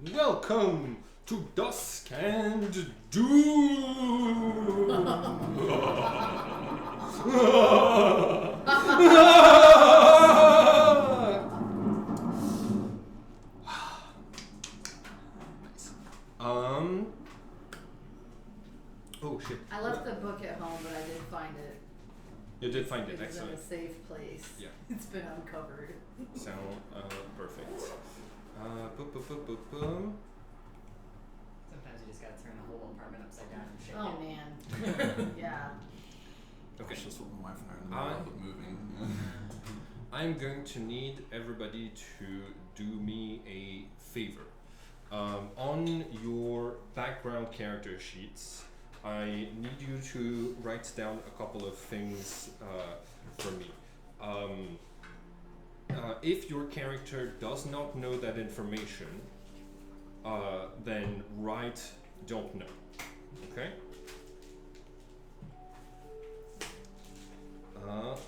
Welcome to Dusk and Doom! Oh shit. I left the book at home, but I did find it. You did find it, It's in excellent. a safe place. Yeah. It's been uncovered. Sound perfect. Boom. Sometimes you just gotta turn the whole apartment upside down and shake Oh it. man. Yeah. Okay. That's what my wife and I are in the middle of moving. I'm going to need everybody to do me a favor. On your background character sheets, I need you to write down a couple of things for me. If your character does not know that information, then write don't know. Okay? Does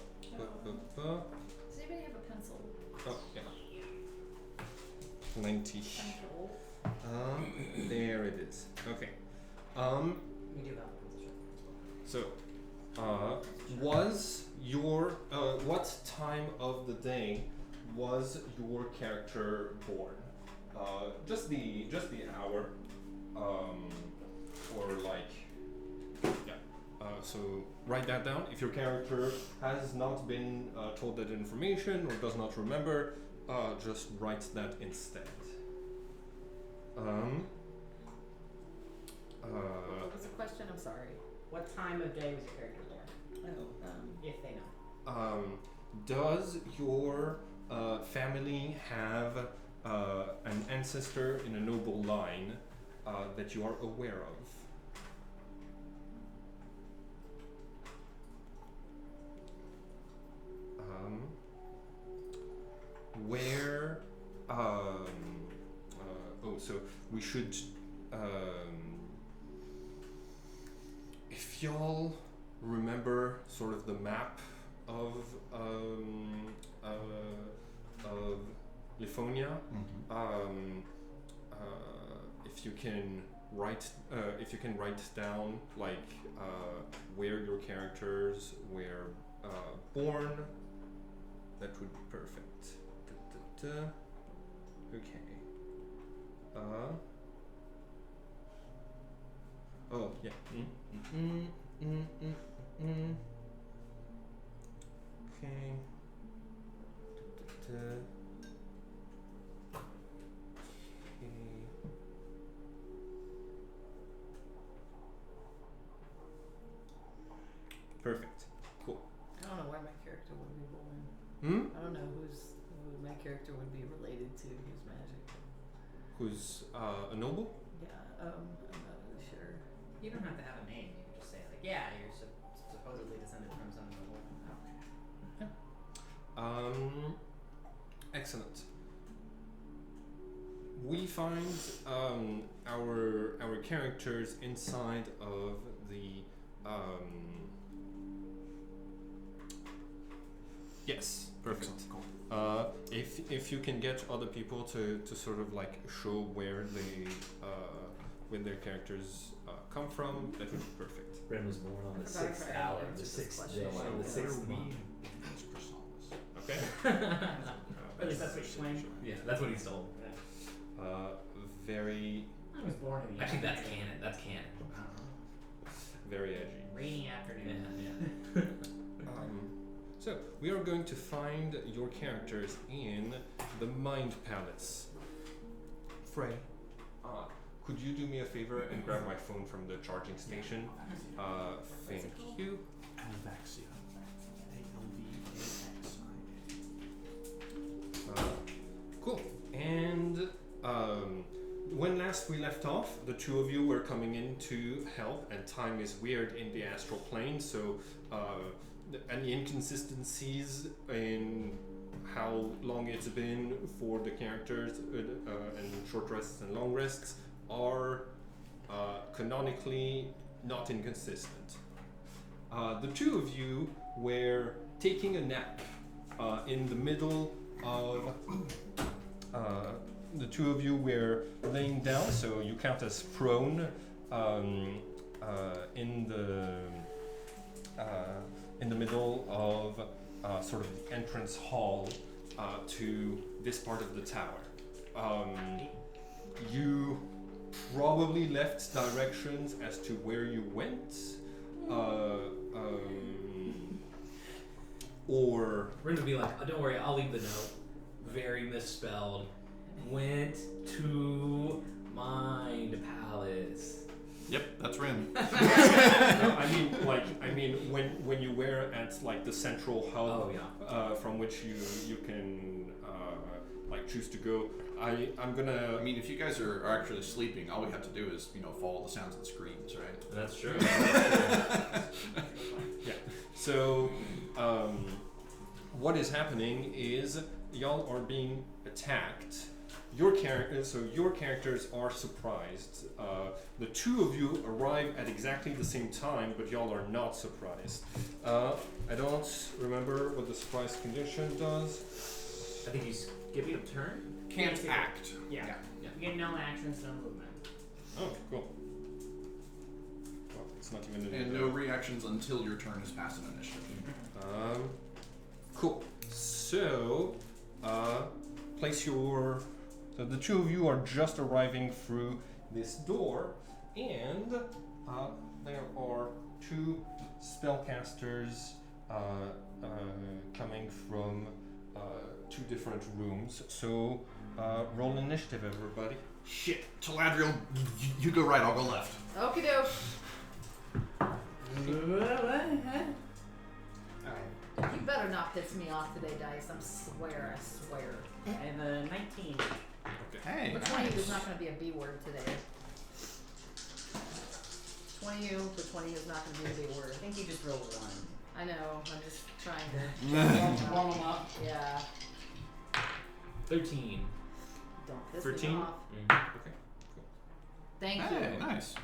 anybody have a pencil? Oh, yeah. 90. Pencil. There it is. Okay. We do have a position. So, was your what time of the day was your character born? Just the hour, or like, yeah. So write that down. If your character has not been told that information or does not remember, just write that instead. What was the question? I'm sorry. What time of day was your character born? Oh, If they know. Does your family have an ancestor in a noble line that you are aware of? Where? So we should. If y'all remember sort of the map of Livonia, if you can write down like where your characters were born, that would be perfect. Okay. Oh yeah. Okay. Perfect. Cool. I don't know where my character would be born. I don't know who my character would be related to. Who's magic? Who's a noble? Yeah. I'm not really sure. You don't have to have a name. You can just say like, yeah, you're supposedly descended from some noble. Excellent. We find our characters inside of the yes, perfect. Cool. If you can get other people to sort of like show where their characters come from, that would be perfect. Bren was born on the Forgot if 6th I hour, answered the this 6th question day, a while the ago. 6th month. Okay. At least that's what you claim. Yeah, that's what he's told. Very, I was born in the Actually, that's canon. That's canon. very edgy. rainy afternoon. Yeah. So we are going to find your characters in the Mind Palace. Frey, could you do me a favor and grab my phone from the charging station? Thank you. Alvaxia. Cool. And when last we left off, the two of you were coming in to help, and time is weird in the astral plane, so any inconsistencies in how long it's been for the characters and short rests and long rests are canonically not inconsistent. The two of you were taking a nap in the middle of the two of you were laying down, so you count as prone in the middle of sort of the entrance hall to this part of the tower. You probably left directions as to where you went, or Rin would be like, oh, don't worry, I'll leave the note. Very misspelled. Went to Mind Palace. Yep, that's Rin. no, I mean when you were at like the central hub, Oh, yeah. from which you can like choose to go. I'm gonna. I mean, if you guys are actually sleeping, all we have to do is, follow the sounds of the screams, right? That's true. Yeah. So, what is happening is y'all are being attacked. Your characters are surprised. The two of you arrive at exactly the same time, but y'all are not surprised. I don't remember what the surprise condition does. I think you give me a turn. Can't act. Yeah. Yeah. You get no actions, no movement. Oh, cool. Well, it's not even. And no reactions until your turn is past an initiative. Cool. So, place your. So the two of you are just arriving through this door, and there are two spellcasters coming from two different rooms. So, roll initiative, everybody. Shit, Taladriel, you go right, I'll go left. Okie doke. Alright. You better not piss me off today, Dice. I swear. I have a 19. Hey, Which one of you is not going to be a B word today? 20 of you, but 20 is not going to be a B word. I think you just rolled a 1. I know, I'm just trying to Warm them up. Yeah. 13. Don't piss 13? me off. Okay. Cool. Thank Hey, you. nice.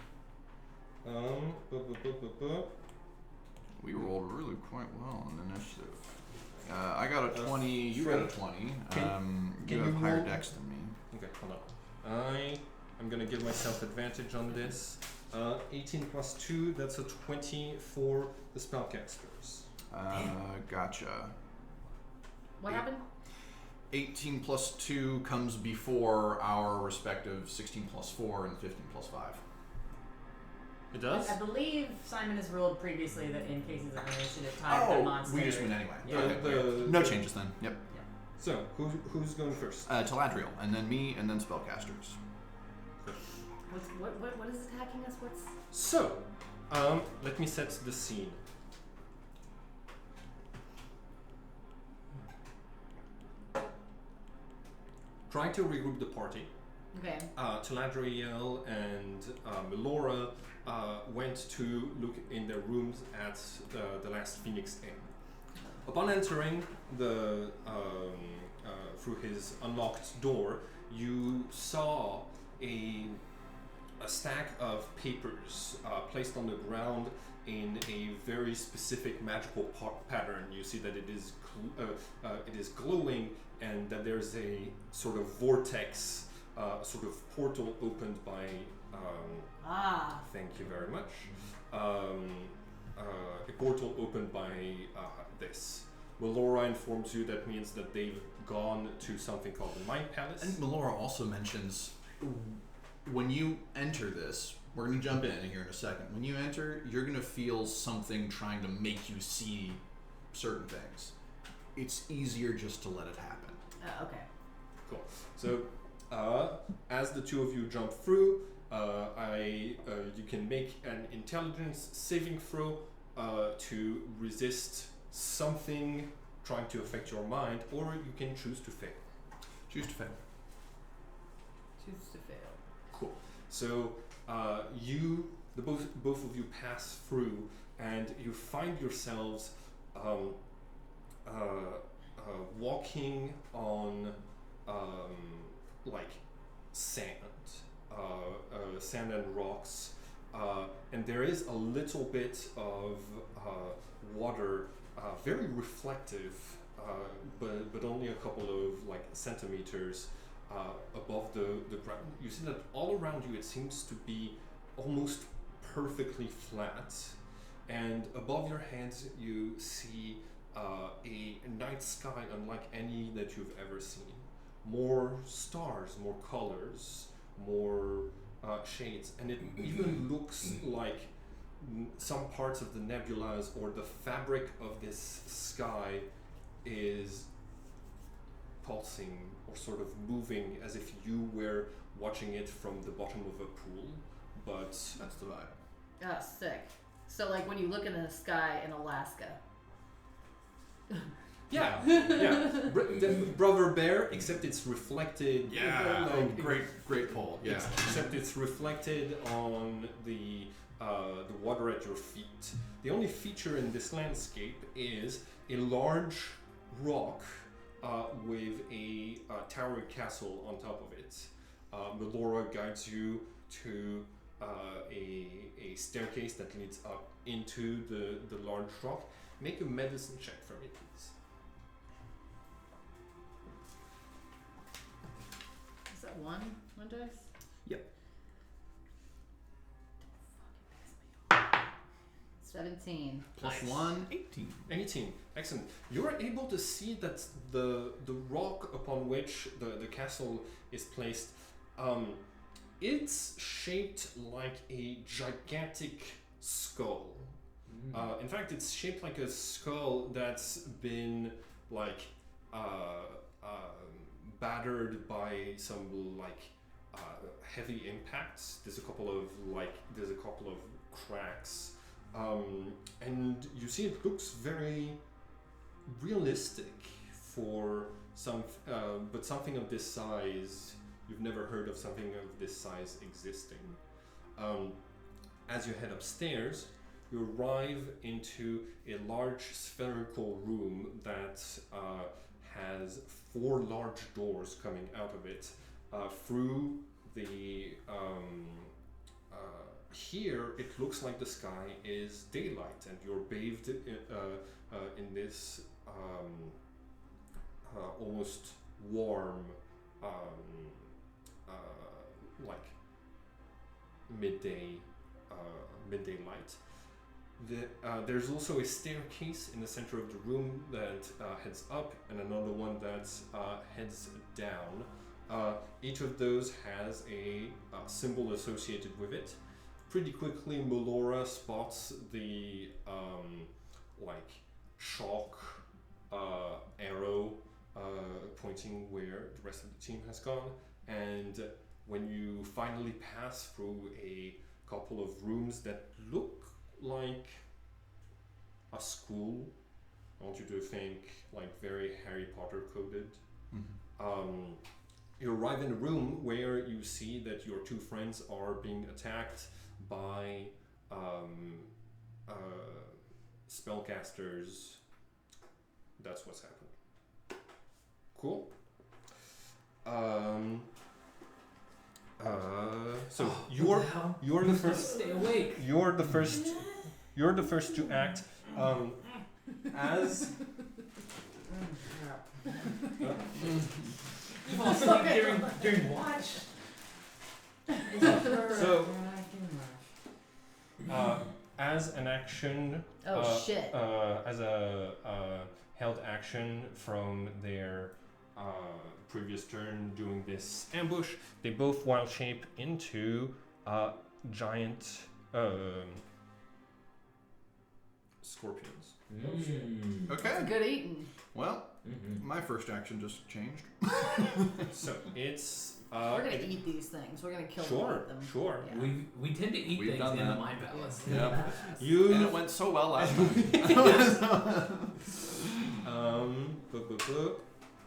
We rolled really quite well on initiative. I got a 20, you got a 20. Can You have you higher roll- dex than me. Okay, hold on. I'm gonna give myself advantage on this. 18 plus 2, that's a 20 for the spellcasters. Gotcha. What happened? 18 plus 2 comes before our respective 16 plus 4 and 15 plus 5. It does? I believe Simon has ruled previously that in cases of initiative time, the monster. We just win anyway. Yeah. Okay, no changes then. Yep. So, who's going first? Taladriel, and then me, and then spellcasters. What is attacking us? What's... So, let me set the scene. Try to regroup the party. Okay. Taladriel and Melora went to look in their rooms at the last Phoenix Inn. Upon entering the through his unlocked door, you saw a stack of papers placed on the ground in a very specific magical pattern. You see that it is glowing, and that there's a sort of vortex, sort of portal opened by. Thank you very much. A portal opened by this. Melora informs you that means that they've gone to something called the Mind Palace. And Melora also mentions, when you enter this, we're going to jump in here in a second. When you enter, you're going to feel something trying to make you see certain things. It's easier just to let it happen. Okay. Cool. So, as the two of you jump through, you can make an intelligence saving throw to resist something trying to affect your mind, or you can choose to fail. Choose to fail. Choose to fail. Cool. So both of you pass through, and you find yourselves walking on like sand and rocks, and there is a little bit of water, very reflective, but only a couple of like centimeters above the ground. You see that all around you it seems to be almost perfectly flat, and above your heads you see a night sky unlike any that you've ever seen. More stars, more colors, more shades, and it even looks like some parts of the nebulas or the fabric of this sky is pulsing or sort of moving as if you were watching it from the bottom of a pool, but That's the vibe. Oh, sick. So like when you look in the sky in Alaska. yeah, Brother Bear, except it's reflected. Great pull. Yeah. Except it's reflected on the water at your feet. The only feature in this landscape is a large rock with a tower castle on top of it. Melora guides you to a staircase that leads up into the large rock. Make a medicine check for me, please. Is that one dice? Yep. 17. Plus Nice. 1, 18. 18. Excellent. You're able to see that the rock upon which the castle is placed, it's shaped like a gigantic skull. In fact, it's shaped like a skull that's been like battered by some heavy impacts. There's a couple of cracks. And you see it looks very realistic for but something of this size, you've never heard of something of this size existing. As you head upstairs, you arrive into a large spherical room that has 4 large doors coming out of it. Through the here, it looks like the sky is daylight, and you're bathed in this almost warm, like midday light. There's also a staircase in the center of the room that heads up, and another one that heads down. Each of those has a symbol associated with it. Pretty quickly, Melora spots the chalk arrow pointing where the rest of the team has gone. And when you finally pass through a couple of rooms that look like a school, I want you to think like very Harry Potter coded. Mm-hmm. You arrive in a room where you see that your 2 friends are being attacked by spellcasters. That's what's happened. Cool. So you're the first. Stay awake. You're the first to act. As You fall asleep during watch. so as an action. Shit. As a held action from their previous turn doing this ambush, they both wild shape into giant scorpions. Okay. Good eating. Well, my first action just changed. So it's We're gonna eat these things. We're gonna kill them. Sure. Yeah. We tend to eat We've things done in the that. Mind Palace. Yeah. You And it went so well last time.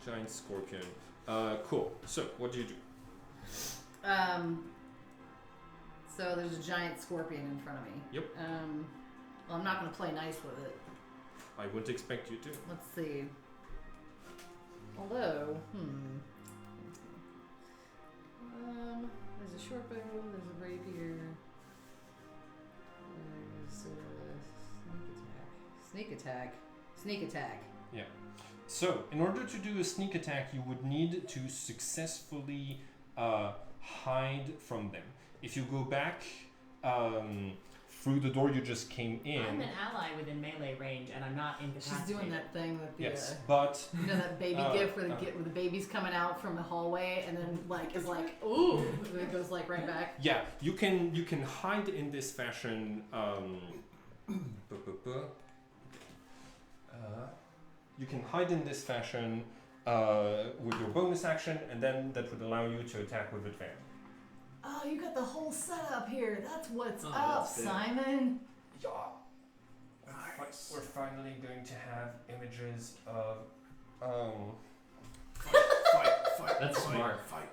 giant scorpion. Cool. So what do you do? So there's a giant scorpion in front of me. Yep. Well, I'm not gonna play nice with it. I wouldn't expect you to. Let's see. Although, there's a short bow, there's a rapier, there's a sneak attack. So, in order to do a sneak attack, you would need to successfully hide from them. If you go back through the door you just came in. I'm an ally within melee range, and I'm not incapacitated. She's doing that thing with the Yes, but you know that baby gif where the baby's coming out from the hallway and then like is like ooh, and it goes like right back. yeah, you can hide in this fashion. You can hide in this fashion with your bonus action, and then that would allow you to attack with advantage. Oh, you got the whole setup here. That's what's Oh, up, that's good. Simon. Yeah. We're finally going to have images of Fight. That's smart. Fight.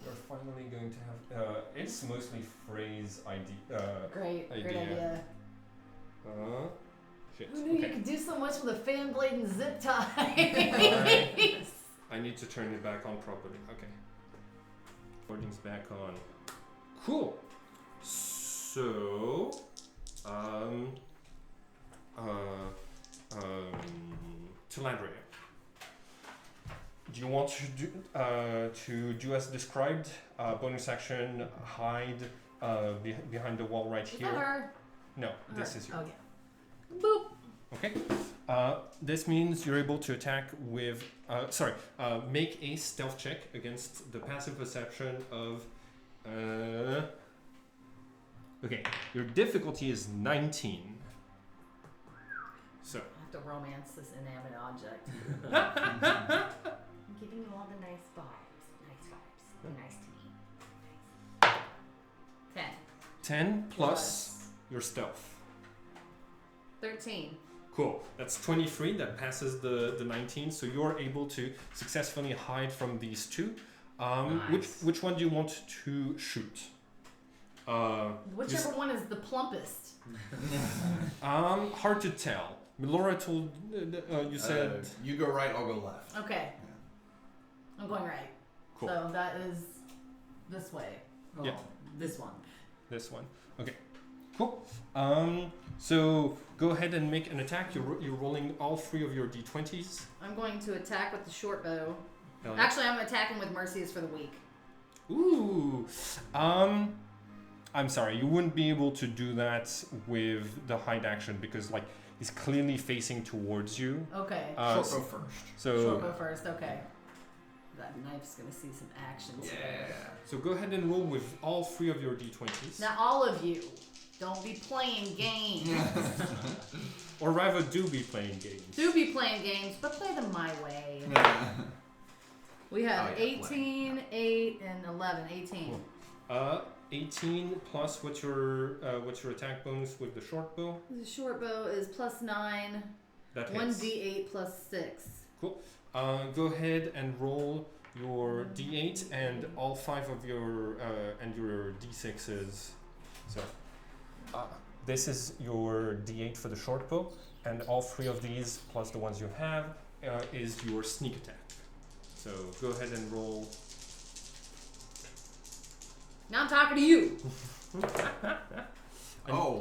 we're finally going to have it's mostly phrase Great idea. idea. Shit. Who knew you Okay. could do so much with a fan blade and zip tie? Alright. I need to turn it back on properly. Okay. Recording's back on. Cool. So, Telandria. Do you want to do as described? Bonus action, hide behind the wall right Is here. that her? No, this Her. is you. Oh yeah. Boop. Okay. This means you're able to attack with. Make a stealth check against the passive perception of. Okay, your difficulty is 19. So. I have to romance this inanimate object. I'm giving you all the nice vibes. Nice vibes. Be nice to me. 10. 10 plus your stealth. 13. Cool. That's 23. That passes the 19. So you're able to successfully hide from these two. Nice. Which one do you want to shoot? Whichever one is the plumpest. Hard to tell. Laura told you said You go right, I'll go left. Okay. I'm going right. Cool. So that is this way. Oh, Yeah. This one. this one. Okay. Cool. So go ahead and make an attack. You're rolling all 3 of your d20s. I'm going to attack with the short bow. Hell yeah. Actually, I'm attacking with Mercy's for the weak. Ooh. I'm sorry, you wouldn't be able to do that with the hide action because like he's clearly facing towards you. Okay. Short go first. So Short bow first. Okay. That knife's gonna see some action. Yeah. so go ahead and roll with all 3 of your d20s. Now all of you, don't be playing games. Or rather do be playing games. Do be playing games, but play them my way. We have Oh, yeah, 18, 8, and 11. 18. Cool. 18 plus what's your attack bonus with the short bow? The short bow is plus 9. That hits. 1d8 plus 6. Go ahead and roll your d8 and all 5 of your d6s. So this is your d8 for the short bow, and all 3 of these plus the ones you have is your sneak attack. So go ahead and roll. Now I'm talking to you.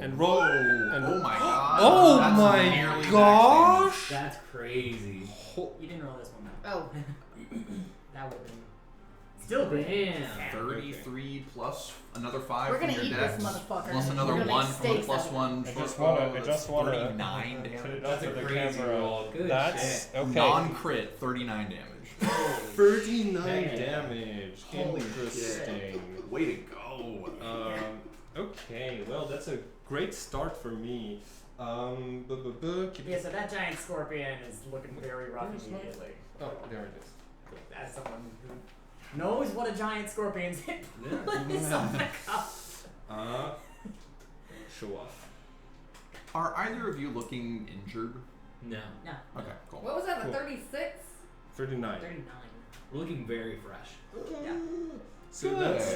And roll. And Oh my god. Oh That's my nearly max gosh! That's crazy. You didn't roll this one though. Oh, That would have been still good. Damn. 33 plus another 5 we're from gonna your eat dex. this motherfucker. Plus another We're gonna 1 make from the steaks plus out of it. 1. I just short wanna- bow, I that's just wanna- 39 Put damage. it That's up a to the crazy camera. roll. Good That's shit. okay. Non-crit, 39 damage. 39 Damn. damage. Holy Interesting. Way to go. Okay, well that's a great start for me. Keep Yeah, so that giant scorpion is looking very rough immediately. Oh, there it is. As someone who knows what a giant scorpion's hit Yeah. is on the cup. Show off. Are either of you looking injured? No. No, Okay, cool. What was that, a Cool. 36? 39. 39. We're looking very fresh. Yeah. So Good. that's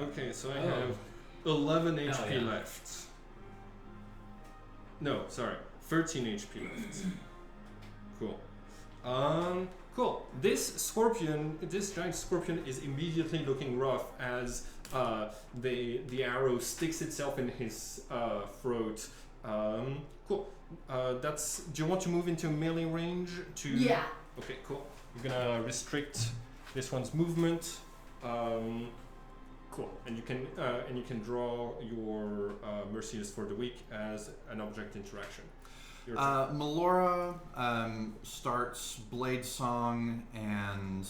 okay. So I have 11 Hell HP yeah. left. No, sorry, 13 HP left. Cool. Cool. This giant scorpion is immediately looking rough as the arrow sticks itself in his throat Cool. That's. Do you want to move into melee range? Yeah. Okay, cool. You're gonna restrict this one's movement. Cool. And you can draw your Mercies for the week as an object interaction. Your turn. Melora starts Blade Song and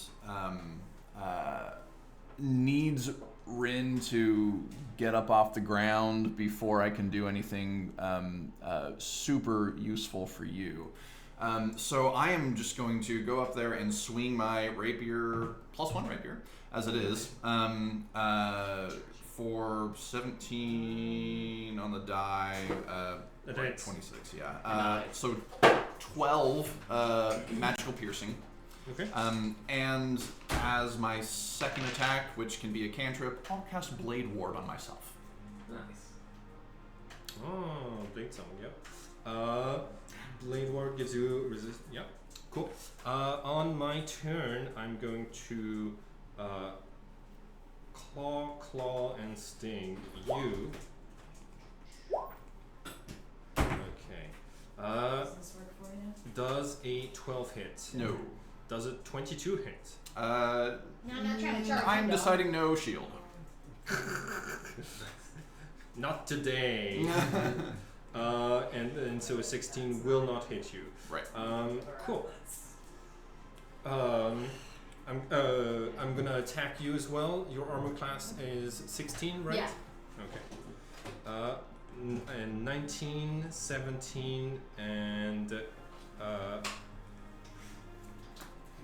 needs Rin to get up off the ground before I can do anything super useful for you. So I am just going to go up there and swing my rapier, +1 rapier, as it is, for 17 on the die. That hits. 26, yeah. So 12 magical piercing. Okay. And as my second attack, which can be a cantrip, I'll cast Blade Ward on myself. Nice. Oh, Blade Song, yep. Blade Ward gives you resist. Yep. Cool. On my turn, I'm going to claw, and sting you. Okay. Does this work for you? Does a 12 hit? No. Does a 22 hit? No, I'm not trying to charge I'm you, though. deciding no shield. Not today. And so a 16 will not hit you. Right. Cool. I'm gonna attack you as well. Your armor class is 16, right? Yeah. Okay. And 19, 17, and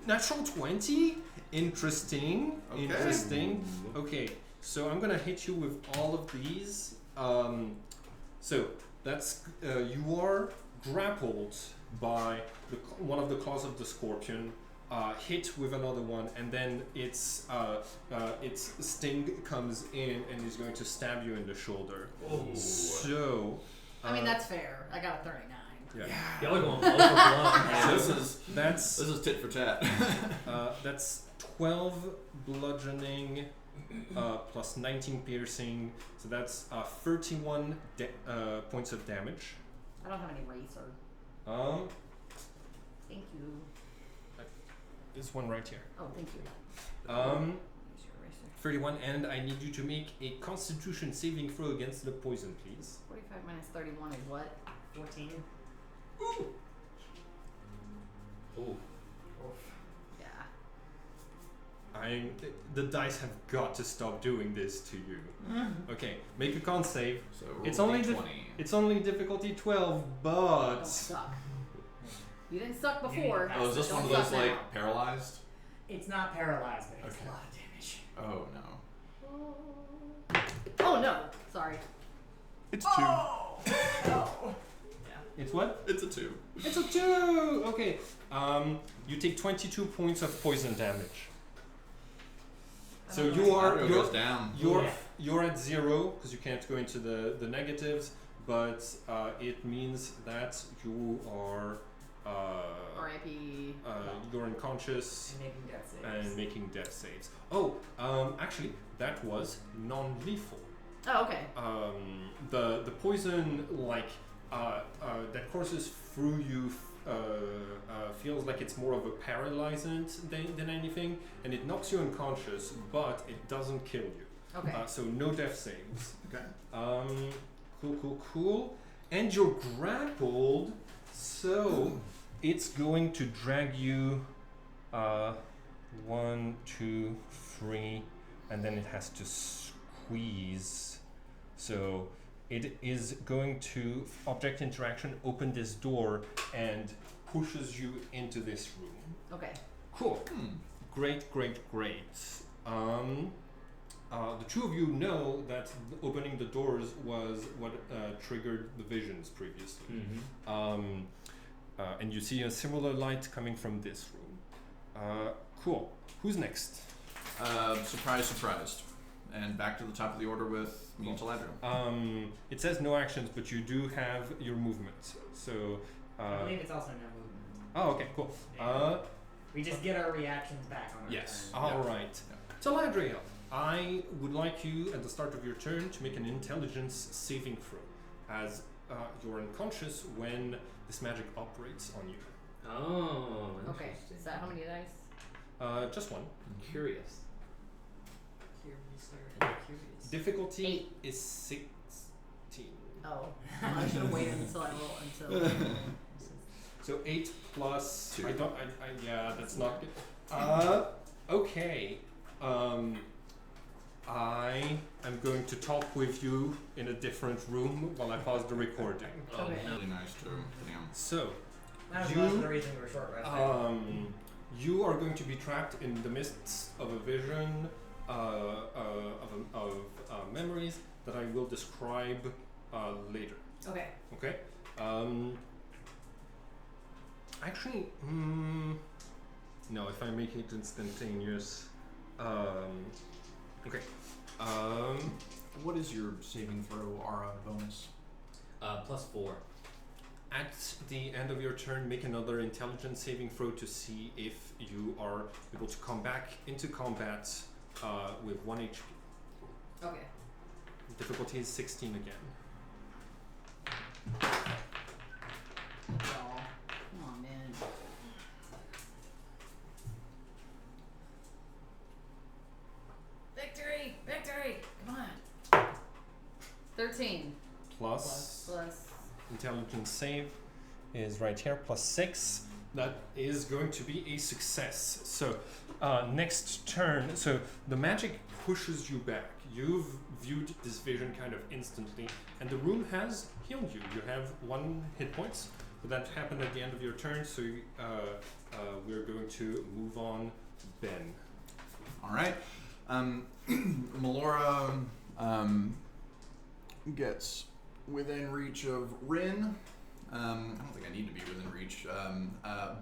natural 20. Interesting. Okay. Interesting. Okay. So I'm gonna hit you with all of these. So that's you are grappled by one of the claws of the scorpion, hit with another one, and then its sting comes in and is going to stab you in the shoulder. Oh. So. I mean, that's fair. I got a 39. Yeah. Y'all are going blow for blow. So this is tit for tat. That's 12 bludgeoning plus 19 piercing, so that's 31 points of damage. I don't have any racer. Thank you. This one right here. Oh, thank you. Use your eraser. 31, and I need you to make a Constitution saving throw against the poison, please. 45 minus 31 is what? 14. Ooh. Yeah. The dice have got to stop doing this to you. Okay, make a con save. So It's roll only D20. It's only difficulty 12, but Don't suck. You didn't suck before. Oh, is this Don't one of those suck now. like paralyzed? It's not paralyzed, but it's Okay. a lot of damage. Oh no. Oh no! Sorry. It's Oh! it's what? It's a 2. It's a 2! Okay. You take 22 points of poison damage. So I don't know. you are Mario goes down. you're at 0 because you can't go into the negatives, but it means that you are R.I.P. you're unconscious And making death saves. and making death saves. Oh, actually, that was non-lethal. Oh, okay. The poison that courses through you feels like it's more of a paralyzant than anything, and it knocks you unconscious, but it doesn't kill you. Okay. So no death saves. Okay. Cool. And you're grappled, so it's going to drag you 1, 2, 3, and then it has to squeeze. So it is going to object interaction, open this door, and pushes you into this room. Okay. Cool. Great. The two of you know that opening the doors was what triggered the visions previously. And you see a similar light coming from this room. Cool. Who's next? Surprised. And back to the top of the order with me and Taladro. It says no actions, but you do have your movement. So. I believe it's also no movement. Oh, okay, cool. Yeah. We just get our reactions back on our Yes. turn. All right. Taladriel, I would like you at the start of your turn to make an intelligence saving throw, as you're unconscious when this magic operates on you. Oh, Okay. interesting. Is that how many dice? Just one. I'm curious. Difficulty 8. is 16. Oh. I should have waited until I roll until. So 8 plus. 2. Yeah, that's not good. Okay. I am going to talk with you in a different room while I pause the recording. Oh, Okay. no. Really nice too. Damn. So, That was You- less than the reason we were short rest. you are going to be trapped in the midst of a vision of memories that I will describe later. Okay. Okay. Actually, no. If I make it instantaneous, okay. What is your saving throw aura bonus? +4. At the end of your turn, make another intelligence saving throw to see if you are able to come back into combat with 1 HP. Okay. Difficulty is 16 again. Y'all. Come on, man. Victory! Victory! Come on. 13 Plus plus. intelligence save is right here, +6. That is going to be a success. So next turn, so the magic pushes you back. You've viewed this vision kind of instantly, and the room has healed you. You have 1 hit points, but that happened at the end of your turn, so we're going to move on. Ben. All right. Melora gets within reach of Rin. I don't think I need to be within reach,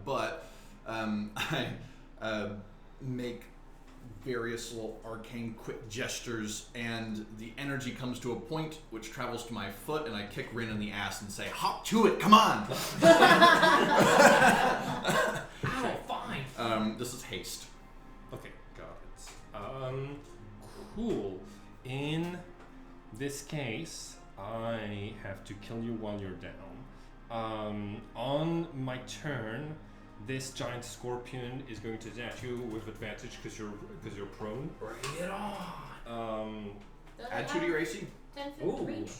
but I make various little arcane quick gestures, and the energy comes to a point which travels to my foot, and I kick Rin in the ass and say, "Hop to it, come on!" Ow, fine. This is haste. Okay, got it. Cool. In this case, I have to kill you while you're down. On my turn, this giant scorpion is going to attack you with advantage because you're prone. Bring it on. Add 2 to your AC. 10 Ooh. foot reach.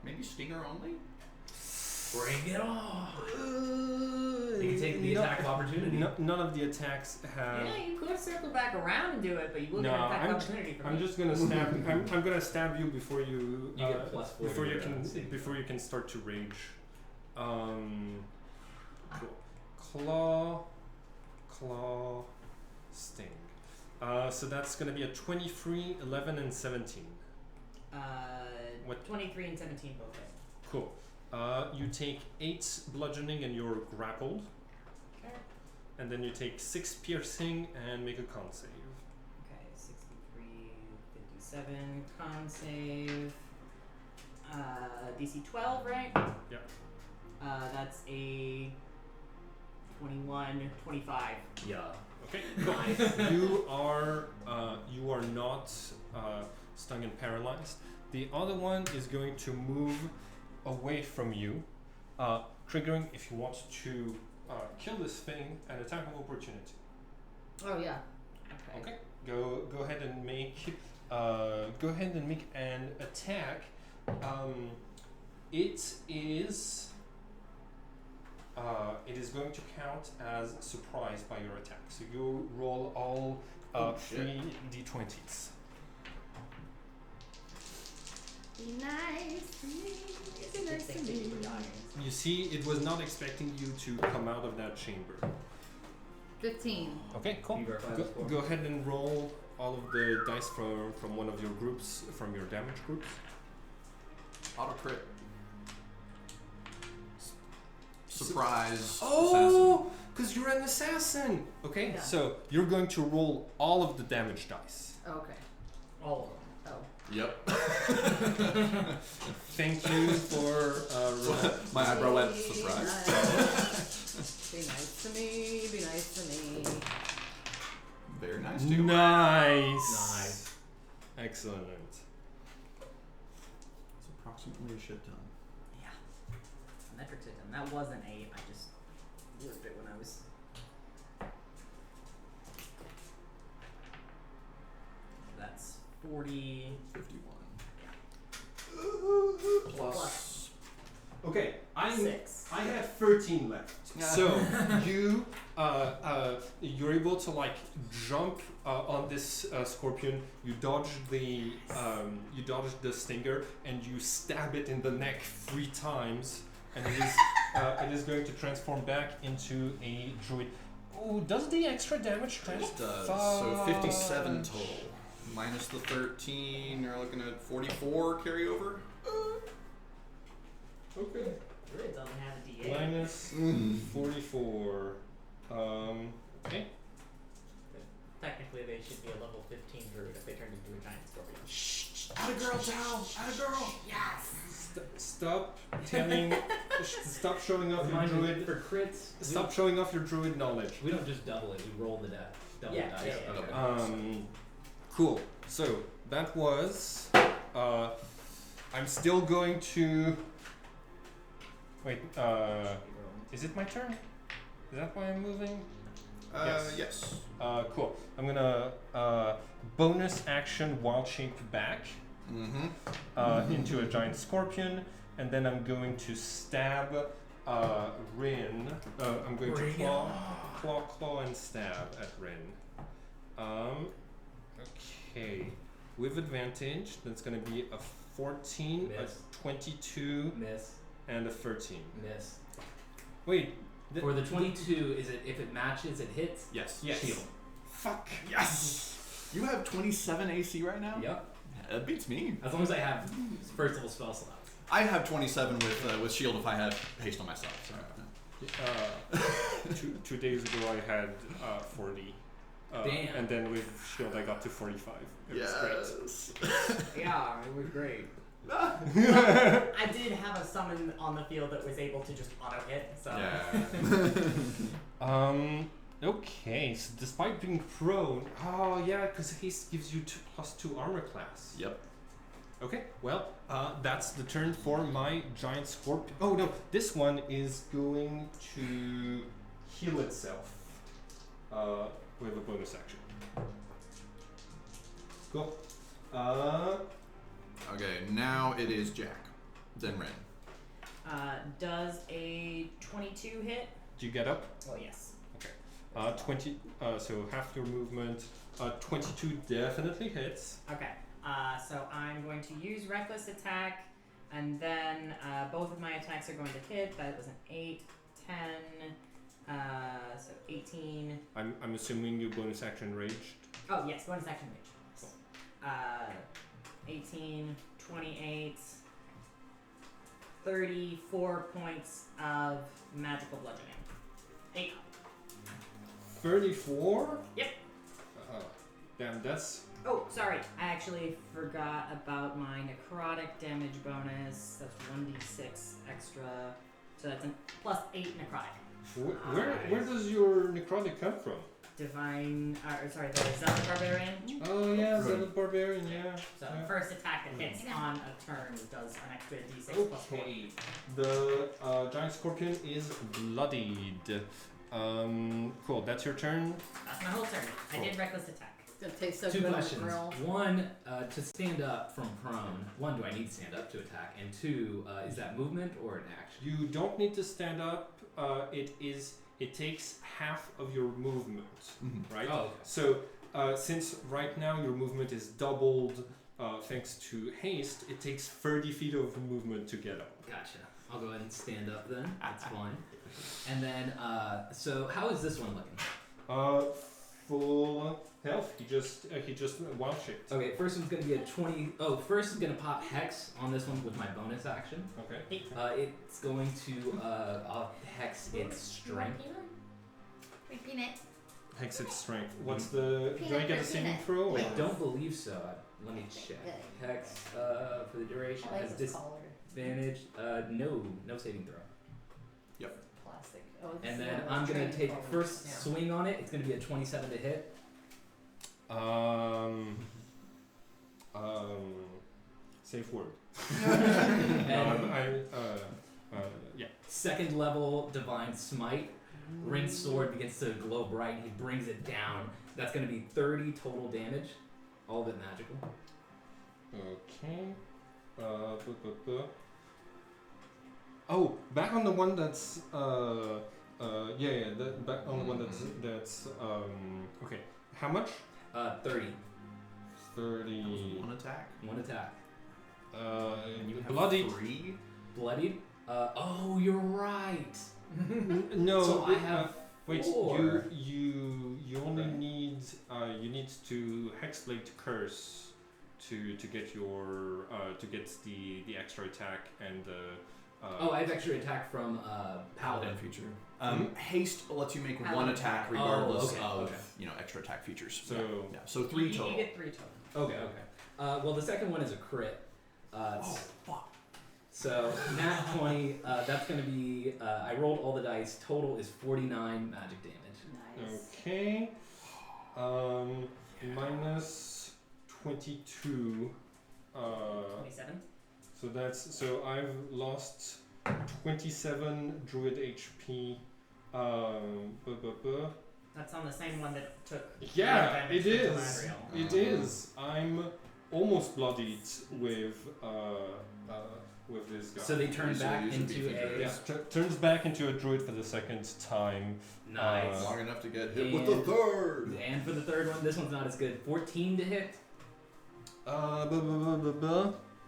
Maybe Stinger only? Bring it on. You can take the attack of opportunity. None of the attacks have. Yeah, you could circle back around and do it, but you will No, get an attack I'm opportunity from I'm me. just gonna stab. I'm gonna stab you before you. You get +4 to before you your can saving before throw. you can start to rage. Cool. Claw, sting. So that's gonna be a 23, 11, and 17. What? 23 and 17 both hit. Cool. You take 8 bludgeoning and you're grappled, Okay. and then you take 6 piercing and make a con save. Okay, 63, 57, con save. DC 12, right? Yeah. That's a 21, 25. Yeah. Okay. Cool. Nice. you are not stung and paralyzed. The other one is going to move away from you, triggering if you want to kill this thing an attack of opportunity. Oh, yeah. Okay. Go ahead and make an attack. It is going to count as surprised by your attack. So you roll all Oh, shit. 3 d20s. Be nice to me. Be nice to Thank you for me. dying. You see, it was not expecting you to come out of that chamber. 15. Okay, cool. You verify Go, the score? go ahead and roll all of the dice from one of your groups, from your damage groups. Auto crit. Surprise. Oh, because you're an assassin. Okay, Yeah. so you're going to roll all of the damage dice. Okay. All of them. Oh. Yep. Thank you for My eyebrow went surprise. Be nice to me. Be nice to me. Very nice too. Nice. Nice. Excellent. Approximately a shit ton. Yeah. Metric system. That was an 8. I just worked it when I was. That's 40. 51. Plus. Okay, I 6. have 13 left. So you're able to like jump on this scorpion. You dodge the stinger and you stab it in the neck 3 times, and it is going to transform back into a druid. Oh, does the extra damage transfer? So 57 total. Minus the 13, you're looking at 44 carryover. Okay. Druid doesn't have a D8. Minus 44. Okay. Technically, they should be a level 15 druid if they turned into a giant scorpion. Atta girl, Tal! Atta girl! Yes! Stop telling. Stop showing off your Remind me, druid. for crits, Stop showing off your druid knowledge. we don't just double it. We roll the die. Double Yeah, dice. yeah, yeah. Okay. Cool. So that was. I'm still going to. Wait. Is it my turn? Is that why I'm moving? Yes. Cool. I'm gonna bonus action wild shape back into a giant scorpion, and then I'm going to stab Rin. I'm going to claw and stab at Rin. Okay. With advantage, that's gonna be a 14, Miss. a 22, Miss. and a 13. Miss. Wait. For the 22, is it if it matches, it hits? Yes. Yes. Shield. Fuck. Yes! You have 27 AC right now? Yep. That beats me. As long as I have first level spell slots. I have 27 with shield if I have haste on myself. So. 2 days ago I had 40. Damn. And then with shield I got to 45. It was great. Yeah, it was great. I did have a summon on the field that was able to just auto hit, so. Yeah. Okay, so despite being prone, oh yeah, because haste gives you +2 armor class. Yep. Okay, well, that's the turn for my giant scorpion. Oh no, this one is going to heal itself with a bonus action. Cool. Okay, now it is Jack. Then Ren. Does a 22 hit? Do you get up? Oh, yes. 20. So half your movement. 22 definitely hits. Okay. So I'm going to use Reckless Attack, and then both of my attacks are going to hit. That was an 8, 10, so 18. I'm assuming you bonus action raged. Oh, yes, bonus action rage. Yes. 18, 28, 34 points of magical bludgeoning. 8. 34? Yep. Damn, that's. Oh, sorry. I actually forgot about my necrotic damage bonus. That's 1d6 extra. So that's a +8 necrotic. Where does your necrotic come from? Divine. Sorry, the Zealot Barbarian. Oh yeah, Right. Zealot Barbarian, yeah. So yeah. first attack that hits on a turn does an extra d6 +4. Okay. The giant scorpion is bloodied. Cool, that's your turn. That's my whole turn. I did reckless attack. It's gonna taste so 2 good on the questions. grill. 1, to stand up from prone. 1, do I need to stand up to attack? And 2, is that movement or an action? You don't need to stand up. It takes half of your movement, right? Oh, okay. So since right now your movement is doubled thanks to haste, it takes 30 feet of movement to get up. Gotcha. I'll go ahead and stand up then. That's fine. And then, so how is this one looking? Full health. He just wild shaped. Okay, first one's gonna be a 20. Oh, first is gonna pop Hex on this one with my bonus action. Okay. It's going to I'll Hex its strength. Wait, peanut. Hex its strength. What's the? Do I Peanut get a for saving peanut. throw? I or- don't believe so. Let me check. Good. Hex for the duration I like has this color. disadvantage. No saving throw. Plastic. Oh, this And is then one of I'm those gonna training take programs. first Yeah. swing on it. It's gonna be a 27 to hit. Safe word. And Yeah. second level divine smite. Ringed sword begins to glow bright. He brings it down. That's going to be 30 total damage. All of it magical. Okay. Oh, back on the one that's back on the one that's okay. How much? 30. 30. One attack. One attack. And you have bloody. 3. Bloodied? Oh, you're right. No, So I have wait. 4. You only Okay. need you need to hexblade curse to get your to get the extra attack and Oh, I have extra attack from Paladin. feature. Haste lets you make one Paladin attack attack. regardless okay, of okay. extra attack features. So yeah. So 3 You total. get 3 total. Okay, okay. Well, the second one is a crit. Fuck. So, nat 20, that's going to be, I rolled all the dice. Total is 49 magic damage. Nice. okay. Minus 22. 27. So I've lost 27 druid HP. That's on the same one that took. Yeah, damage it from is. Galadriel. It is. I'm almost bloodied with this guy. So they turn So back use a into beefy a... druid. yeah, turns back into a druid for the second time. Nice. Long enough to get hit with the And- third. And for the third one, this one's not as good. 14 to hit.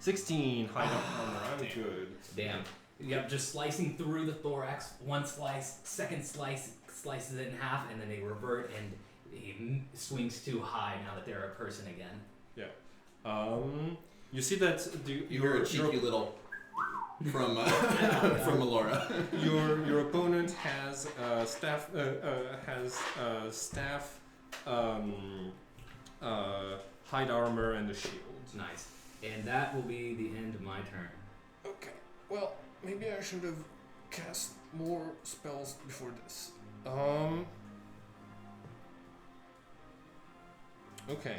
16 high armor. I'm good. Damn. Yep, just slicing through the thorax. One slice, second slice, slices it in half, and then they revert, and he swings too high now that they're a person again. You see that You hear a cheeky little from from Melora. your opponent has staff hide armor and a shield. Nice. And that will be the end of my turn. Okay. Well, maybe I should have cast more spells before this. Okay.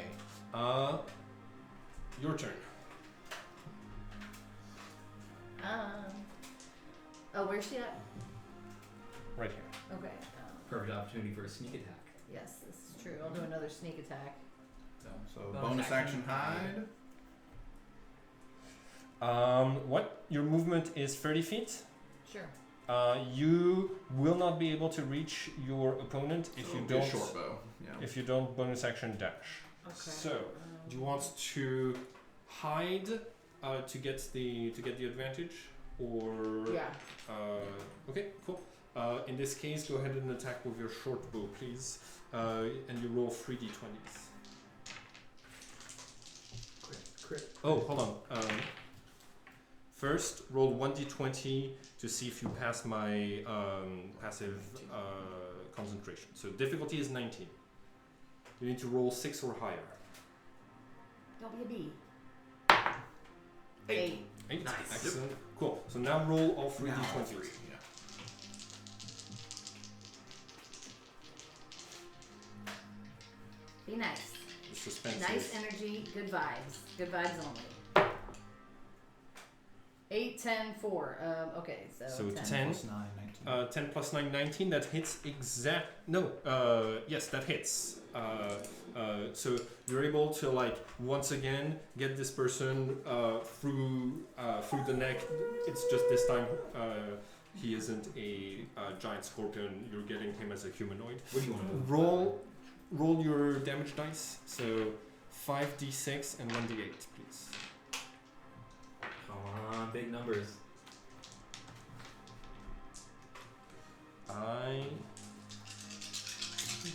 Your turn. Oh, where's she at? Right here. Okay. Perfect opportunity for a sneak attack. Yes, this is true. I'll do another sneak attack. So Bonus bonus action action hide. What? Your movement is 30 feet. Sure. You will not be able to reach your opponent if So you it'll be a don't. short bow. Yeah. If you don't bonus action dash. Okay. So, do you want to hide to get the advantage, or Yeah. Okay, cool. In this case, go ahead and attack with your short bow, please, and you roll 3d20s. Crit. Oh, hold on. First, roll 1d20 to see if you pass my passive concentration. So difficulty is 19. You need to roll 6 or higher. Don't be a bee. 8. 8. Nice. Excellent. Cool. So now roll all 3d20s. Now 3. Yeah. Be nice. The suspense Nice is- energy, good vibes. Good vibes only. 8, 10, 4. Okay, so 10. 10. Plus 9, 19. 10 plus 9, 19. That hits exact. No. Yes, that hits. So you're able to once again get this person through the neck. It's just this time he isn't a giant scorpion. You're getting him as a humanoid. Where do you want to move? Roll your damage dice. So 5d6 and 1d8, please. Come on, big numbers.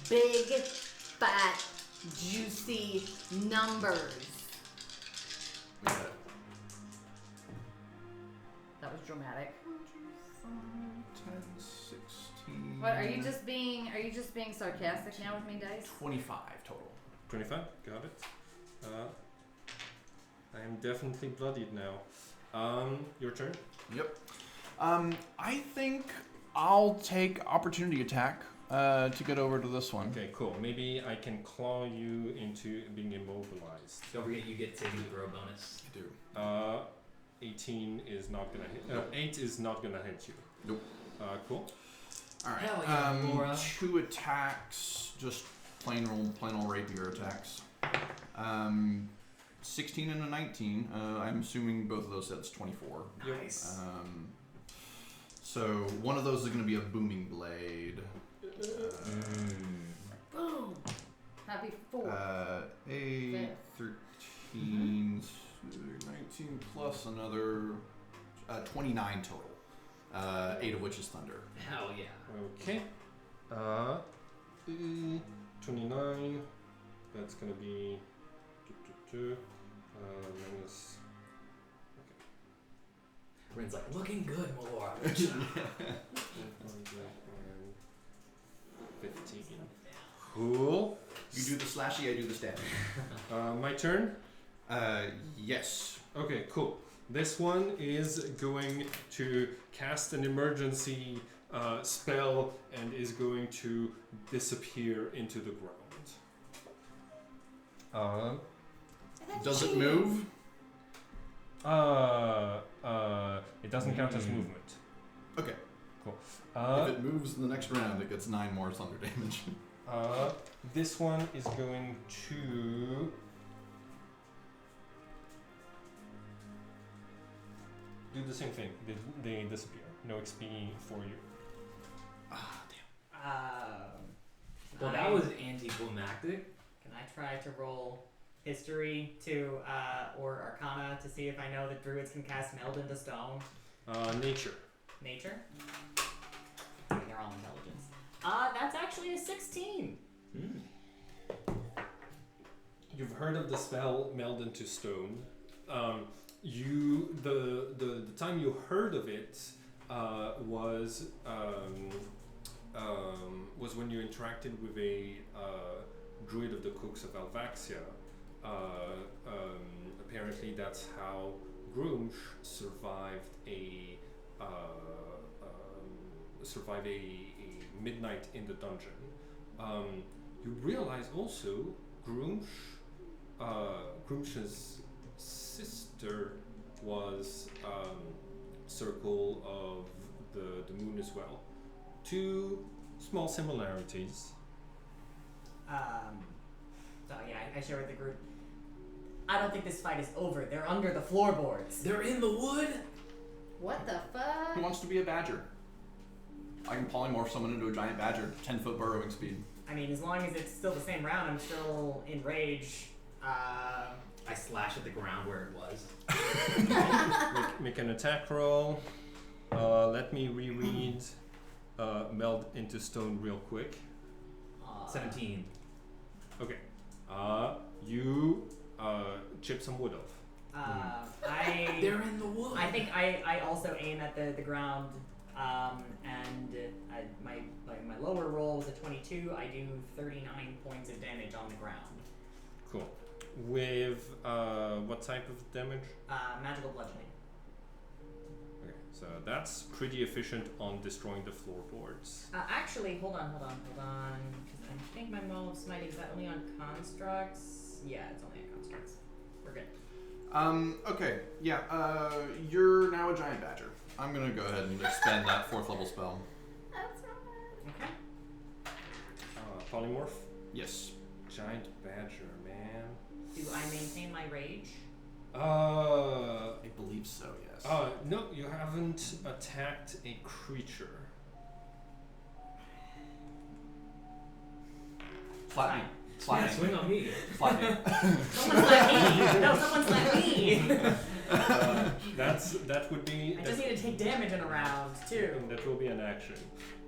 Big, fat, juicy numbers. We got it. That was dramatic. 10, 16. What are you just being sarcastic now with me, Dice? 25 total. 25. Got it. I am definitely bloodied now. Your turn. Yep. I think I'll take opportunity attack to get over to this one. Okay, cool. Maybe I can claw you into being immobilized. Don't forget you get saving throw bonus. I do. 18 is not gonna hit. 8 is not gonna hit you. Nope. Cool. All right. Hell yeah, Laura. 2 attacks, just plain old rapier attacks. 16 and a 19. I'm assuming both of those sets 24. Nice. So one of those is going to be a booming blade. Boom. That'd be 4. 8, 13, 19 plus another 29 total. 8 of which is thunder. Hell yeah. Okay. 29. That's gonna be minus. Ren's like, looking good, Melora. 15. Cool. You do the slashy, I do the stabbing. My turn. Yes. Okay, cool. This one is going to cast an emergency spell and is going to disappear into the ground. Does it move? It doesn't count as movement. Okay. Cool. If it moves in the next round, it gets 9 more thunder damage. This one is going to do the same thing. They disappear. No XP for you. Ah, damn. Well, that was anticlimactic. Can I try to roll history to or Arcana to see if I know that druids can cast meld into stone? Nature. Nature? I mean, they're all intelligence. That's actually a 16. You've heard of the spell meld into stone. The time you heard of it was when you interacted with a druid of the Cooks of Alvaxia. Apparently, that's how Grumsh survived a midnight in the dungeon. You realize also Grumsh's sister was Circle of the Moon as well. 2 small similarities. So yeah, I share with the group. I don't think this fight is over. They're under the floorboards. They're in the wood? What the fuck? Who wants to be a badger? I can polymorph someone into a giant badger, 10-foot burrowing speed. I mean, as long as it's still the same round, I'm still in rage. I slash at the ground where it was. Make an attack roll. Let me reread meld into stone real quick. 17. Okay. You chip some wood off. They're in the wood. I think I also aim at the ground, and my lower roll was a 22. I do 39 points of damage on the ground. Cool. With what type of damage? Magical bludgeoning. Okay, so that's pretty efficient on destroying the floorboards. Actually, hold on. Because I think my Maul of Smiting, is that only on constructs? Yeah, it's only on constructs. We're good. Okay, yeah, you're now a giant badger. I'm gonna go ahead and expend that 4th level spell. That's not Okay. Polymorph? Yes. Giant badger, man. Do I maintain my rage? I believe so, yes. No, you haven't attacked a creature. Slap me. Slap Yeah, me. swing on me. Slap me. Someone slap me! No, someone slap me! That would be. I just need to take damage in a round, too. That will be an action.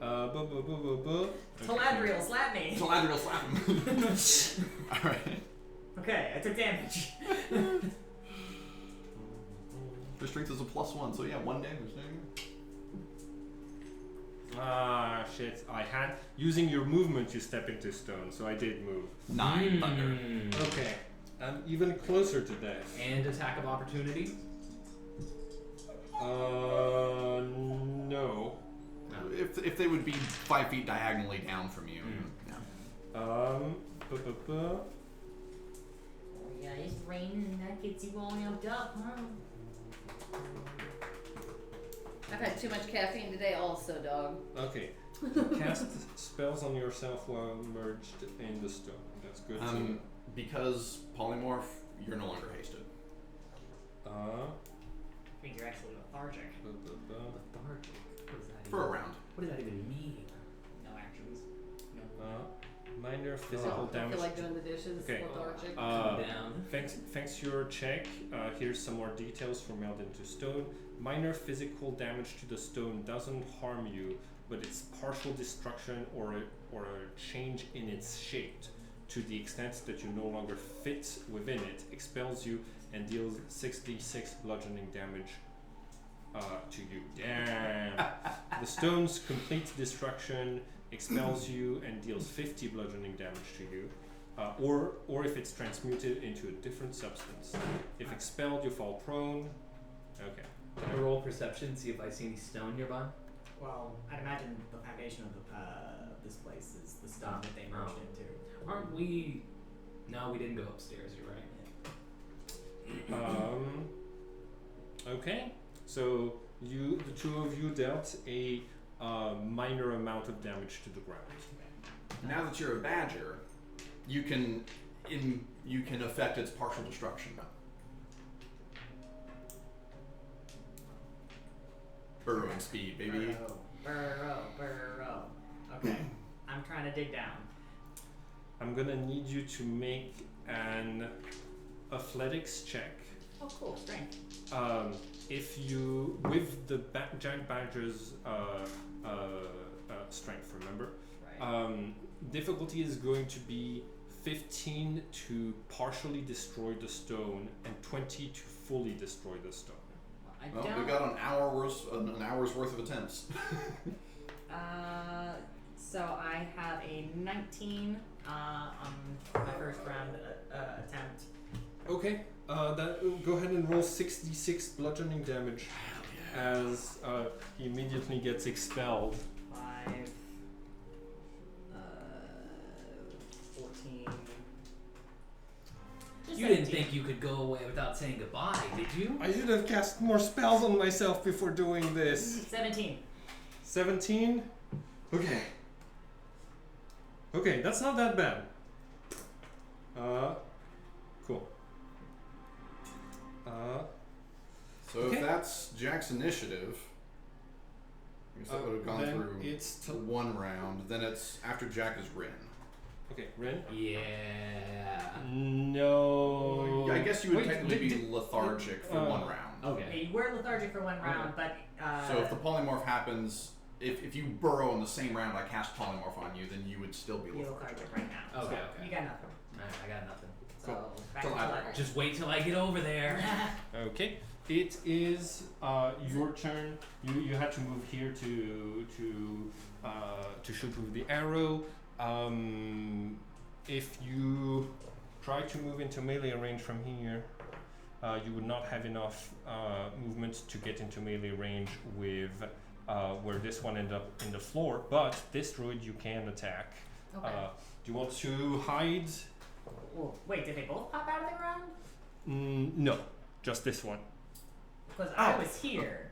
Taladriel, slap me! Taladriel, slap him. Alright. Okay, I took damage. Your strength is a +1, so yeah, 1 damage. There you go. Ah, shit. I had. Using your movement, you step into stone, so I did move. 9 thunder. Okay. I'm even closer to death. And attack of opportunity? No. if they would be 5 feet diagonally down from you. Yeah. Oh yeah, it's raining and that gets you all amped up, huh? I've had too much caffeine today also, dog. Okay. Cast spells on yourself while merged in the stone. That's good too. Because polymorph, you're no longer hasted. Means you're actually lethargic. Lethargic. What does that For a even, round. what does that even mean? No actions. No. Minor physical I damage. feel like doing the dishes. Okay. Lethargic. Calm down. Thanks to your check, here's some more details for meld into stone. Minor physical damage to the stone doesn't harm you, but its partial destruction or a change in its shape, to the extent that you no longer fit within it, expels you and deals 6d6 bludgeoning damage to you. Damn. The stone's complete destruction expels you and deals 50 bludgeoning damage to you. Or if it's transmuted into a different substance. If expelled, you fall prone. Okay. Can I roll perception, see if I see any stone nearby? Well, I'd imagine the foundation of this place is the stuff that they merged into. Aren't we? No, we didn't go upstairs. You're right. Okay. So the two of you dealt a minor amount of damage to the ground. Now that you're a badger, you can affect its partial destruction. Burrowing speed, baby. Burrow. Okay. I'm trying to dig down. I'm gonna need you to make an athletics check. Oh, cool. Strength. If you with the giant badger's strength, remember. Right. Difficulty is going to be 15 to partially destroy the stone and 20 to fully destroy the stone. Well, Well, we got an hour's worth of attempts. So I have a 19 on my first round attempt. Okay. Go ahead and roll 66 bludgeoning damage as he immediately gets expelled. 5, 14. Just You didn't 17. think you could go away without saying goodbye, did you? I should have cast more spells on myself before doing this. 17. 17? Okay. Okay, that's not that bad. Cool. So Okay. if that's Jack's initiative, I guess that would have gone then through it's one round. Then it's after Jack is Rin. Okay, Ren? Yeah. No. I guess you would Wait, technically be lethargic for one round. Yeah, Okay. you were lethargic for one round, but So if the polymorph happens, if you burrow in the same round I cast polymorph on you, then you would still be you're lethargic. lethargic right now. Okay, So okay. you got nothing. I got nothing. So back So to I- level. Just wait till I get over there. Okay. It is your turn. You had to move here to shoot with the arrow. If you try to move into melee range from here, you would not have enough movement to get into melee range with where this one ended up in the floor. But this druid you can attack. Okay. Do you want to hide? Well, wait, did they both pop out of the ground? No, just this one. Because I was here,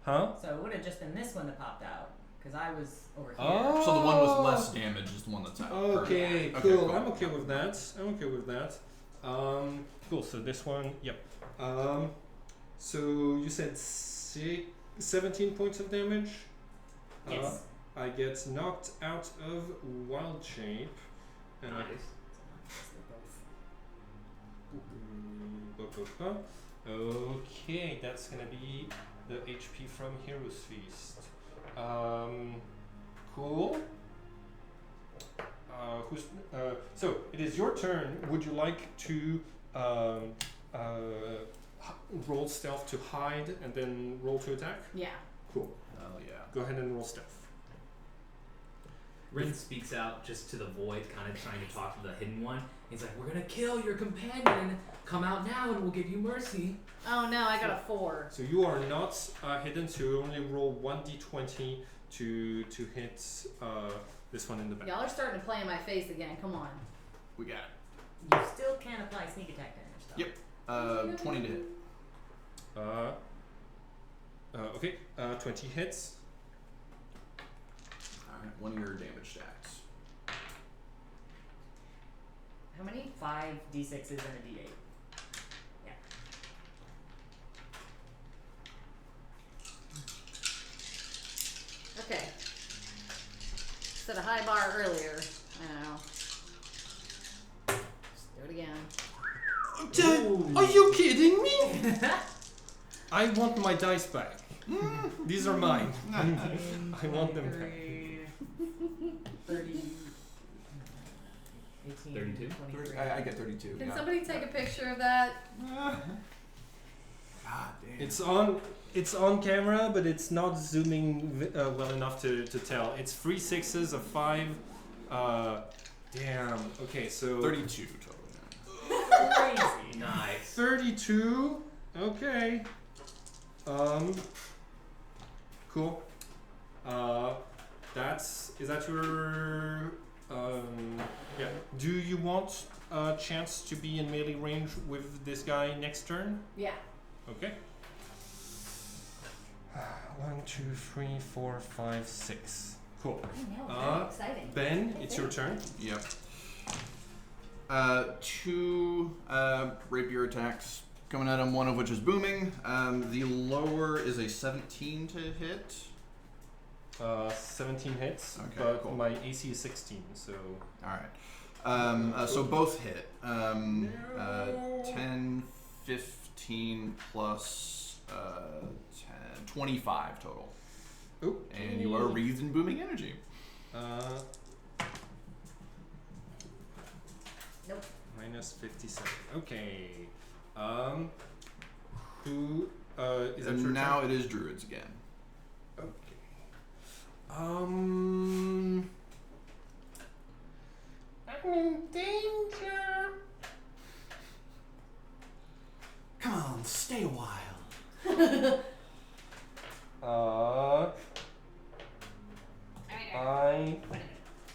Huh? so it would have just been this one that popped out. Because I was over here. Oh. So the one with less damage is the one that's out. Okay, currently. cool. I'm okay with that. Cool. So this one, yep. So you said 17 points of damage. Yes. I get knocked out of wild shape, and okay, that's gonna be the HP from Hero's Feast. Cool. So it is your turn. Would you like to roll stealth to hide and then roll to attack? Yeah. Cool. Oh yeah. Go ahead and roll stealth. Rin speaks out just to the void, kind of trying to talk to the hidden one. He's like, "We're gonna kill your companion. Come out now, and we'll give you mercy." Oh no, I got a 4. So you are not hidden, so you only roll 1d20 to hit this one in the back. Y'all are starting to play in my face again. Come on. We got it. You still can apply sneak attack damage though. Yep. 20 to hit. Okay, 20 hits. Alright, one of your damage stacks. How many? 5 d6s and a d8. Yeah. Okay. Set a high bar earlier. I know. Let's do it again. Are you kidding me? I want my dice back. These are mine. I want them back. 30. 18, 32? 23. I get 32. Can yeah. somebody take a picture of that? God damn. It's on camera, but it's not zooming well enough to tell. It's 3 6s, a 5. Damn. Okay, so 32 total. Crazy. Nice. 32. Okay. Cool. Is that your yeah. Do you want a chance to be in melee range with this guy next turn? Yeah. Okay. 1, 2, 3, 4, 5, 6. Cool. I know. Very exciting. Ben, it's your turn. Yep. 2 rapier attacks coming at him, one of which is booming. The lower is a 17 to hit. 17 hits, Okay, but cool. my AC is 16, so... Alright. So both hit. 10, 15 plus 10, 25 total. Ooh. And you are wreathed in booming energy. Nope. Minus 57. Okay. Who is that And your now turn? it is druids again. Okay. I'm in danger. Come on, stay a while. I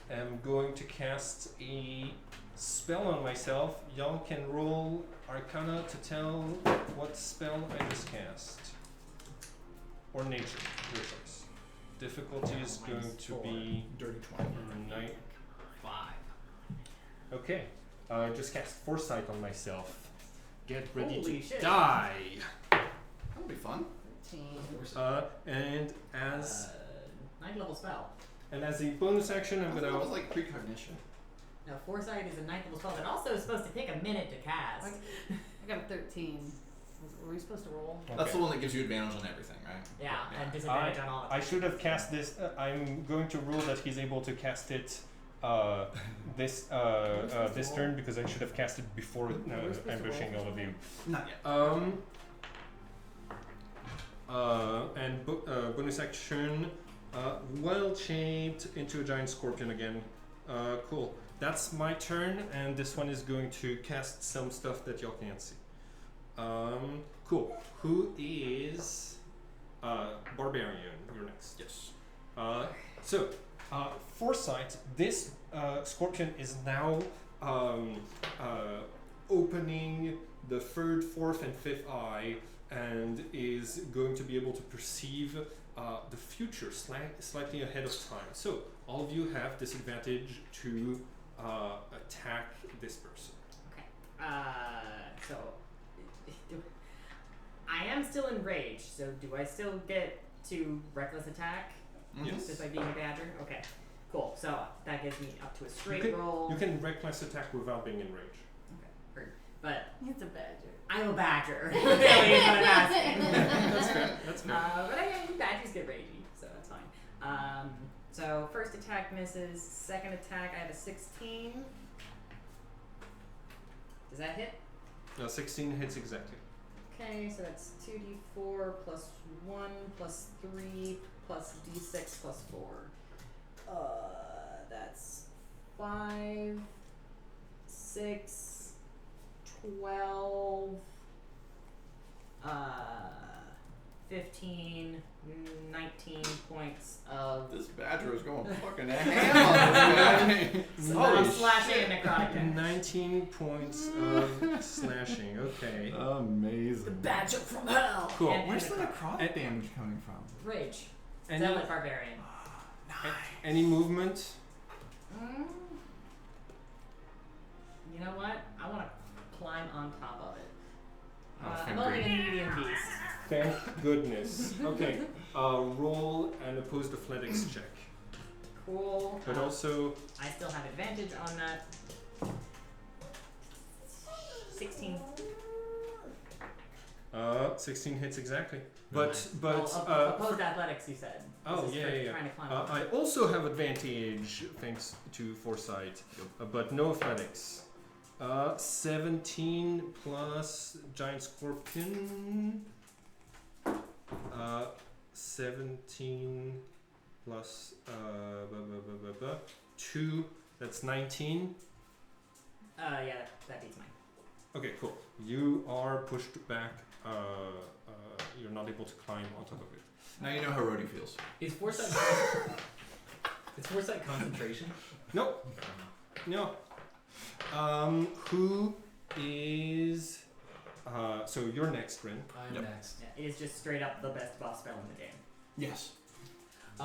am going to cast a spell on myself. Y'all can roll Arcana to tell what spell I just cast. Or nature, your choice. Difficulty is going to be Dirty 20. 9. 5. Okay, I just cast Foresight on myself. Get ready Holy to shit. die. That'll be fun. 13. And as 9th level spell. a bonus action, I'm That gonna. was like precognition. Now, Foresight is a 9th level spell that also is supposed to take a minute to cast. I got a 13. Were we supposed to roll? That's Okay. the one that gives you advantage on everything, right? Yeah, Yeah. and disadvantage on all of I should have cast this. I'm going to rule that he's able to cast it this turn because I should have cast it before We're supposed to ambushing roll all of you. Not yet. And bonus action, wild shaped into a giant scorpion again. Cool. That's my turn, and this one is going to cast some stuff that y'all can't see. Cool. Who is Barbarian? You're next. Yes. So, Foresight, this scorpion is now opening the 3rd, 4th, and 5th eye and is going to be able to perceive the future slightly ahead of time. So, all of you have disadvantage to attack this person. Okay. So I am still enraged. So do I still get to reckless attack Yes. just by being a badger? Okay. Cool. So that gives me up to a straight can- roll. You can reckless attack without being enraged. But It's a badger. I'm a badger. Really is what I'm asking. That's fair. That's fair. But badgers get ragey, so that's fine. So first attack misses. Second attack, I have a 16. Does that hit? 16 hits exactly. Okay, so that's 2d4 plus 1 plus 3 plus d6 plus 4. That's 5, 6, 12, 15, 19 points of This badger is going fucking ham on this guy. slashing and necrotic damage. 19 points of slashing. Okay. Amazing. Badger from hell. Cool. And- Where's the necrotic damage coming from? Rage. Any, Zealot Barbarian. any movement? Mm. You know what? I want to climb on top of it. Oh, I'm only a medium beast. Thank goodness. Okay. Roll an opposed athletics check. Cool. But also, I still have advantage on that. 16. 16 hits exactly. Nice. Opposed athletics, you said. Oh, This is yeah, for yeah. Trying to climb up. I also have advantage thanks to foresight, but no athletics. 17 plus giant scorpion. 17 plus 2. That's 19. Yeah, that beats mine. Okay, cool. You are pushed back. You're not able to climb on top of it. Now you know how Rhodey feels. Is foresight? Is foresight concentration? Nope. No. Who is? So you're next, Rin. I'm Yep. next. Yeah, it is just straight up the best boss spell in the game. Yes. Do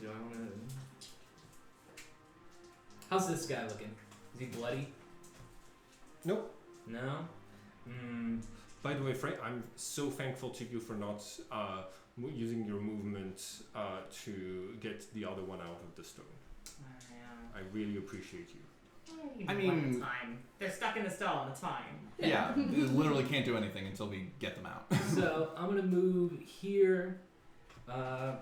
I want to? How's this guy looking? Is he bloody? Nope. No. By the way, Frank, I'm so thankful to you for not using your movement to get the other one out of the stone. I really appreciate you. You I can one mean- at a time. They're stuck in the stone. It's fine. Yeah. They literally can't do anything until we get them out. So I'm gonna move here. I'd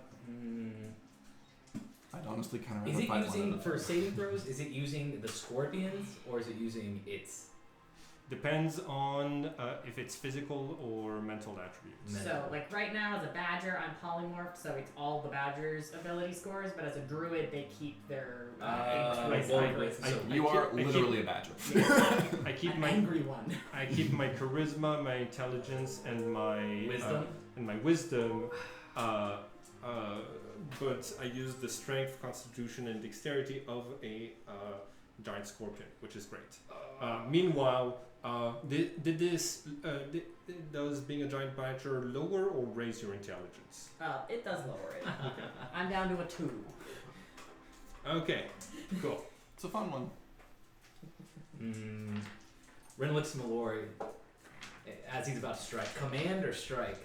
honestly kind of Is rather it fight one using at a for time. saving throws? Is it using the scorpions or is it using its? Depends on if it's physical or mental attributes. Men- So, like right now, as a badger, I'm polymorphed, so it's all the badger's ability scores. But as a druid, they keep their like twist. with- I- so You are I keep- literally a badger. I keep An my angry one. I keep my charisma, my intelligence, and my wisdom. But I use the strength, constitution, and dexterity of a giant scorpion, which is great. Meanwhile, does being a giant badger lower or raise your intelligence? It does lower it. I'm down to a 2. Okay, cool. It's a fun one. Ren looks to Mallory as he's about to strike. Command or strike?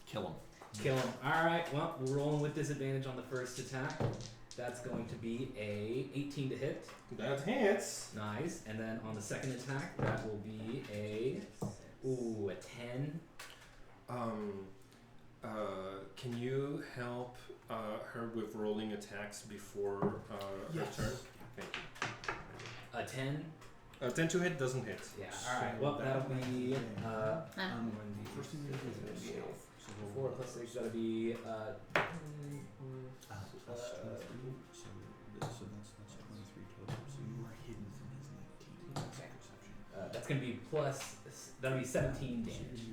Kill him. Kill him. Alright, well, we're rolling with disadvantage on the first attack. That's going to be a 18 to hit. That hits. Nice. And then on the second attack, that will be a 10. Can you help her with rolling attacks before Yes. her turn? Thank you. A 10? 10 to hit doesn't hit. Yeah. Alright, well, that'll be First thing you do is be stealth. 4 plus 6, that'll be Plus 23, so that's 23 total. So you are hidden from his 19. Okay. Perception. that's going to be plus, that'll be 17 damage.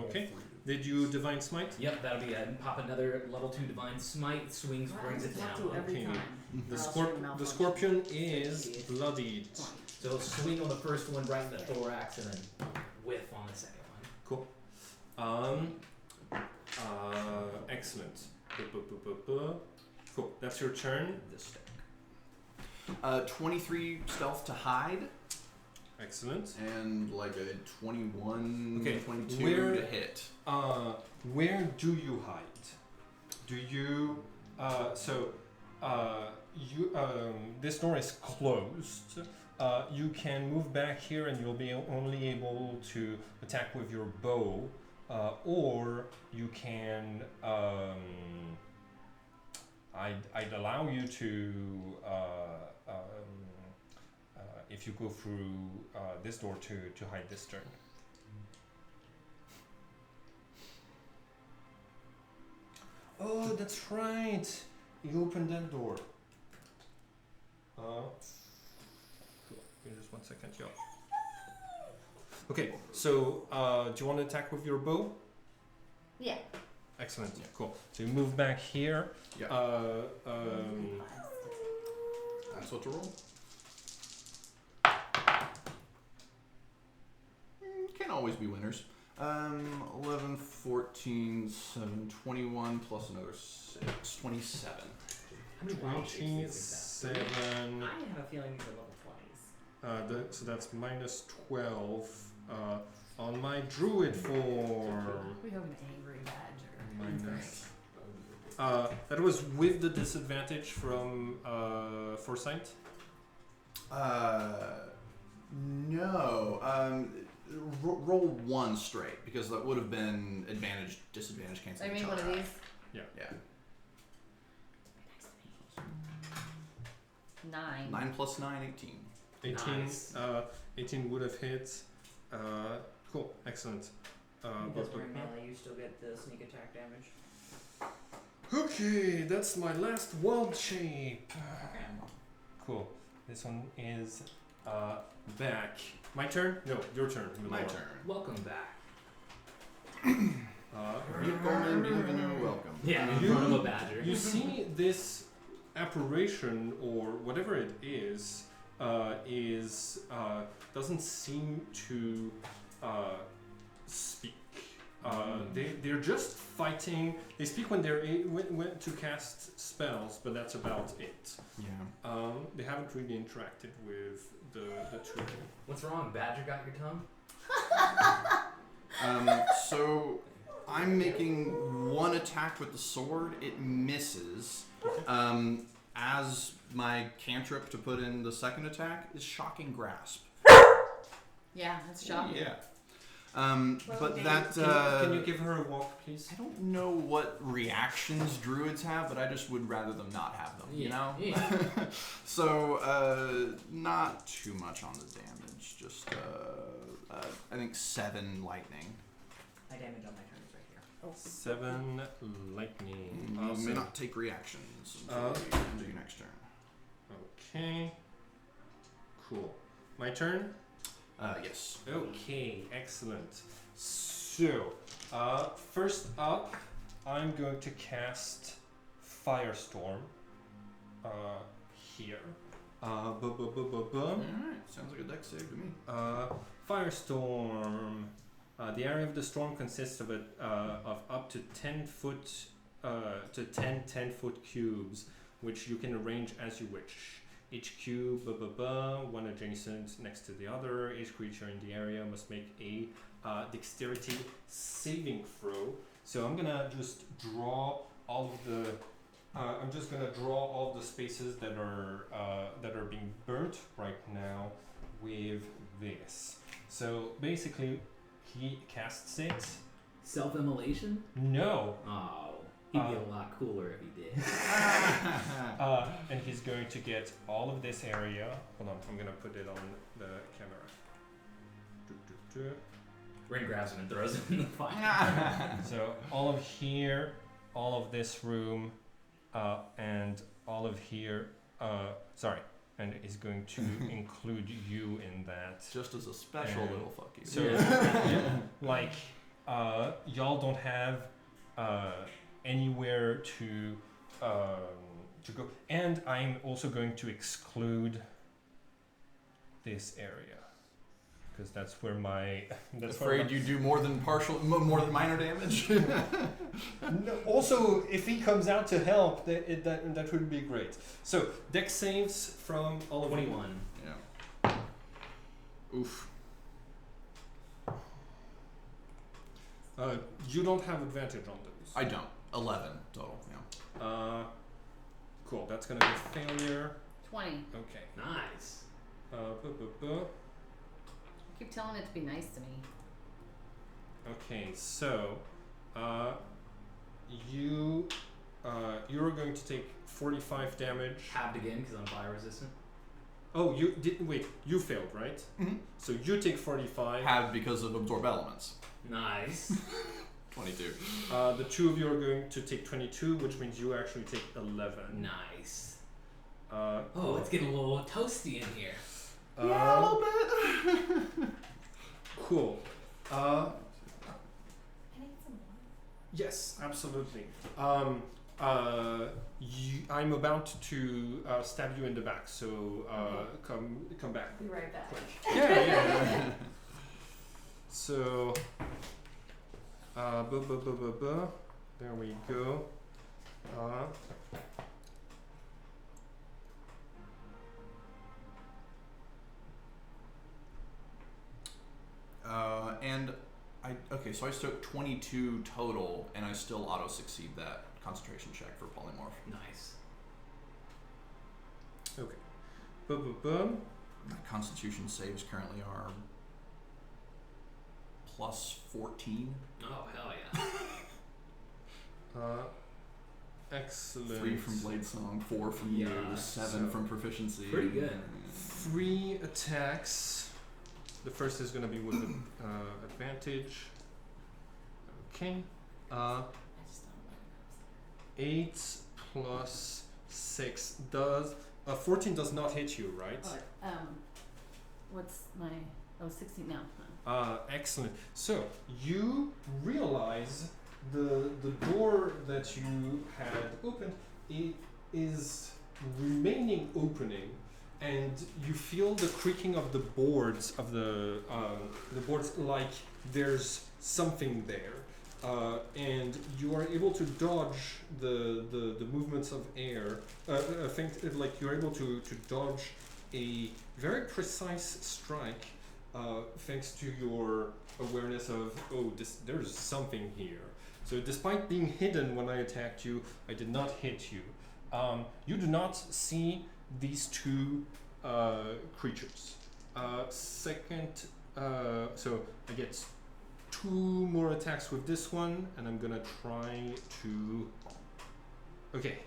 Okay. Did you divine smite? Yep, that'll be pop another level 2 divine smite, swings, brings it down. Every Okay. time. The, Or else scorp- you're the malfunctioning. scorpion is bloodied. So swing on the first one right in the thorax and then whiff on the second one. Cool. Excellent. Cool. That's your turn. This stack. 23 stealth to hide, Excellent. and like a 21, Okay, 22 where- to hit. Where do you hide? Do you? This door is closed. You can move back here, and you'll be only able to attack with your bow, or you can. I'd allow you to. If you go through this door to hide this turn. Oh, that's right. You opened that door. Give me just 1 second, yo. Okay, so do you want to attack with your bow? Yeah. Excellent. Cool. So you move back here. Yeah. That's what to roll. Can always be winners. 11, 14, 7, 21 plus another 6, 27. How many wild shapes do you think that's? 27. I have a feeling these are level 20s. So that's minus 12 on my druid form. We have an angry badger. Minus. That was with the disadvantage from foresight. No. Roll one straight because that would have been advantage, disadvantage So canceling. you mean one of these? Yeah. 9. 9 plus 9, 18. 18. Nice. 18 would have hit. Cool. Excellent. Because we're in melee, you still get the sneak attack damage. Okay, that's my last wild shape. Cool. This one is back. My turn? No, your turn. My Milora. turn. Welcome back. You're welcome. Yeah, in You- front of a badger. You see this apparition or whatever it is doesn't seem to speak. They're just fighting. They speak when they're when to cast spells, but that's about it. Yeah. They haven't really interacted with the two of you. What's wrong? Badger got your tongue? So I'm making one attack with the sword. It misses. As my cantrip to put in the second attack is Shocking Grasp. Yeah, that's shocking. Yeah. Well, But okay. that Can you give her a walk, please? I don't know what reactions druids have, but I just would rather them not have them. You know. Yeah. So not too much on the damage. Just I think 7 lightning. My damage on my turn is right here. Oh. 7 lightning. You may Awesome. not take reactions until you do your next turn. Okay. Cool. My turn? Yes. Okay, excellent. So, first up, I'm going to cast Firestorm here. Alright, sounds like a deck save to me. Firestorm. The area of the storm consists of up to 10 foot to 10-foot cubes, which you can arrange as you wish. Each cube, one adjacent next to the other. Each creature in the area must make a dexterity saving throw. So I'm gonna just draw all of the. I'm just gonna draw all the spaces that are being burnt right now with this. So basically, he casts it. Self-immolation? No. Oh, he'd be a lot cooler if he did. And he's going to get all of this area. Hold on, I'm gonna put it on the camera. Ring grabs him and throws him in the fire. So all of here, all of this room, and all of here. And is going to include you in that. Just as a special little fuck you. So, like, y'all don't have anywhere to go, and I'm also going to exclude this area because that's where my. That's Afraid you do more than minor damage. No, also, if he comes out to help, that would be great. So, dex saves from all of you. 21. Yeah. Oof. You don't have advantage on those. I don't. 11 total. Yeah. Cool. That's gonna be a failure. 20. Okay. Nice. Keep telling it to be nice to me. Okay. So, you're going to take 45 damage. Halved again because I'm fire resistant. Oh, you didn't wait. You failed, right? Mm-hmm. So you take 45. Have because of absorb elements. Nice. 22. The two of you are going to take 22, which means you actually take 11. Nice. Cool. Oh, it's getting a little toasty in here. Yeah, a little bit. Cool. Can I get some more? Yes, absolutely. I'm about to stab you in the back, so come back. I'll be right back. Yeah. So, there we go. And okay, so I took 22 total, and I still auto succeed that concentration check for polymorph. Nice. Okay. My constitution saves currently are plus 14. Oh, hell yeah. Excellent. 3 from Blade Song, 4 from you, Yeah, 7 so from proficiency. pretty good. 3 attacks. The first is going to be with advantage. Okay. I just don't know. 8 plus 6 does. 14 does not hit you, right? What's my... Oh, 16 now. Excellent. So you realize the door that you had opened is remaining opening, and you feel the creaking of the boards of the boards, like there's something there, and you are able to dodge the movements of air. I think like you're able to dodge a very precise strike, thanks to your awareness of there's something here. So despite being hidden when I attacked you, I did not hit you. You do not see these two creatures. Second, so I get 2 more attacks with this one, and I'm gonna try to. Okay,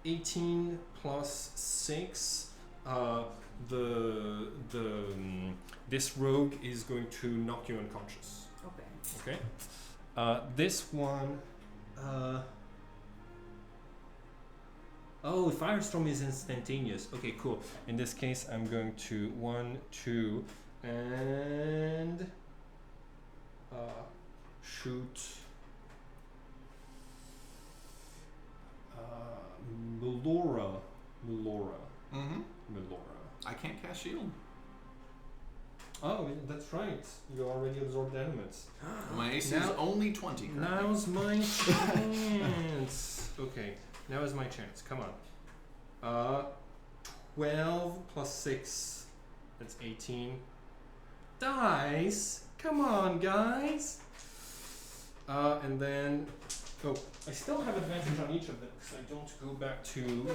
18 plus 6. This rogue is going to knock you unconscious. Okay. Okay. This one. Oh, Firestorm is instantaneous. Okay, cool. In this case, I'm going to 1, 2, and shoot. Melora. Mm-hmm. Melora. I can't cast shield. Oh, that's right. You already absorbed elements. My AC is Now- only 20 currently. Now's my chance. Okay, now is my chance. Come on. 12 plus 6. That's 18. Dice. Come on, guys. And then. Oh, I still have advantage on each of them because I don't go back to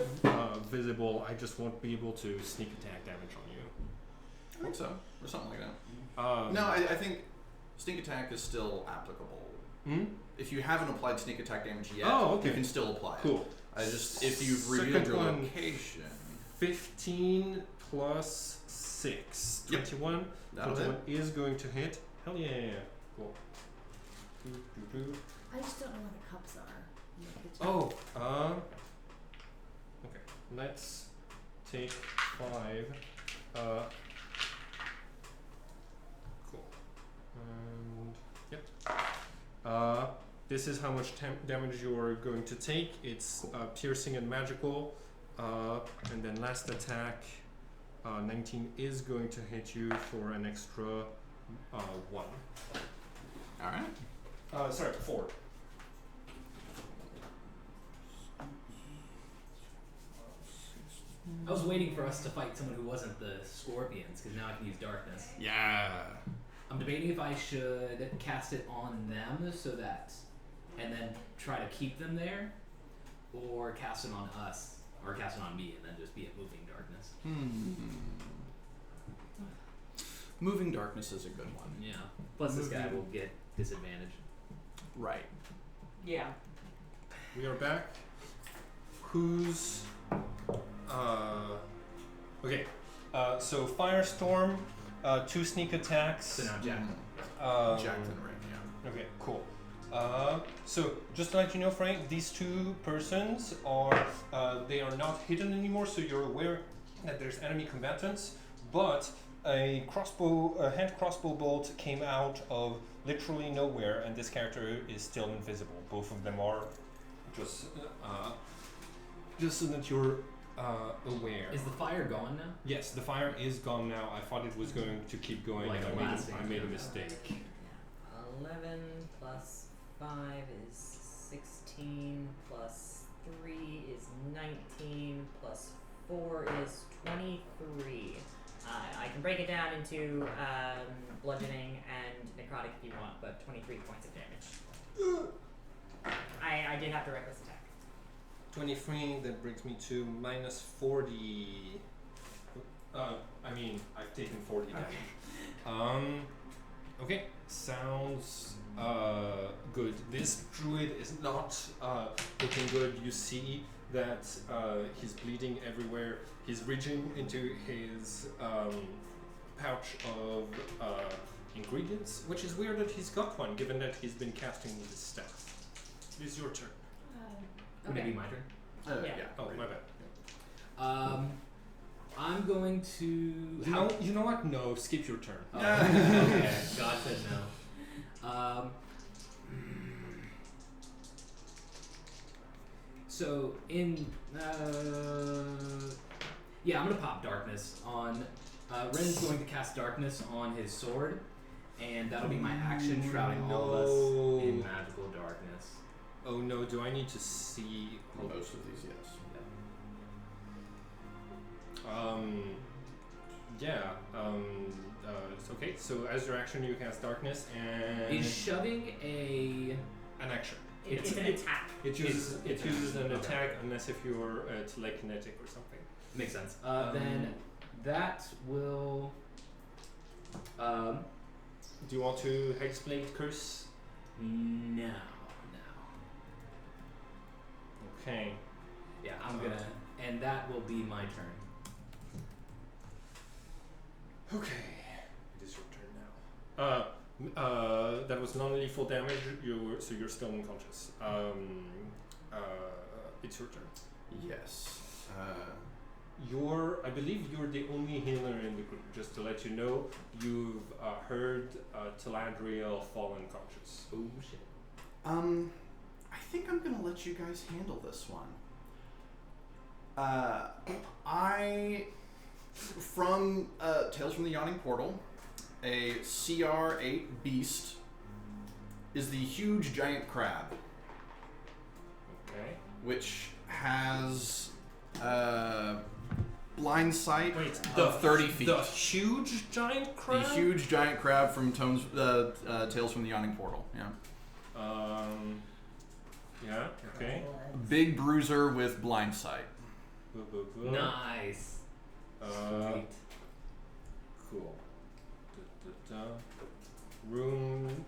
visible. I just won't be able to sneak attack damage on you. I think so, or something like that. No, I think sneak attack is still applicable. Hmm? If you haven't applied sneak attack damage yet, Oh, okay. you can still apply it. Cool. If you've Second revealed your one. location, 15 plus 6. Yep. 21. that'll 21 hit. is going to hit. Hell yeah. Cool. I just don't know where the cups are. in the kitchen. Oh, okay. Let's take 5. Cool. And yep. This is how much damage you are going to take. It's piercing and magical. And then last attack, 19 is going to hit you for an extra 1. Alright. Sorry, 4. I was waiting for us to fight someone who wasn't the scorpions, because now I can use darkness. Yeah. I'm debating if I should cast it on them so that, and then try to keep them there, or cast it on us, or cast it on me, and then just be a moving darkness. Moving darkness is a good one. Yeah. Plus, this guy Moving. will get disadvantage. Right. Yeah. We are back. Who's okay. So Firestorm, 2 sneak attacks. So now Jack. Jack and Ring, yeah. Okay, cool. So just to let you know, Frank, these 2 persons are they are not hidden anymore, so you're aware that there's enemy combatants. but a hand crossbow bolt came out of literally nowhere, and this character is still invisible. Both of them are, just so that you're aware. Is the fire gone now? Yes, the fire is gone now. I thought it was going to keep going, Like and a lasting I made a fire. mistake. 11 plus 5 is 16 plus 3 is 19 plus 4 is 23. I can break it down into bludgeoning and necrotic if you want, but 23 points of damage. I did have to reckless attack. 23, that brings me to minus 40. I've taken 40 damage. Okay, sounds good. This druid is not looking good. You see that he's bleeding everywhere. He's reaching into his pouch of ingredients, which is weird that he's got one, given that he's been casting with his staff. It is your turn. Would it be my turn? Yeah. Oh, my bad. I'm going to. You know what? No, skip your turn. Oh, okay, God said no. So in I'm gonna pop darkness on. Ren's going to cast darkness on his sword, and that'll be my action, shrouding all of us in magical darkness. Oh no! Do I need to see? Most of these, yes. It's okay. So as your action, you cast darkness, and Is shoving an action. It's an attack. It uses an Okay. attack unless if you're telekinetic or something. Makes sense. Then that will. Do you want to hexblade curse? No. Okay. Yeah, I'm gonna, and that will be my turn. Okay. It is your turn now. That was non-lethal damage. You're still unconscious. It's your turn. Yes. I believe you're the only healer in the group. Just to let you know, you've heard Taladriel fall unconscious. Oh shit. I think I'm gonna let you guys handle this one. From Tales from the Yawning Portal, a CR8 beast is the huge giant crab, Okay. which has blind sight the of 30 feet. The huge giant crab. The huge giant crab from Tales from the Yawning Portal. Yeah. Yeah. Okay. Big bruiser with blind sight. Nice. Sweet. Cool. Rune.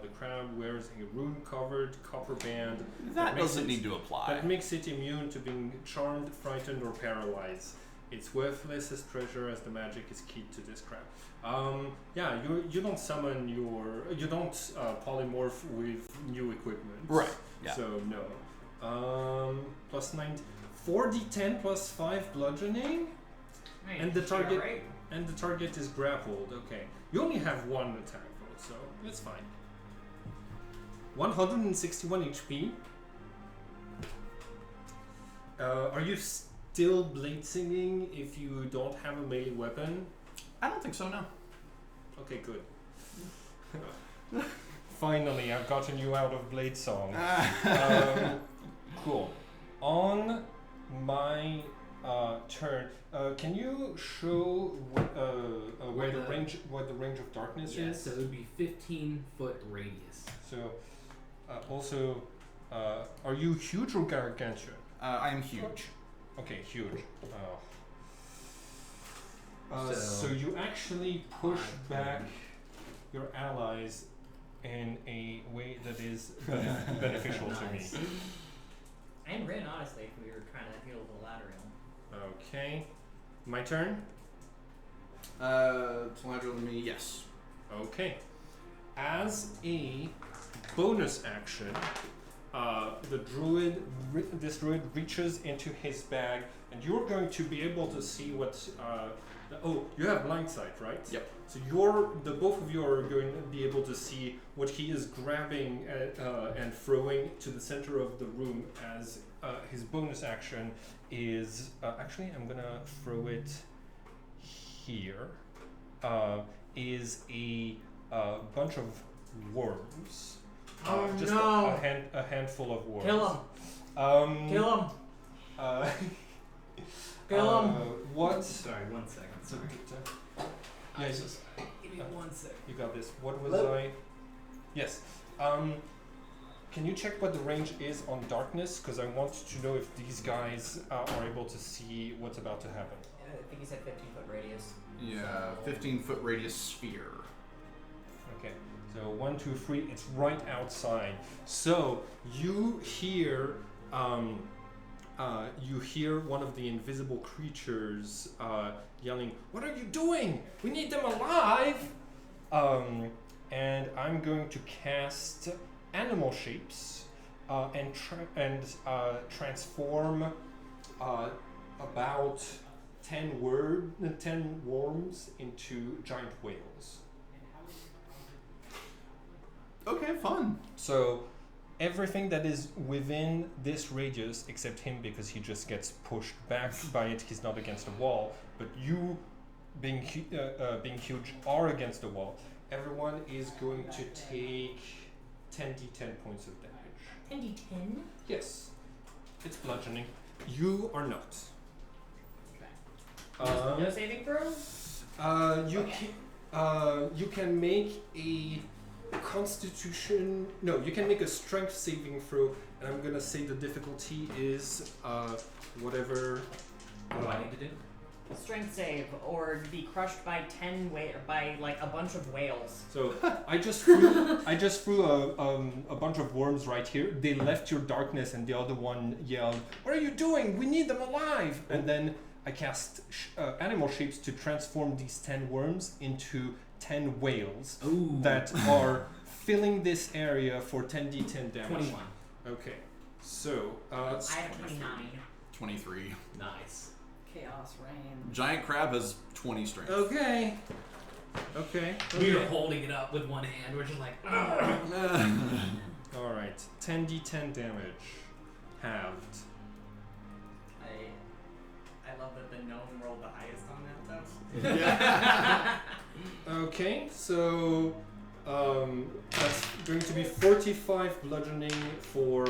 The crab wears a rune-covered copper band. That makes doesn't it- need to apply. That makes it immune to being charmed, frightened, or paralyzed. It's worthless as treasure, as the magic is keyed to this crab. You don't summon you don't polymorph with new equipment. Right. Yeah. So no. Plus 9, 4d10 plus 5 bludgeoning, And the target- Right. and the target is grappled. Okay, you only have one attack roll, so it's fine. 161 HP. Are you still blade singing if you don't have a melee weapon? I don't think so. No. Okay, good. Finally, I've gotten you out of blade song. Cool. On my turn, can you show where the range of darkness Yeah, is? so it would be 15-foot radius. So, are you huge or gargantuan? I am huge. Okay, huge. So- So you actually push back your allies in a way that is beneficial to me. Nice. And Rin, honestly, if we were trying to heal the lateral. Okay, my turn. Taladriel to me, yes. Okay, as a bonus action, this druid reaches into his bag, and you're going to be able to see what. You have blind sight, right? Yep. So the both of you are going to be able to see what he is grabbing and throwing to the center of the room as his bonus action is. Actually, I'm gonna throw it here. Is a bunch of worms. Just no! a handful of worms. Kill him! Kill him! Kill him! What? Sorry, 1 second. Sorry. Yeah, I'm so sorry. Give me 1 second. you got this. What was Hello? I? Yes. Can you check what the range is on darkness? Because I want to know if these guys are able to see what's about to happen. I think you said 15-foot radius. Yeah, 15-foot radius sphere. Okay. So 1, 2, 3. It's right outside. So you hear. You hear one of the invisible creatures yelling, "What are you doing? We need them alive!" And I'm going to cast animal shapes and transform about 10 worms into giant whales. Okay, fun. So everything that is within this radius, except him because he just gets pushed back by it, he's not against the wall, but you, being huge, are against the wall. Everyone is going to take 10d10 points of damage. 10d10? Yes. It's bludgeoning. You are not. No saving throw? You can make a Constitution. No, you can make a Strength saving throw, and I'm gonna say the difficulty is whatever. What do I need to do? Strength save, or be crushed by by like a bunch of whales. So I just threw a bunch of worms right here. They left your darkness, and the other one yelled, "What are you doing? We need them alive!" And then I cast animal shapes to transform these 10 worms into 10 whales. Ooh. That are filling this area for 10d10 damage. 21. Okay, so I have 29. 23. Nice. Chaos reign. Giant crab has 20 strength. Okay. We are holding it up with one hand. We're just like, All right, 10d10 damage, halved. I love that the gnome rolled the highest on that though. Okay, so that's going to be 45 bludgeoning for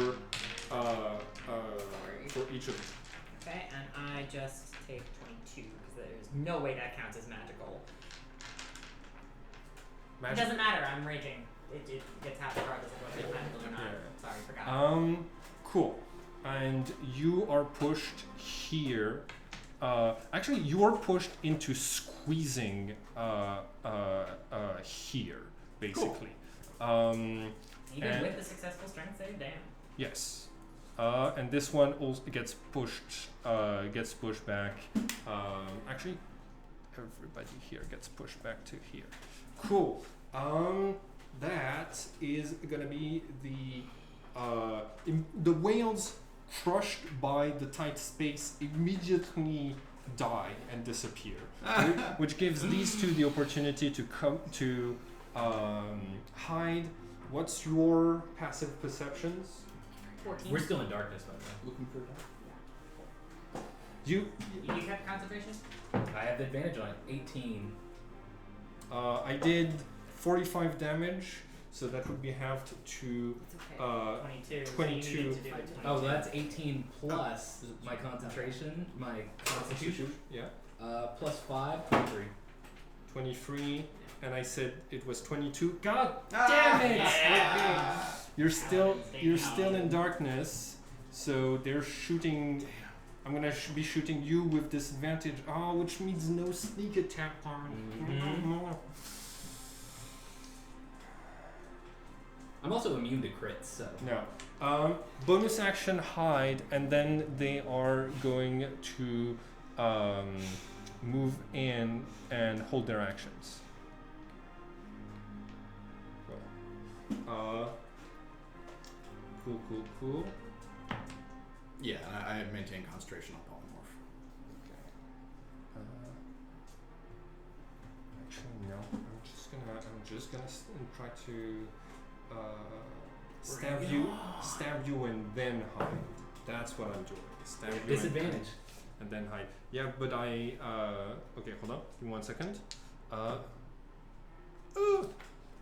each of them. Okay, and I just take 22 because there's no way that counts as magical. It doesn't matter. I'm raging. It gets half regardless of whether it's magical or not. Yeah. Sorry, forgot. Cool. And you are pushed here. Actually, you are pushed into squeezing here, basically. Even and- with the successful strength save, damn. Yes. And this one also gets pushed back. Actually, everybody here gets pushed back to here. Cool. That is gonna be the whales crushed by the tight space immediately die and disappear, which gives these two the opportunity to come to hide. What's your passive perceptions? 14. we're still in darkness, by the way. Looking for that. You You have concentration? I have the advantage on it. 18. I did 45 damage, so that would be halved to It's okay. 22. 22. So you need to do the 22. Oh, that's 18 plus my concentration, my constitution. Yeah, Plus 5, 23. 23, and I said it was 22. God damn it! Yeah. Okay. You're still in darkness, so they're shooting. I'm gonna be shooting you with disadvantage. Oh, which means no sneak attack on. Mhm. I'm also immune to crits, so. No. Bonus action hide, and then they are going to move in and hold their actions. Cool. Cool. Yeah, and I maintain concentration on polymorph. Actually, no. I'm just gonna try to stab you and then hide. That's what I'm doing. Stab you Disadvantage. and then hide. Yeah, but I okay, hold on. Give me 1 second.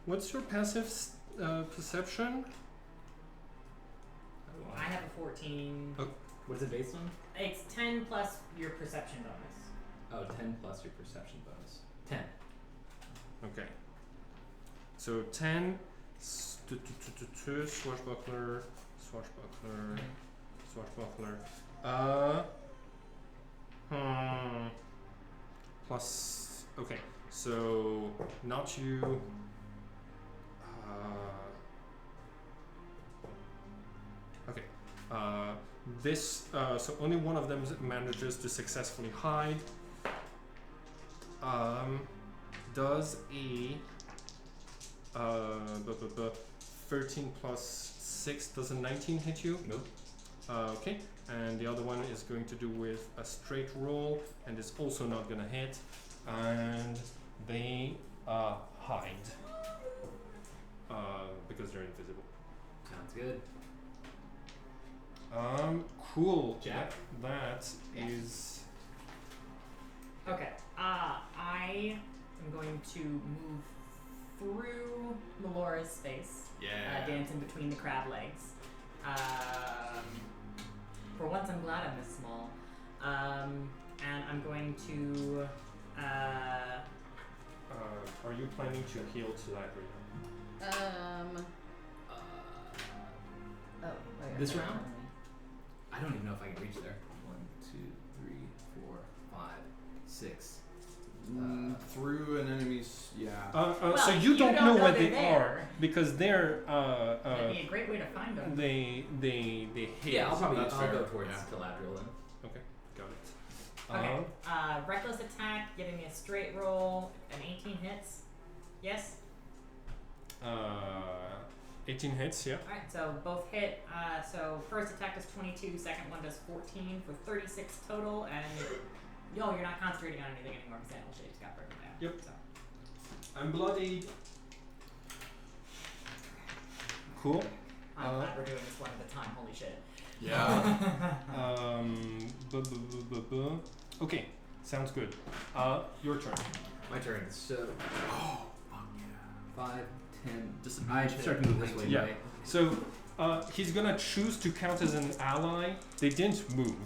What's your passive perception? I have a 14. What's it based on? It's 10 plus your perception bonus. Oh, 10 plus your perception bonus. 10. Okay. So 10. Swashbuckler. Plus. Okay. So not you. Okay. This. So only one of them manages to successfully hide. Does a 13 plus 6, does a 19 hit you? Nope. Okay, and the other one is going to do with a straight roll and is also not gonna hit, and they hide because they're invisible. Sounds good. Cool. Jack? That Yes. is. Okay. I am going to move through Melora's space. Yeah. Dancing between the crab legs. For once, I'm glad I'm this small. And I'm going to. Are you planning to heal to Ladria? Oh, wait, This okay. round? I don't even know if I can reach there. 1, 2, 3, 4, 5, 6. Through an enemy's, yeah. So you don't know where they are because they're That'd be a great way to find them. they hit. Yeah, I'll That's go fair. towards Yeah. Galadriel then. Okay, got it. Okay. Reckless attack, giving me a straight roll, an 18 hits. Yes. 18 hits, yeah. All right. So both hit. So first attack does 22, second one does 14 for 36 total, and no, you're not concentrating on anything anymore because Animal Shape's got broken down. Yep. So. I'm bloodied. Cool. I'm glad we're doing this one at a time. Holy shit. Yeah. Okay, sounds good. Your turn. My turn. So Oh, fuck yeah. 5, 10. Disadvantage. I start to move this way. Yeah. Right? So he's gonna choose to count as an ally. They didn't move.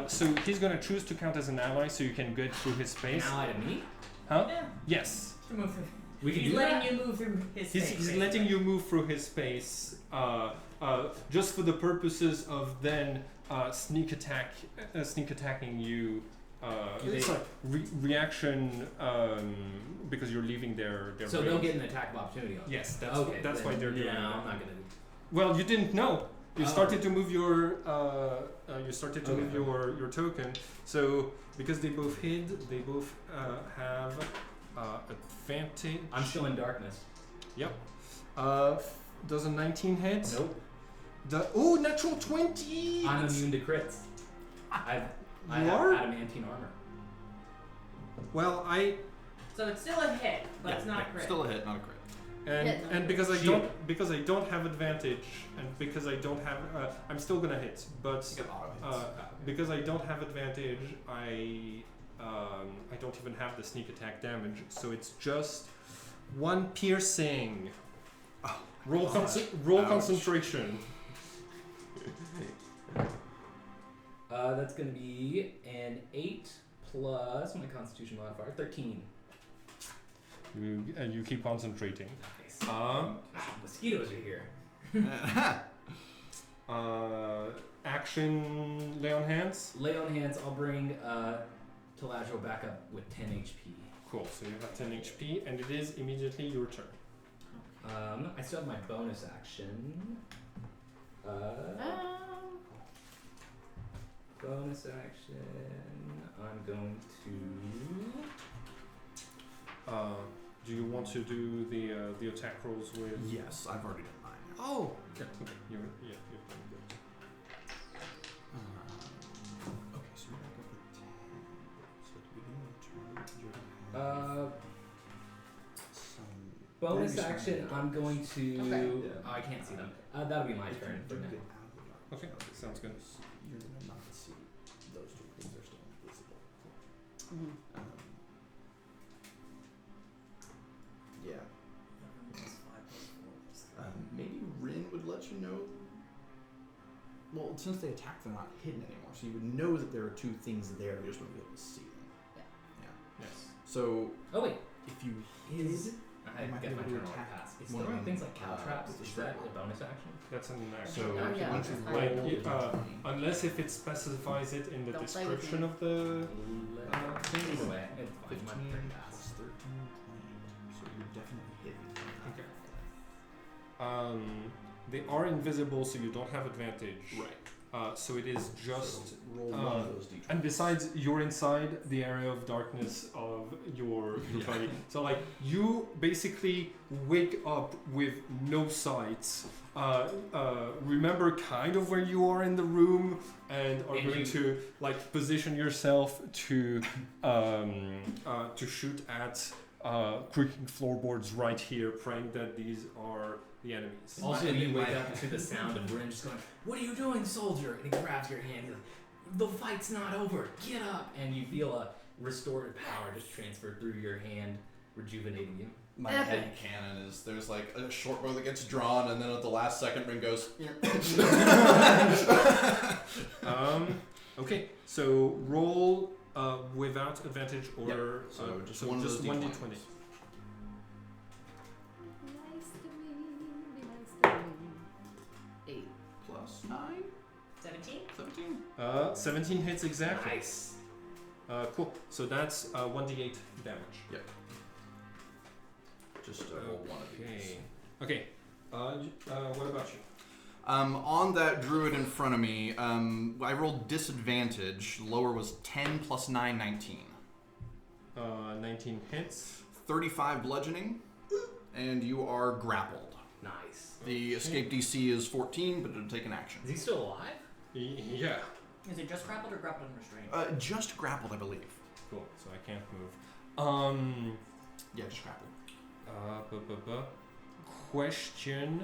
So he's gonna choose to count as an ally so you can get through his An space. ally to me? Huh? Yeah. Yes. To move through. We can He's do letting that? you move through his He's, space. he's letting you move through his space just for the purposes of then sneak attacking you. It's like reaction because you're leaving their So range. they'll get an attack of opportunity on me. Yes, that's Okay, that's then, why they're doing yeah, that. I'm not gonna. Well, you didn't know. You Oh. started to move your Okay. your token. So because they both hid, they both have advantage. I'm still in darkness. Yep. Does a 19 hit? Nope. Natural 20. I'm immune to crits. I You have are? adamantine armor. Well, So it's still a hit, but it's not a crit. Still a hit, not a crit. and because I Shield. don't have advantage, and because I don't have I'm still gonna hit, but You get auto hits. because I don't have advantage, I don't even have the sneak attack damage, so it's just 1 piercing. Oh, Roll God. roll Ouch. concentration. That's gonna be an 8 plus my Constitution modifier, 13. You keep concentrating. Nice. Mosquitoes are here. Action lay on hands. Lay on hands. I'll bring Galadriel back up with 10 HP. Cool. So you have 10 HP, and it is immediately your turn. I still have my bonus action. Bonus action. I'm going to. Do you want to do the attack rolls with? Yes, I've already done mine. Oh, okay. You're pretty good. Okay, so you're back up at 10. So at the beginning of the turn, you're gonna have some Bonus very action, small I'm going to. Okay. Oh, I can't see them. That'll be my If turn you for do now. get out of the dark Okay, spell, sounds good. You're gonna not see those two because they're still invisible. Mhm. Yeah. 11 plus 5 plus 4 plus 3. Maybe Rin would let you know. Well, since they attacked, they're not hidden anymore, so you would know that there are two things there. You just wouldn't be able to see them. Yes. So Oh wait, if you hid, I You might guess be my able to turn will attack pass. Is one throwing of things them, like caltraps, with the is strike that a bonus action? That's an action. so Oh, yeah, once you that's roll fine. the Unless if it specifies it in the Don't play with description me. of the. Either way, it's fine. 15 My turn plus pass. 13, 20. So you're definitely hidden. Okay. They are invisible, so you don't have advantage. Right. So it is just. So roll one of those d20s. And besides, you're inside the area of darkness of your Yeah. body. So, like, you basically wake up with no sight. Remember kind of where you are in the room, and are And going you- to like position yourself to shoot at creaking floorboards right here, praying that these are the enemies. Also, I mean, you wake my- up to the sound of Rin just going, "What are you doing, soldier?" And he grabs your hand. He's like, "The fight's not over. Get up!" And you feel a restored power just transfer through your hand, rejuvenating you. My Epic. head canon is there's like a short bow that gets drawn, and then at the last second, Ring goes. Okay, so roll without advantage or Yep, so just one of those 1d20. Be nice to me. Be nice to me. 8. Plus 9, 17? 17. 17 hits exactly. Nice. Cool. So that's 1d8 damage. Just roll one of these. Okay. What about you? On that druid in front of me, I rolled disadvantage. Lower was 10 plus 9, 19. 19 hits. 35 bludgeoning, and you are grappled. Nice. The escape DC is 14, but it'll take an action. Is he still alive? Yeah. Is it just grappled or grappled and restrained? Just grappled, I believe. Cool. So I can't move. Yeah, just grappled. Question.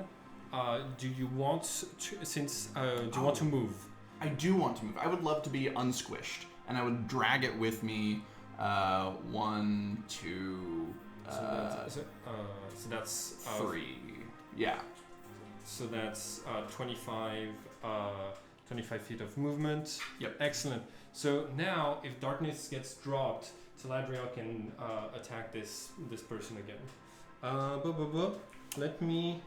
Do you want to, do you want to move? I do want to move. I would love to be unsquished, and I would drag it with me. 1, 2, So that's 3. Yeah. So that's 25 feet of movement. Yep. Excellent. So now, if darkness gets dropped, Saladriel can attack this person again. Let me...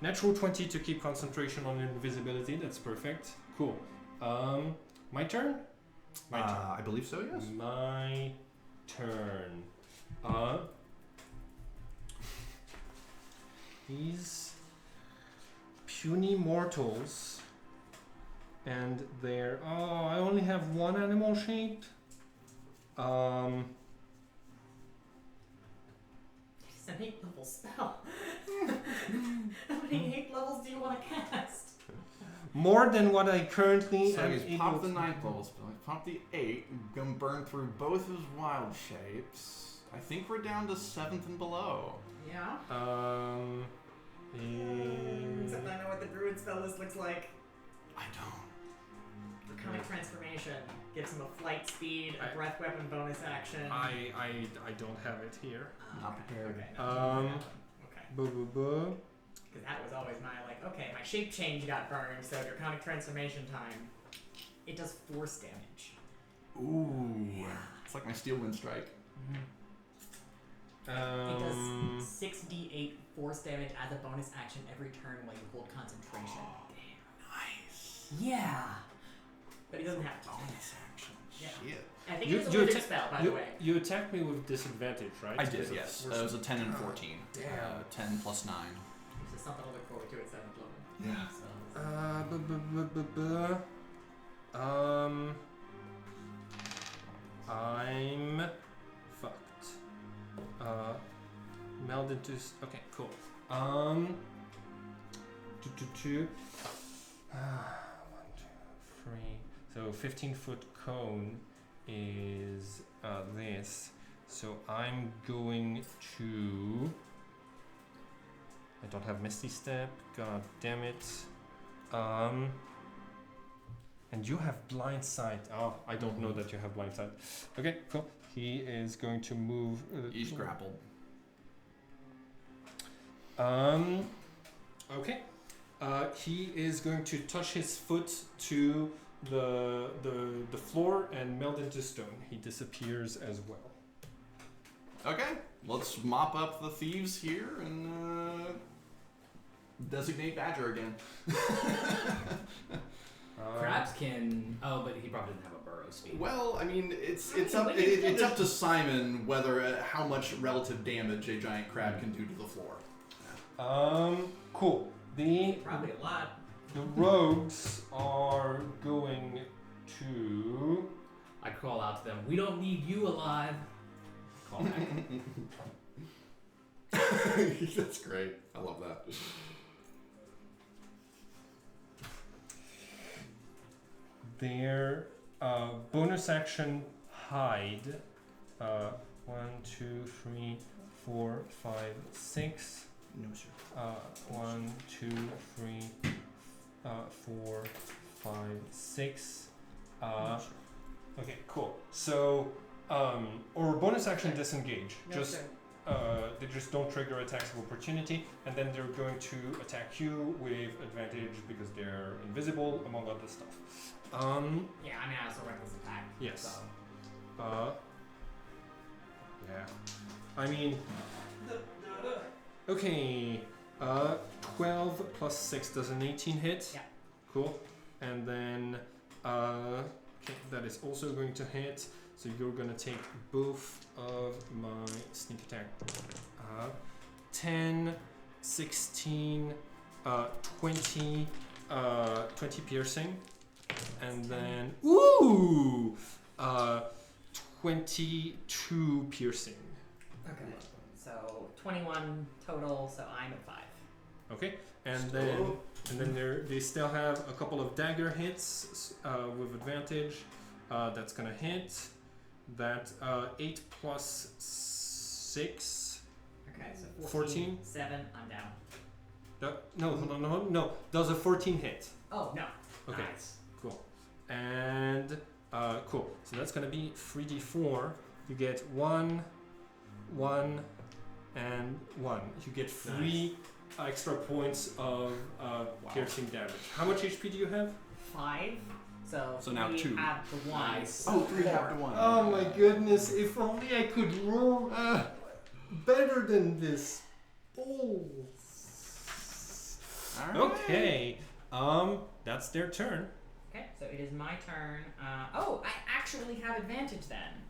Natural 20 to keep concentration on invisibility. That's perfect. Cool. My turn? My turn. I believe so, yes. My turn. These puny mortals, and they're I only have one animal shape. It's an 8 level spell. How many 8 levels do you want to cast? More than what I currently So am he's able popped the to- 9th level spell. He's popped the 8. Gonna burn through both his wild shapes. I think we're down to 7th and below. Yeah. Except I know what the druid spell list looks like. I don't. Draconic transformation gives him a flight speed, a I- breath weapon bonus action. I don't have it here. Not prepared. Okay. Okay. Because that was always my okay, my shape change got burned, so draconic transformation time. It does force damage. Ooh. It's like my steel wind strike. It does 6d8 force damage as a bonus action every turn while you hold concentration. Nice. Yeah. But he doesn't have to. Bonus action. Yeah. Shit. I think You- it was a you wizard atta- spell, by the way. You attacked me with disadvantage, right? I did, Because of yes. force- It was a 10 and 14. Damn. 10 plus 9. Which is something to look forward to at 7th level. Yeah. So, I'm fucked. Melded to. Okay, cool. 1, 2, 3. So 15-foot cone is this. So I'm going to. I don't have Misty Step. God damn it. And you have Blind Sight. Oh, I don't know that you have Blind Sight. Okay, cool. He is going to move. He's grappled. Okay. He is going to touch his foot to the floor and melt into stone. He disappears as well. Okay, let's mop up the thieves here and designate Badger again. Crabs can. Oh, but he probably doesn't have a burrow speed. Well, I mean, it's up to Simon whether how much relative damage a giant crab can do to the floor. Cool. Probably a lot. The rogues are going to. I call out to them. We don't need you alive. Call back. That's great. I love that. Their bonus action hide. 1, 2, 3, 4, 5, 6. No, sir. 1, 2, 3, 4, 5, 6. Okay, cool. So, or bonus action disengage. No, Just sir. they just don't trigger attacks of opportunity, and then they're going to attack you with advantage because they're invisible, among other stuff. Yeah, I mean, I also reckless attack. Yes. So. Yeah. I mean. Okay. 12 plus 6 does an 18 hit. Yeah. Cool. And then okay, that is also going to hit. So you're gonna take both of my sneak attack. 10, 16, 20, 20 piercing. And then 22 piercing. Okay. So 21 total. So I'm at 5. Okay, and then they still have a couple of dagger hits with advantage. That's gonna hit. That 8 plus 6. Okay, so 14. 7. I'm down. No, hold on, no. Does a 14 hit? Oh no. Okay, Nice. cool. And cool. So that's gonna be 3d4. You get 1, 1, and 1. You get 3 extra points of piercing damage. How much HP do you have? 5. So now we 2. have the 1. Nice. Oh, 3 after 1. Oh my goodness! If only I could roll better than this. Oh. All right. Okay. That's their turn. Okay, so it is my turn. Oh, I actually have advantage then.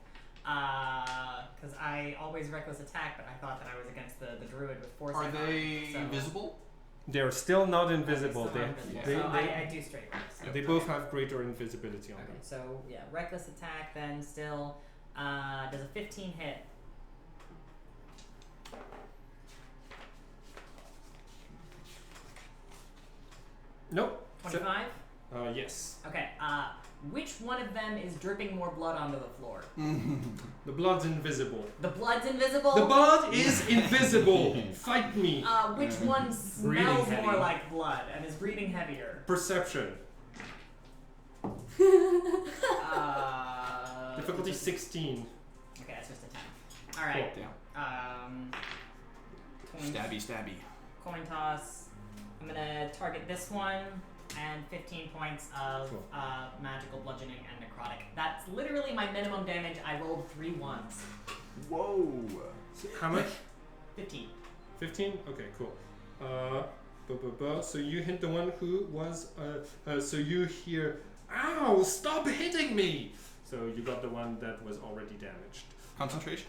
Because I always reckless attack, but I thought that I was against the druid with force. Are they visible? They're still not invisible. Okay, so They I do straight roll. So. they both have greater invisibility on Okay, them. so yeah, reckless attack then still. Does a 15 hit? Nope. 25? Yes. Okay, which one of them is dripping more blood onto the floor? The blood's invisible. The blood's invisible? The blood is invisible. Fight me. Which one Breathing smells more heavy. like blood and is breathing heavier? Perception. Difficulty 16. Okay, that's just a 10. Alright. Coin, Stabby. coin toss. I'm gonna target this one and 15 points of Cool. magical bludgeoning and necrotic. That's literally my minimum damage. I rolled 3 1s. Whoa. How much? 15. 15? Okay, cool. So you hit the one who was, so you hear, ow, stop hitting me! So you got the one that was already damaged. Concentration?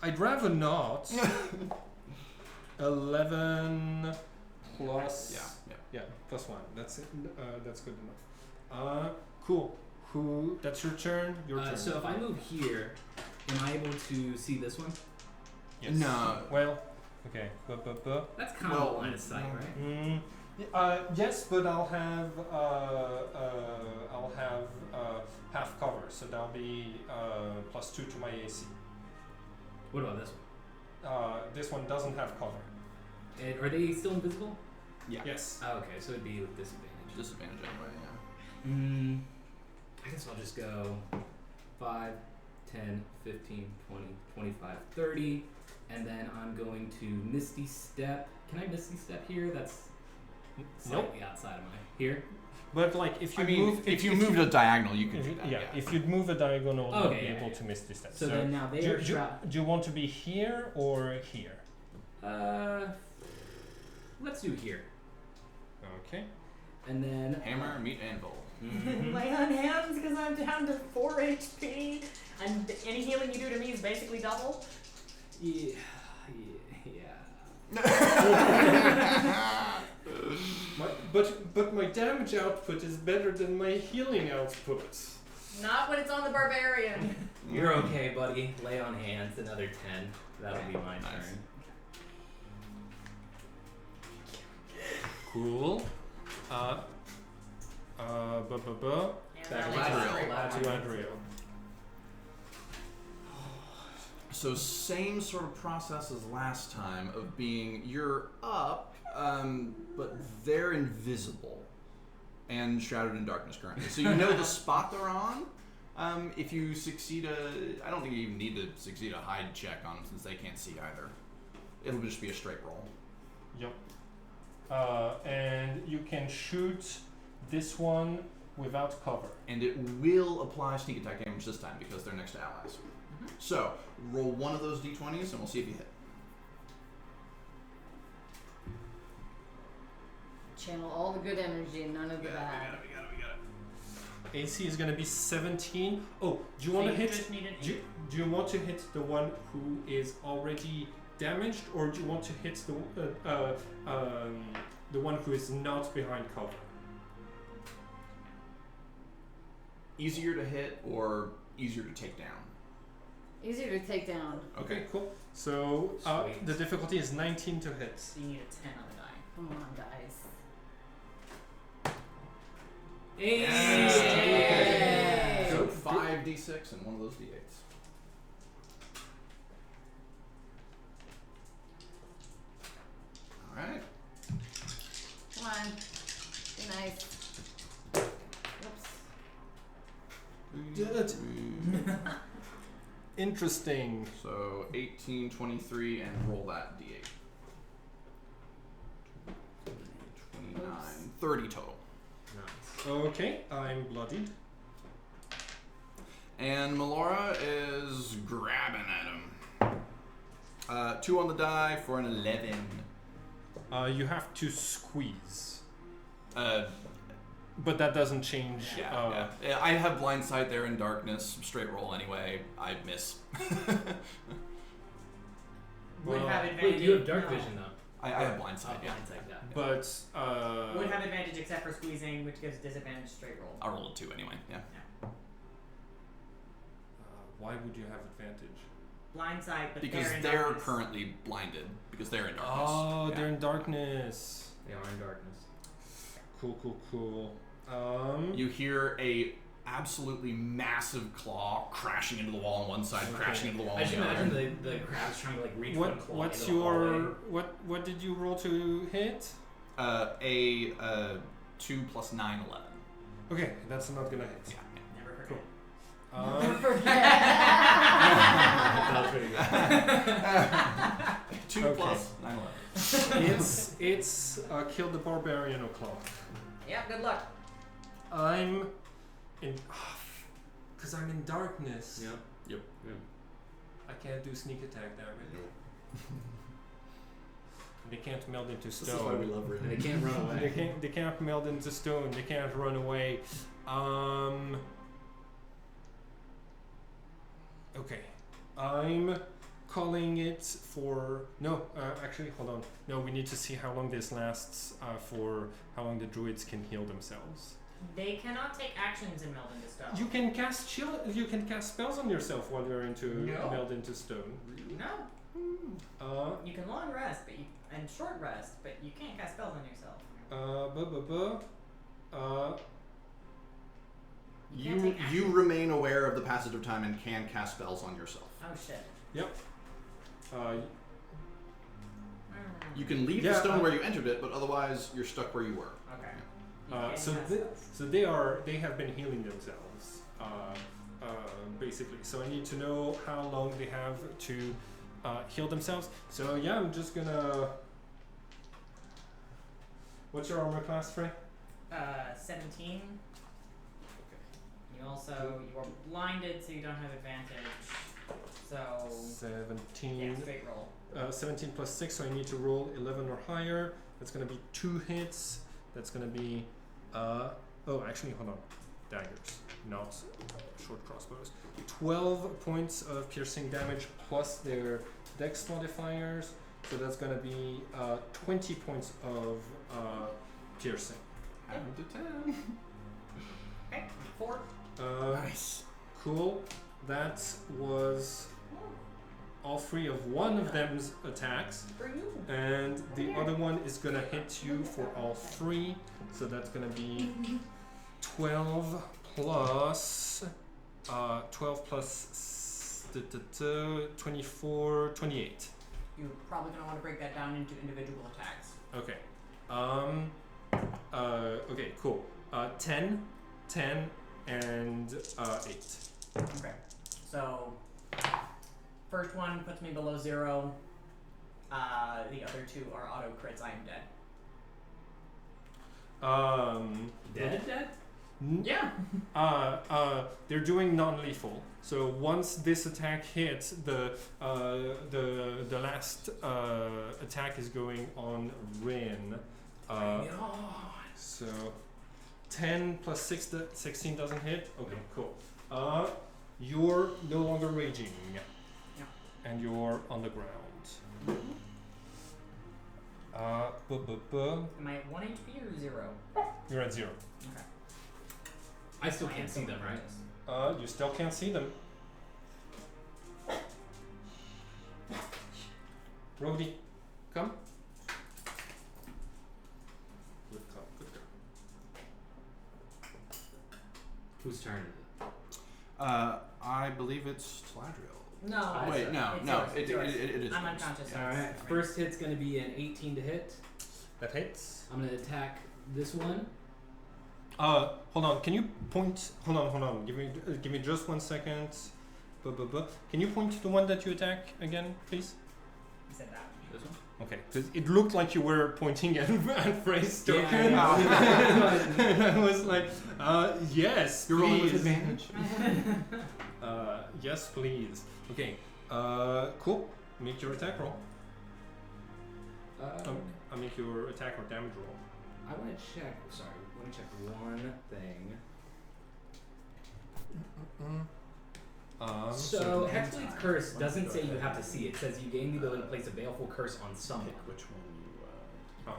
I'd rather not. 11 plus, yeah, plus 1. That's it. That's good enough. Cool. That's your turn? Your turn. So if I move here, am I able to see this one? Yes. No. Well, Okay. That's kind of line of sight, right? Yes, but I'll have half cover, so that'll be +2 to my AC. What about this This one doesn't have cover. one? Are they still invisible? Yeah. Yes. Oh, okay, so it'd be with disadvantage. Disadvantage anyway, yeah. I guess I'll just go 5, 10, 15, 20, 25, 30, and then I'm going to Misty Step. Can I Misty Step here? That's slightly outside of my here. But like if you If you move a diagonal, you can do that. yeah, if you'd move a diagonal, you'll Okay, be yeah, able yeah. to miss this step. So then now they are do you want to be here or here? Let's do here. Okay. And then Hammer, meet anvil. Lay on hands because I'm down to 4 HP, and any healing you do to me is basically double. Yeah. But my damage output is better than my healing output. Not when it's on the barbarian. You're okay, buddy. Lay on hands, another 10. That'll be my Nice. turn. Cool. Galadriel. So same sort of process as last time of being you're up, but they're invisible and shrouded in darkness currently. So you know the spot they're on. If you succeed I don't think you even need to succeed a hide check on them since they can't see either. It'll just be a straight roll. Yep. And you can shoot this one without cover. And it will apply sneak attack damage this time because they're next to allies. So roll one of those d20s and we'll see if you hit. Channel all the good energy and none of the bad. We got it. AC is gonna be 17. Oh, do you want to hit? Do you want to hit the one who is already damaged, or do you want to hit the one who is not behind cover? Easier to hit or easier to take down? Easier to take down. Okay, cool. So Sweet. the difficulty is 19 to hit. So you need a 10 on the die. Come on, guys. Hey! Yay! So 5d6 and one of those d8s. Alright. Come on. Be nice. Whoops. Interesting. So 18, 23, and roll that d8. 29, 30 total. Nice. Okay, I'm bloodied. And Melora is grabbing at him. 2 on the die for an 11. You have to squeeze, Uh, but that doesn't change. yeah. I have blindside there in darkness. Straight roll anyway. I miss. Would Well, have advantage. Wait, you have dark no. vision though. I have blindside, yeah. Blindside, yeah. But Would have advantage except for squeezing, which gives disadvantage straight roll. I'll roll a 2 anyway, yeah. why would you have advantage? Blindside, but Because they're in they're darkness. currently blinded. Because they're in darkness. Oh, Yeah. they're in darkness. They are in darkness. Cool. You hear a absolutely massive claw crashing into the wall on one side, crashing into the wall I on just the other. imagine the crab's trying to like reach one claw What's into the hallway. your what did you roll to hit? A 2 plus 9, 11. Okay, that's not gonna hit. Yeah. Never forget. Cool. That was pretty good. 2 Okay. plus 9, 11. it's kill the barbarian o'clock. Yeah, good luck. I'm in, because I'm in darkness. Yep. I can't do sneak attack damage. They can't meld into This is why we stone. love And they Rin. can't run away. They can't meld into stone. They can't run away. Okay, I'm calling it for no. Actually, hold on. No, we need to see how long this lasts. For how long the druids can heal themselves. They cannot take actions in meld into stone. You can cast spells on yourself while you're into No. meld into stone. No. You can long rest, and short rest, but you can't cast spells on yourself. can't take You action. remain aware of the passage of time and can cast spells on yourself. Oh shit. Yep. You can leave Yeah, the stone where you entered it, but otherwise you're stuck where you were. Okay. You can't So cast spells. they have been healing themselves, basically. So I need to know how long they have to heal themselves. So yeah, I'm just gonna. What's your armor class, Frey? 17. You also you are blinded, so you don't have advantage. So 17. yeah, straight roll. 17 plus 6, so I need to roll 11 or higher. That's gonna be 2 hits. That's gonna be. Oh, actually, hold on. Daggers, not short crossbows. 12 points of piercing damage plus their dex modifiers. So that's gonna be 20 points of piercing. Add to 10. Okay, 4. Nice. Cool. That was all 3 of one of them's attacks, For you. and the other one is gonna hit you for all 3. So that's gonna be 12 plus 24, 28. You're probably gonna want to break that down into individual attacks. Okay. Okay, cool. 10, and 8. Okay. So first one puts me below 0. The other 2 are auto crits. I am dead. Dead? Yeah. They're doing non-lethal. So once this attack hits, the last attack is going on Rin. So 10 plus 16 doesn't hit. Okay, cool. You're no longer raging. Yeah. And you're on the ground. Am I at 1 HP or 0? You're at 0. Okay. I still can't see them, right? You still can't see them. Rody, come. Good girl, good girl. Whose turn is I believe it's Taladriel. No. Wait, it's no, it's no, yours, it it's yours. is. I'm yours. unconscious. it? Alright, first hit's gonna be an 18 to hit. That hits. I'm gonna attack this one. Hold on. Can you point? Hold on. Give me just 1 second. Can you point to the one that you attack again, please? You said that. This one? Okay, because it looked like you were pointing at Frey's token. Yeah. And I was like, yes, You're rolling with please. advantage. Yes, please. Okay. Cool. Make your attack roll. I'll make your attack or damage roll. I want to check. Sorry, let me check one thing. So Hexblade's curse doesn't say you have to see it. It says you gain the ability to place a baleful curse on someone. Pick which one you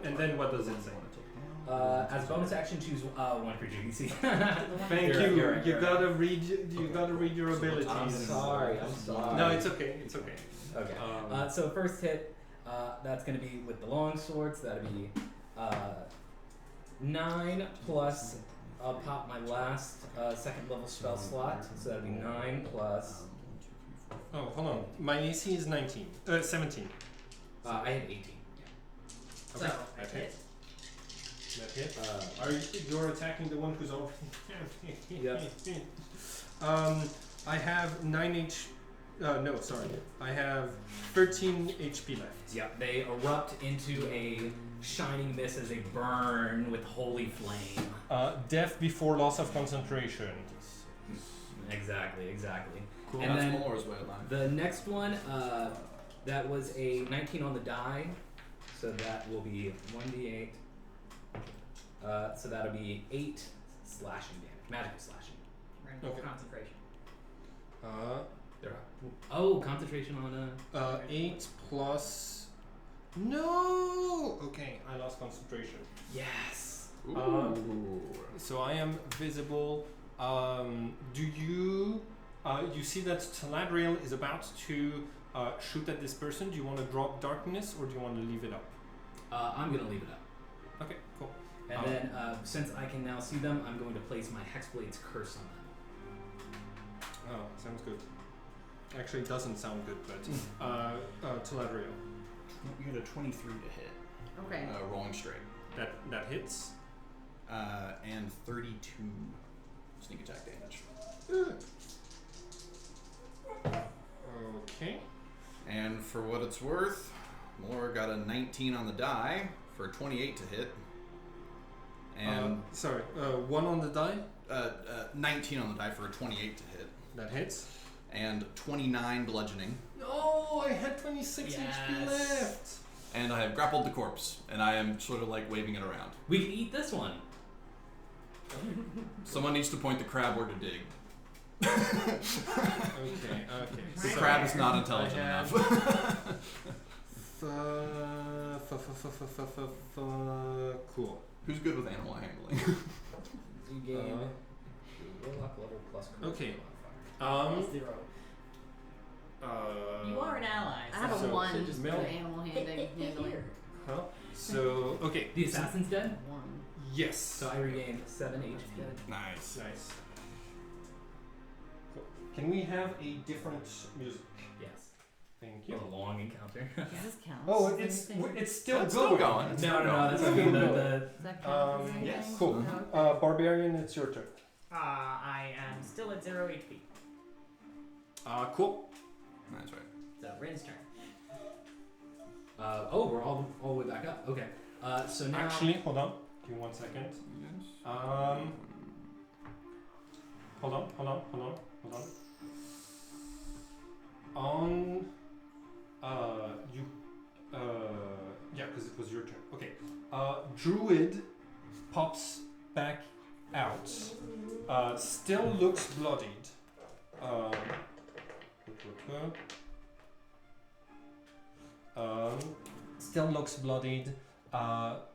And then what does it say? As a bonus action, choose one creature you can see. Thank You're you. right, You you're gotta read. You gotta read your So what's- I'm abilities. sorry. No, it's okay. It's okay. Okay. So first hit, that's going to be with the long sword. So that'll be 9 plus. I'll pop my last second level spell slot. So that'll be 9 plus. Oh, hold on. My AC is 17. I had 18. So, Okay. I That hit. hit. That hit. You're attacking the one who's already. Yep. I have 9 no, sorry. I have 13 HP left. Yeah, they erupt into a shining mist as they burn with holy flame. Death before loss of concentration. Exactly. Cool. And That's then Mallora's way of life. the next one, that was a 19 on the die, so that will be 1d8. So that'll be 8 slashing damage, magical slashing. We're gonna Okay. go concentration. There are. Oh, concentration on a. 8 plus. No. Okay, I lost concentration. Yes. Ooh. So I am visible. Do you? You see that Taladriel is about to shoot at this person? Do you want to drop darkness or do you want to leave it up? I'm gonna leave it up. Okay, cool. And then, since I can now see them, I'm going to place my Hexblade's curse on them. Oh, sounds good. Actually, it doesn't sound good, but Teladrio. You got a 23 to hit. Okay. Rolling straight. That hits. And 32 sneak attack damage. Okay. And for what it's worth, Laura got a 19 on the die for a 28 to hit. And sorry, 1 on the die. 19 on the die for a 28 to hit. That hits. And 29 bludgeoning. Oh, I had 26 Yes. HP left. And I have grappled the corpse, and I am sort of like waving it around. We can eat this one. Someone needs to point the crab where to dig. Okay. The crab is not intelligent enough. Cool. Who's good with animal handling? You gain warlock level plus charisma Okay. modifier. 0. You are an ally. I have a So- 1 just for Mel- animal handling. Huh? So okay. The assassin's dead, 1. Yes. so I regain 7 HP. Nice. Nice. Cool. Can we have a different music? Yes. Thank A you. long encounter. Does this count? Oh, as it's anything? it's still That's going. still going. It's No, still no, going. that's what I mean. Still The Does that count as anything? yes. Cool. No? Barbarian, it's your turn. I am still at 0 HP. Cool. That's right. So Rin's turn. we're all the way back up. Okay. So now. Actually, hold on. Give me 1 second. Yes. Hold on. On, you, yeah, because it was your turn. Okay. Druid pops back out. Still looks bloodied. Still looks bloodied.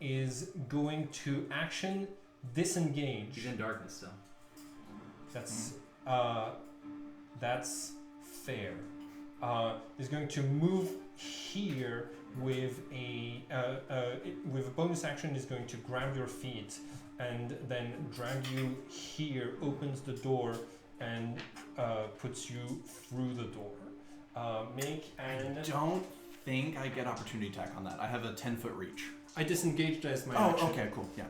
Is going to action disengage. He's in darkness still. That's fair. Is going to move here with a bonus action. Is going to grab your feet and then drag you here. Opens the door and puts you through the door. Make an. Don't think I get opportunity attack on that. I have a 10-foot reach. I disengaged as my Oh, action. okay, cool. Yeah.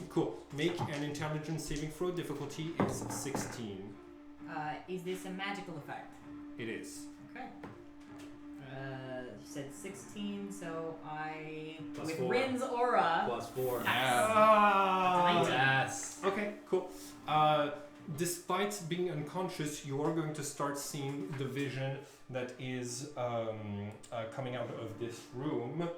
Cool. Make an intelligence saving throw. Difficulty is 16. Is this a magical effect? It is. Okay. You said 16, so I Plus with 4. Rin's aura. Plus 4. Ah. Yes. Okay, cool. Despite being unconscious, you are going to start seeing the vision that is coming out of this room.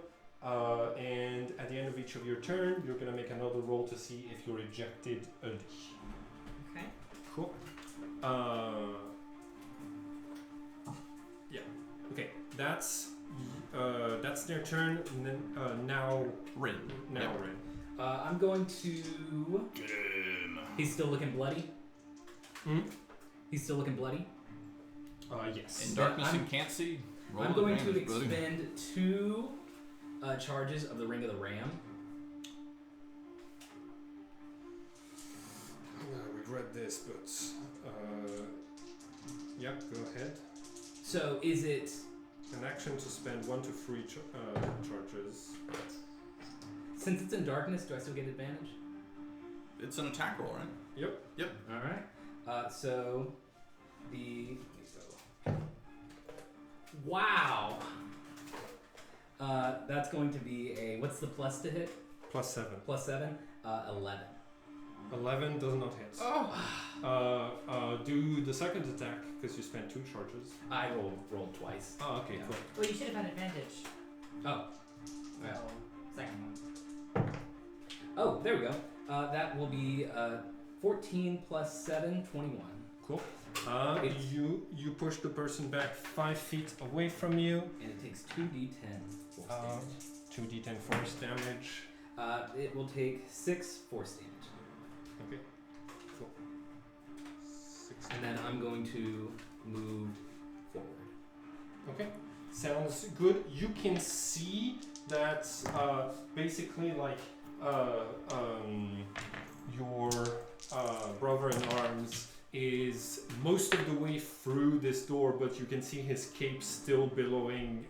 And at the end of each of your turn, you're going to make another roll to see if you're ejected early. Okay. Cool. Yeah. Okay. That's their turn. And then now Rin. Now Yep. Rin. I'm going to. Get him. He's still looking bloody. Hmm? He's still looking bloody. Yes. In darkness I'm- and can't see. Roll I'm going to advantage, brother. expend 2 charges of the Ring of the Ram. I regret this, but yeah, go ahead. So is it? An action to spend 1 to 3 charges. Since it's in darkness, do I still get advantage? It's an attack roll, right? Yep. All right. So the. Wow. That's going to be a. What's the plus to hit? Plus 7. Plus 7. 11. 11 does not hit. Oh. Do the second attack because you spent 2 charges. I rolled twice. Oh, okay, Yeah. cool. Well, you should have had advantage. Oh. Yeah. So, second one. Oh, there we go. That will be 14 plus 7, 21. Cool. It's- You push the person back 5 feet away from you. And it takes 2d10 force damage. 2d10 force damage. It will take 6 force damage. Okay. Cool. 6. And then I'm going to move forward. Okay, sounds good. You can see that basically like your brother-in-arms is most of the way through this door, but you can see his cape still billowing,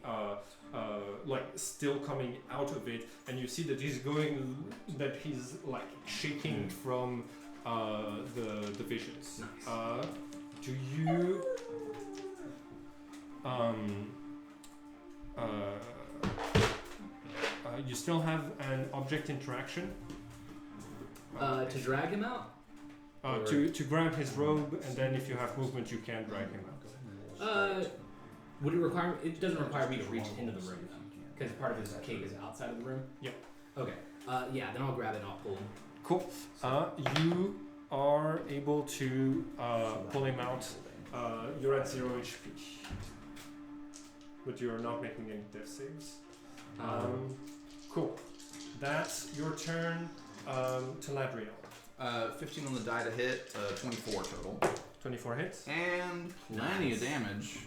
like still coming out of it, and you see that he's like shaking from the visions. Nice. Do you you still have an object interaction? To drag him out? To grab his robe, and then if you have movement, you can drag him out. Would it require? It doesn't require me to reach into the room because part of his cape is outside of the room. Yep. Okay. Yeah. Then I'll grab it and I'll pull him. Cool. You are able to pull him out. You're at 0 HP, but you're not making any death saves. Cool. That's your turn. To Ladriel. 15 on the die to hit, 24 total. 24 hits. And plenty Nice. of damage.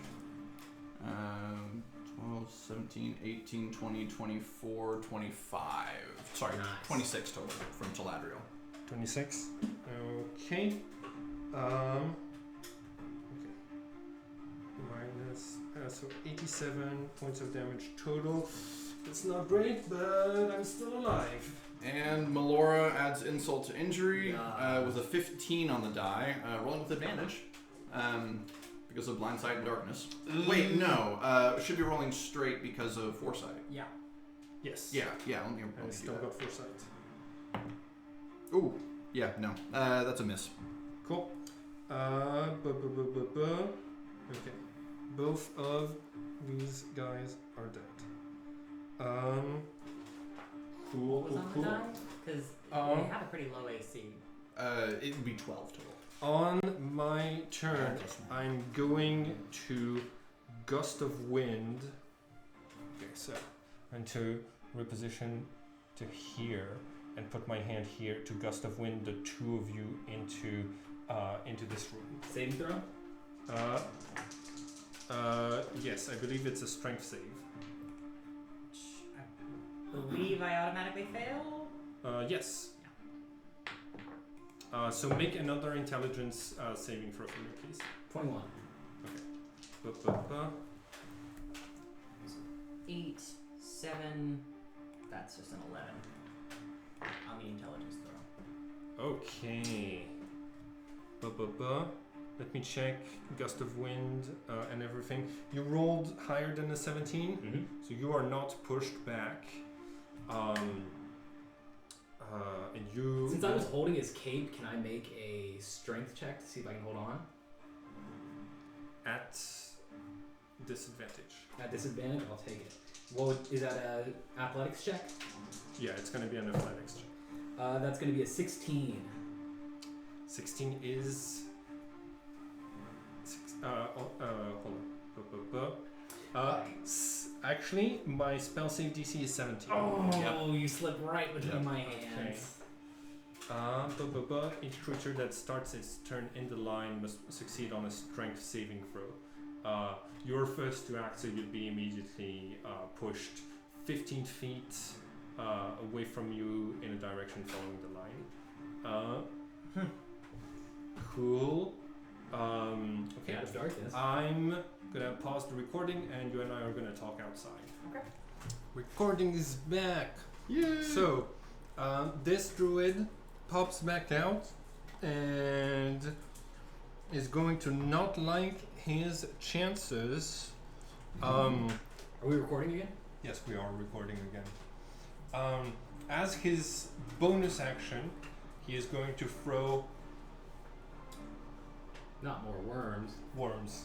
12, 17, 18, 20, 24, 25. Sorry, Nice. 26 total from Taladriel. 26. Okay. Okay. Minus, so 87 points of damage total. It's not great, but I'm still alive. And Melora adds insult to injury with a 15 on the die, rolling with advantage because of blindsight and darkness. Wait, no. Should be rolling straight because of foresight. Yeah. Yes. Yeah. Let me And do still that. got foresight. Ooh, yeah, no. That's a miss. Cool. Okay. Both of these guys are dead. Cool, What was on the die? Because they have a pretty low AC. It would be 12 total. On my turn, I'm going to Gust of Wind. Okay, so I'm to reposition to here and put my hand here to Gust of Wind the two of you into this room. Saving throw. Yes, I believe it's a strength save. I believe I automatically fail. Yes. So make another intelligence saving throw for me, please. 21. Ba-ba-ba. 8, 7. That's just an 11 on the intelligence throw. Okay. Ba-ba-ba. Let me check Gust of Wind and everything. You rolled higher than a 17, Mm-hmm. so you are not pushed back. And you. Since I was holding his cape, can I make a strength check to see if I can hold on? At disadvantage. At disadvantage, I'll take it. Well, is that a athletics check? Yeah, it's going to be an athletics check. That's going to be a 16. 16 is. Hold on. Actually, my spell save DC is 17. Oh, you slipped right between Yep. my hands. Each creature that starts its turn in the line must succeed on a strength saving throw. You're first to act, so you'd be immediately pushed 15 feet away from you in a direction following the line. Cool. Okay. Out of darkness. I'm gonna pause the recording, and you and I are gonna talk outside. Okay. Recording is back. Yay! So, this druid pops back out and is going to not like his chances. Are we recording again? Yes, we are recording again. As his bonus action, he is going to throw Not more worms. worms.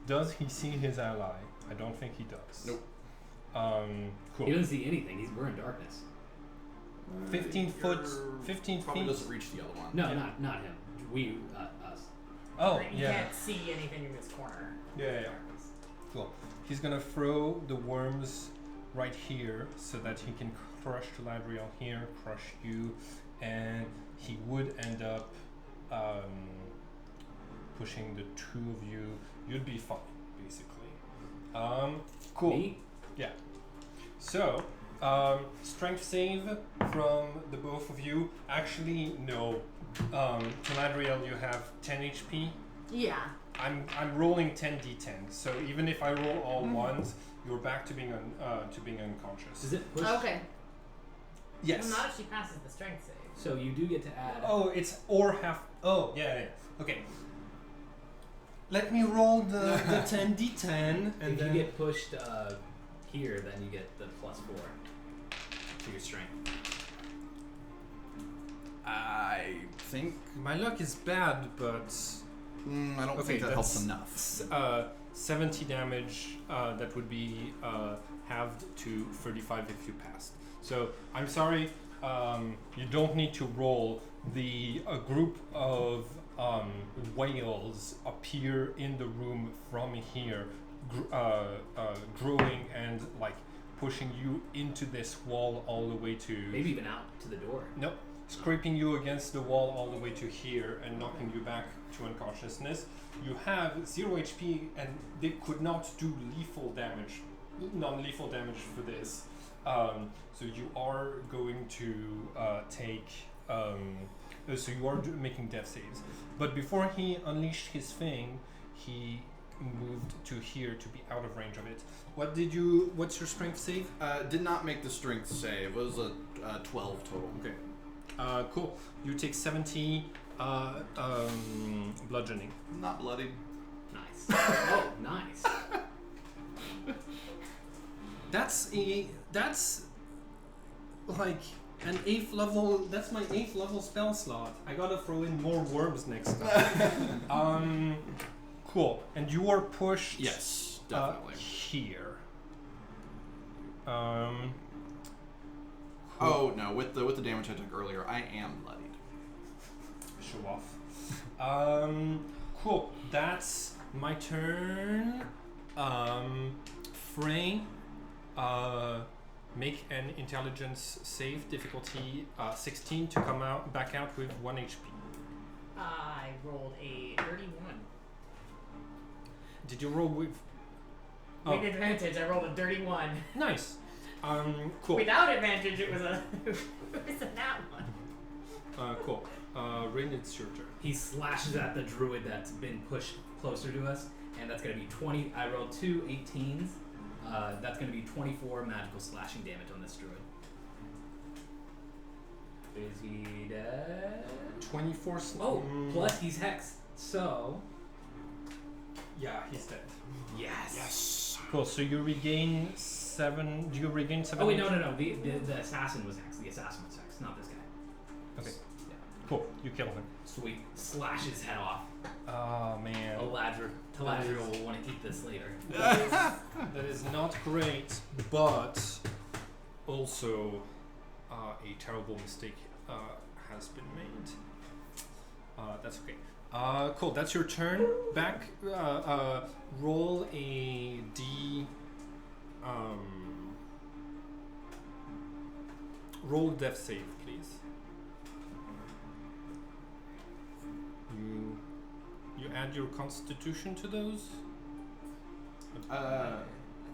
Does he see his ally? I don't think he does. Nope. Cool. He doesn't see anything. We're in darkness. 15 foot, 15 Probably feet. doesn't reach the other one. No, not him. We, us. Oh, Right, you yeah. can't see anything in this corner. Yeah. Cool. He's gonna throw the worms right here so that he can crush Galadriel here, crush you, and he would end up pushing the two of you, you'd be fine, basically. Cool. Me? Yeah. So, strength save from the both of you. Actually, no. Galadriel, you have 10 HP. Yeah. I'm rolling 10d10. So even if I roll all ones, you're back to being unconscious. Does it push? Okay. Yes. Well, not if she passes the strength save. So you do get to add. Oh, it's or half. Oh, yeah. Okay. Let me roll the 10d10, and If then you get pushed here, then you get the +4 to your strength. I think. my luck is bad, but I don't think that helps enough. 70 damage. That would be halved to 35 if you passed. So I'm sorry. You don't need to roll. A group of whales appear in the room from here, growing and like pushing you into this wall all the way to. Maybe even out to the door. Nope. Scraping you against the wall all the way to here and knocking you back to unconsciousness. You have 0 HP and they could not do non-lethal damage for this. So you are going to take. So you are making death saves. But before he unleashed his thing, he moved to here to be out of range of it. What's your strength save? Did not make the strength save. It was a 12 total. Okay. Cool. You take 70 bludgeoning. Not bloodied. Nice. Oh, nice. That's like an 8th level. That's my 8th level spell slot. I gotta throw in more worms next time. Cool. And you are pushed. Yes, definitely. Here. Oh no! With the damage I took earlier, I am bloodied. Show off. Cool. That's my turn. Frey, make an intelligence save, difficulty 16 to come back out with 1 HP. I rolled a 31. Did you roll with? With advantage, I rolled a 31. Nice. Cool. Without advantage, it was a it was a nat one. Cool. Rain, it's your turn. He slashes at the druid that's been pushed closer to us, and that's going to be 20. I rolled 2 18s. That's going to be 24 magical slashing damage on this druid. Is he dead? 24. Plus he's hexed, so. Yeah, he's dead. Yes. Yes. Cool. So you regain 7. Do you regain 7? Oh wait, no. The assassin was hexed. The assassin was hexed, not this guy. Okay. Cool. You kill him. Sweet. Slash his head off. Oh man. Galadriel will want to eat this later. That is not great, but also a terrible mistake has been made. That's okay. Cool. That's your turn. Back. Roll a D. Roll death save, please. You add your constitution to those? I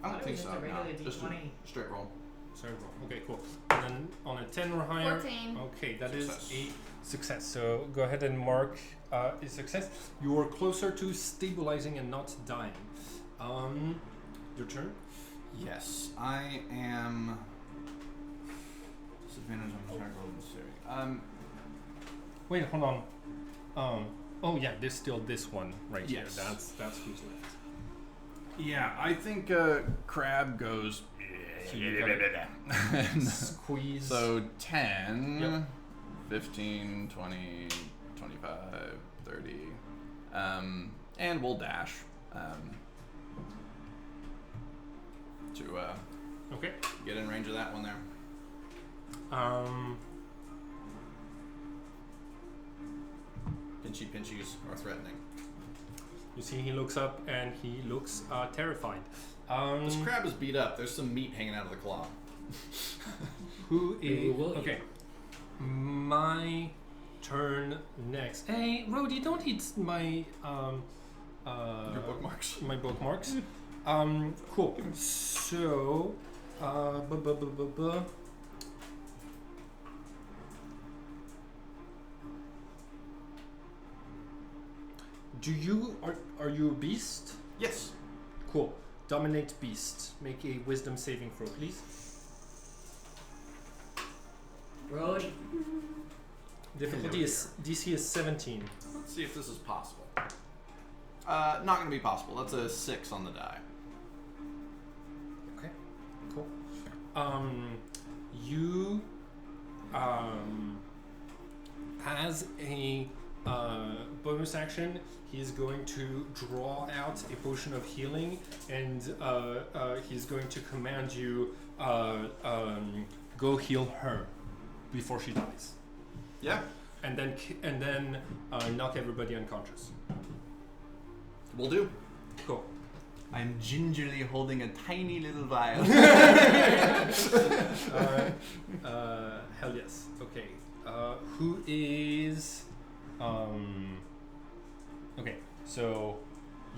don't think Just so. a regular No, just a D20. straight roll. Sorry, roll. Okay, cool. And then on a 10 or higher. 14. Okay, that is Success. a success. So go ahead and mark a success. You are closer to stabilizing and not dying. Your turn. Yes, I am. Disadvantage on attack roll and saving. Wait, hold on. Oh yeah, there's still this one right Yes. here. That's who's left. Yeah, I think Crab goes. So you gotta squeeze. So 10, Yep. 15, 20, 25, 30. And we'll dash. To Okay. get in range of that one there. Pinchies are threatening. You see, he looks up and he looks terrified. This crab is beat up. There's some meat hanging out of the claw. Who is Who will you? okay? My turn next. Hey, Rhodey, don't eat my Your bookmarks. My bookmarks. Cool. So, do you are you a beast? Yes. Cool. Dominate beast. Make a wisdom saving throw, please. Brody. Difficulty is DC is 17. Let's see if this is possible. Not gonna be possible. That's a 6 on the die. Okay. Cool. You as a bonus action, he is going to draw out a potion of healing, and he's going to command you go heal her before she dies, Yeah. and then knock everybody unconscious. Will do. Cool. I'm gingerly holding a tiny little vial. Hell yes. Okay. Who is? Okay. So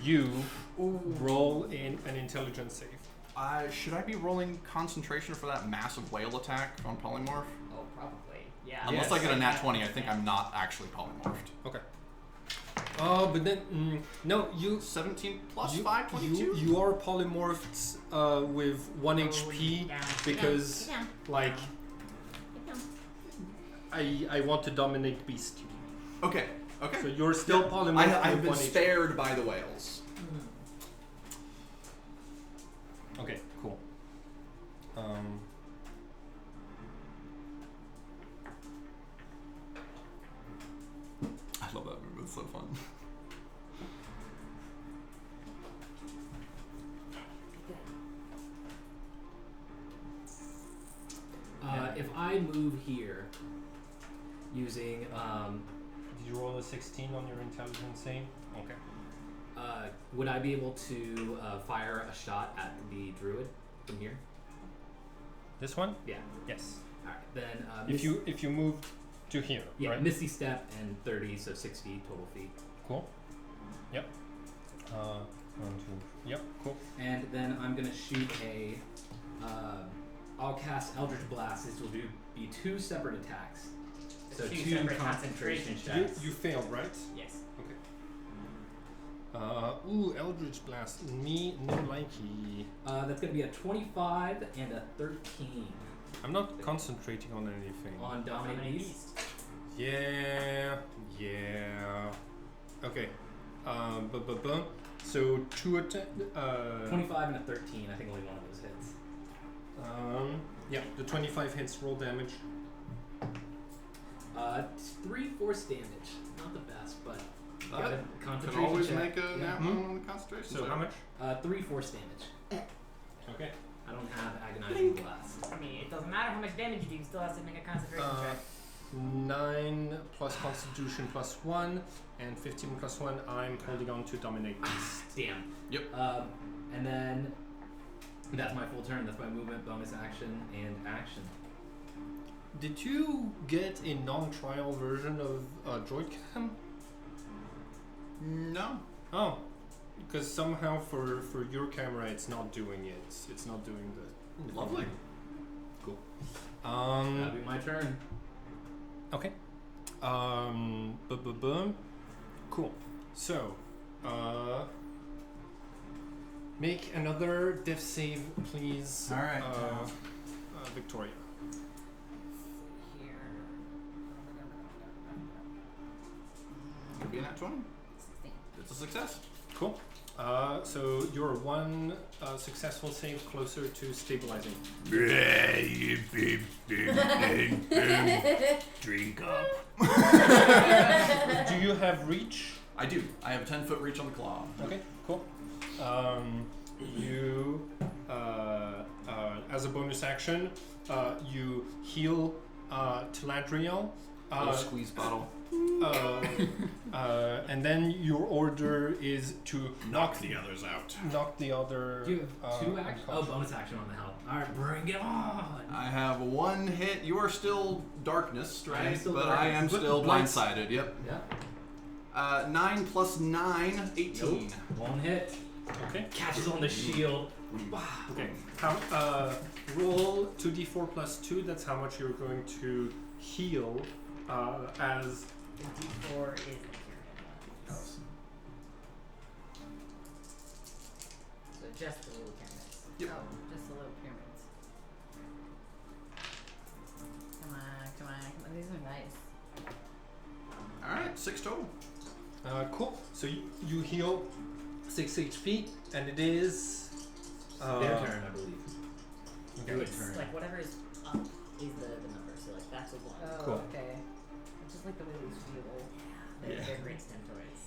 you roll in an intelligence save. Should I be rolling concentration for that massive whale attack on polymorph? Oh, probably. Yeah. Unless Yes. I get a nat 20, I think I'm not actually polymorphed. Okay. But then no, you 17 plus you, 5, 22? You are polymorphed with 1 HP because Yeah. like I want to dominate beast. Okay, okay. So you're still polymorphed I've with been 1 HP. spared by the whales. Okay, cool. I love that move, it's so fun. If I move here using Did you roll a 16 on your intelligence save? Okay. would I be able to fire a shot at the druid from here? This one? Yeah. Yes. All right. Then If you moved to here, yeah, right? Misty Step and 30, so 60 total feet. Cool. Yep. 1, 2. Yep. Cool. And then I'm gonna shoot a. I'll cast Eldritch Blast. This will be 2 separate attacks. So 2 2 separate concentration concentration checks. You failed, right? Yes. Eldritch Blast. Me no likey. That's gonna be a 25 and a 13 I'm not concentrating on anything. on Dominate Dominate Beast. Yeah. Okay. So 2 attack. 25 and a 13. I think only one of those hits. Yeah. The 25 hits. Roll damage. 3 force damage. Not the best, but Can concentration always check. make a Yeah. nat 1 on the concentration. So how much? 3 force damage. Okay. I don't have agonizing blast. I mean, it doesn't matter how much damage you do, you still have to make a concentration check. 9 plus Constitution plus 1 and 15 plus 1. I'm holding on to Dominate Beast. Damn. Yep. And then that's my full turn. That's my movement, bonus action, and action. Did you get a non-trial version of Droidcam? No. Oh, because somehow for your camera it's not doing it. It's not doing the. Lovely. Cool. That'll be my turn. Okay. Cool. So, make another death save, please. All right. Victoria. Here. Could be a nat 20. It's a success. Cool. So you're 1 successful save closer to stabilizing. Drink up. Do you have reach? I do. I have a 10-foot reach on the claw. Okay, cool. You, as a bonus action, you heal Taladriel. Little squeeze bottle. And then your order is to Knock the others out. knock the other. Do you have 2 actions? Oh, unconscious. bonus action on the help. Alright, bring it on! I have 1 hit. You are still darkness, I am right? still but darkness. I am But still blinds- blindsided. Yep. Yeah. 9 plus 9, 18. Nope. Won't hit. Okay. Catches on the shield. Okay. Roll 2d4 plus 2. That's how much you're going to heal as. The D4 is the pyramid ones. So just the little pyramids. Yep. Oh, just the little pyramids. Come on. These are nice. Alright, 6 total. Cool. So you heal 6 HP, and it is. Their turn, I believe. Okay. Do a It's turn. like whatever is up is the number. So like that's a 1. Oh, Cool. okay. It's just like the way these feel. They're great stem toys.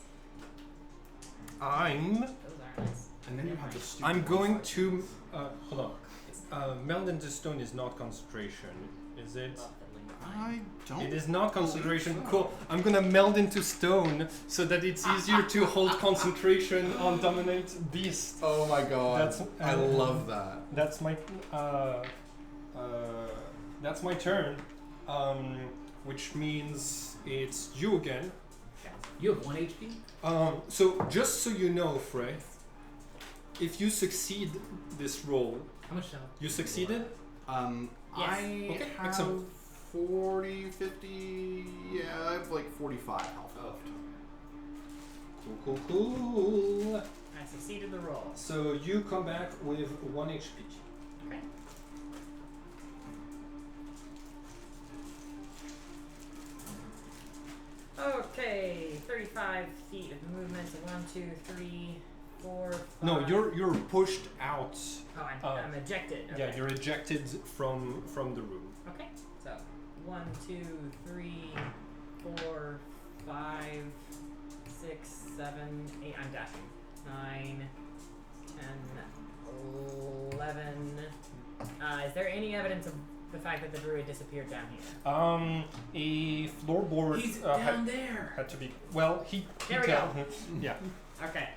I'm Those are nice. And then you have the stupid I'm going ones. to hold on. Meld into stone is not concentration, is it? Love fiddling. I don't. It is not concentration. so. Cool. I'm gonna meld into stone so that it's easier to hold concentration on dominate beast. Oh my god. That's- I love that. That's my turn. Which means it's you again. You have 1 HP? So just so you know, Frey, if you succeed this roll, How much health? you succeeded. Yes. I Okay, have excellent. 40, 50, yeah, I have like 45 health left. Cool. I succeeded the roll. So you come back with 1 HP. Okay. Okay, 35 feet of movement. So 1, 2, 3, 4, 5. No, you're pushed out. Oh, I'm ejected. Okay. Yeah, you're ejected from the room. Okay. So 1, 2, 3, 4, 5, 6, 7, 8. I'm dashing. 9, 10, 11. Is there any evidence of the fact that the druid disappeared down here? A floorboard He's had, down there! had to be. Well, he. There we fell. go. Yeah. Okay.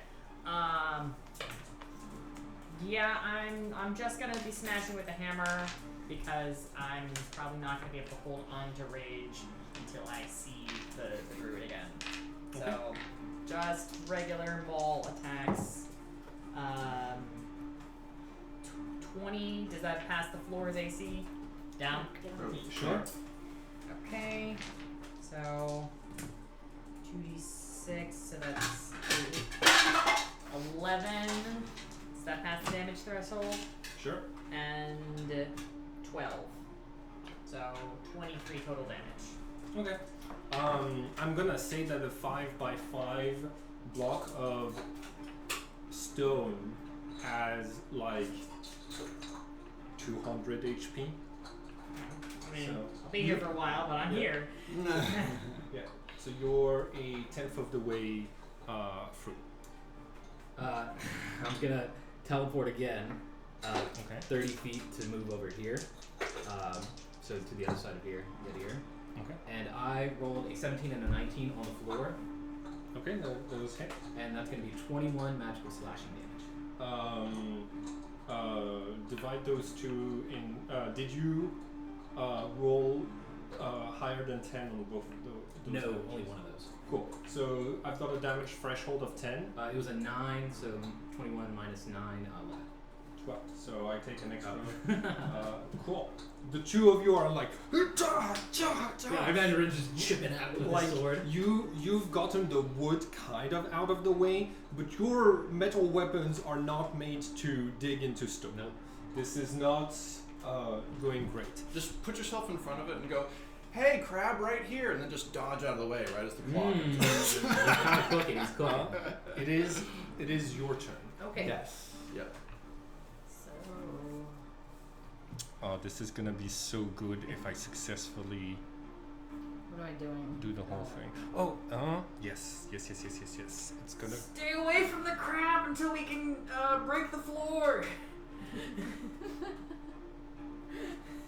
Yeah, I'm just gonna be smashing with the hammer because I'm probably not gonna be able to hold on to rage until I see the druid again. So just regular maul attacks. 20. Does that pass the floor's AC? Down. Sure. Okay. So 2d6. So that's 11. Does that pass the damage threshold? Sure. And 12. So 23 total damage. Okay. I'm gonna say that a 5x5 block of stone has like 200 HP. I mean, So I'll be here for a while, but I'm Yeah. here. Yeah. So you're a 10th of the way through. I'm gonna teleport again. Okay. 30 feet to move over here. So to the other side of here, get here. Okay. And I rolled a 17 and a 19 on the floor, Okay. Those hit. and that's gonna be 21 magical slashing damage. Divide those two in. Did you roll higher than 10 on both of those? No, damages? only one of those. Cool. So I've got a damage threshold of 10. It was a 9, so 21 minus 9, 11. 12. So I take an extra. Cool. The two of you are like. Yeah, I imagine Rin just chipping out with Like his sword. you've gotten the wood kind of out of the way, but your metal weapons are not made to dig into stone. Nope. This is not going great. Just put yourself in front of it and go, hey, crab, right here, and then just dodge out of the way right as the clock. He's kind of cooking, he's cooking. It is your turn. Okay. Yes. Yep. So Oh, this is gonna be so good if I successfully What am I doing? do the whole thing. Oh, yes. It's gonna. stay away from the crab until we can break the floor.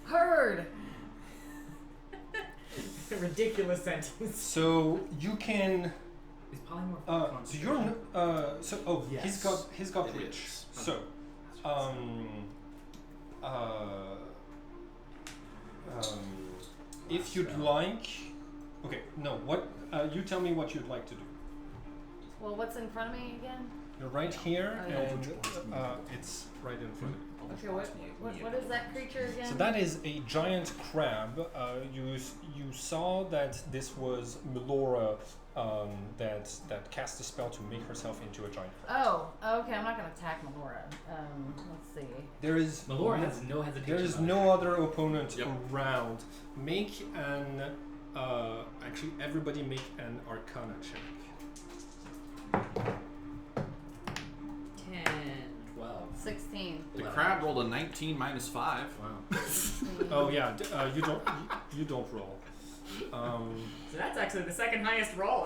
Heard! A ridiculous sentence. So you can Is polymorph So concentration? you're Yes. he's got It reach. is. So if you'd like, okay, no, what you tell me what you'd like to do. Well, what's in front of me again? You're right here, Oh, yeah. and it's right in front of you. Okay, what is that creature again? So that is a giant crab. You saw that this was Melora that cast a spell to make herself into a giant crab. Oh, okay. I'm not gonna attack Melora. Let's see. There is Malora has no hesitation. there is about no it. other opponent Yep. around. Make an actually everybody make an Arcana check. 10. 12. 16. The crab rolled a 19 minus 5. Wow. 16. Oh yeah, you don't roll. So that's actually the second highest roll.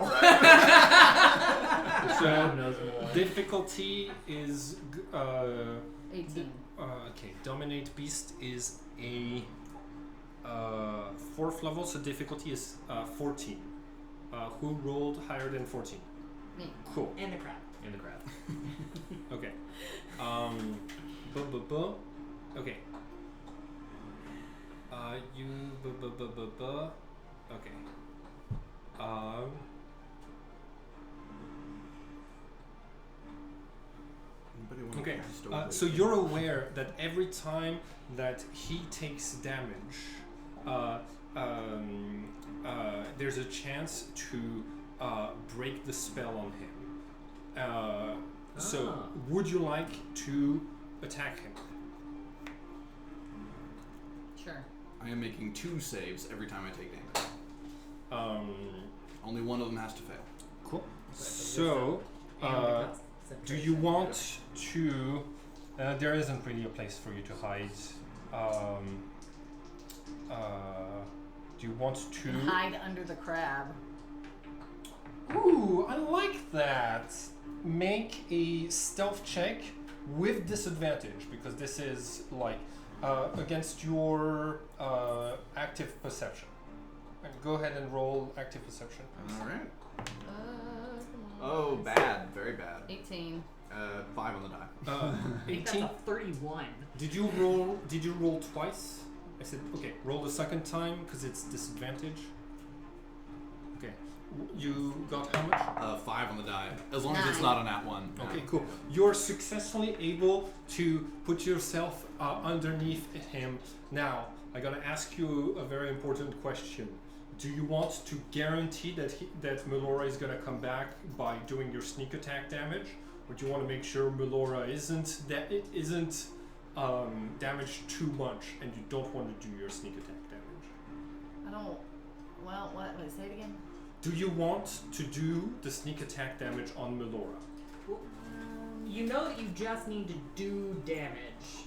Crab knows more. Difficulty is 18. okay. Dominate beast is a 4th level, so difficulty is 14. Who rolled higher than 14? Me. Cool. And the crab. In the crab. Okay. Okay. You okay. Anybody want Okay. to cast over So it? you're aware that every time that he takes damage, there's a chance to break the spell on him. So, Ah. would you like to attack him? Sure. I am making 2 saves every time I take damage. Only one of them has to fail. Cool. So, do you want to? There isn't really a place for you to hide. Do you want to? Hide under the crab. Ooh, I like that. Make a stealth check with disadvantage because this is like against your active perception. And go ahead and roll active perception. All right. Come on. Oh, bad. Very bad. 18. 5 on the die. I think 18. that's a 31. Did you roll twice? I said okay. Roll the second time because it's disadvantage. Okay. You got how much? 5 on the die. As long as it's 9. not an at 1. Okay, cool. You're successfully able to put yourself underneath him. Now, I gotta ask you a very important question. Do you want to guarantee that Melora is gonna come back by doing your sneak attack damage, or do you want to make sure Melora isn't damaged too much, and you don't want to do your sneak attack damage? I don't. Well, what? Wait, say it again. Do you want to do the sneak attack damage on Melora? You know that you just need to do damage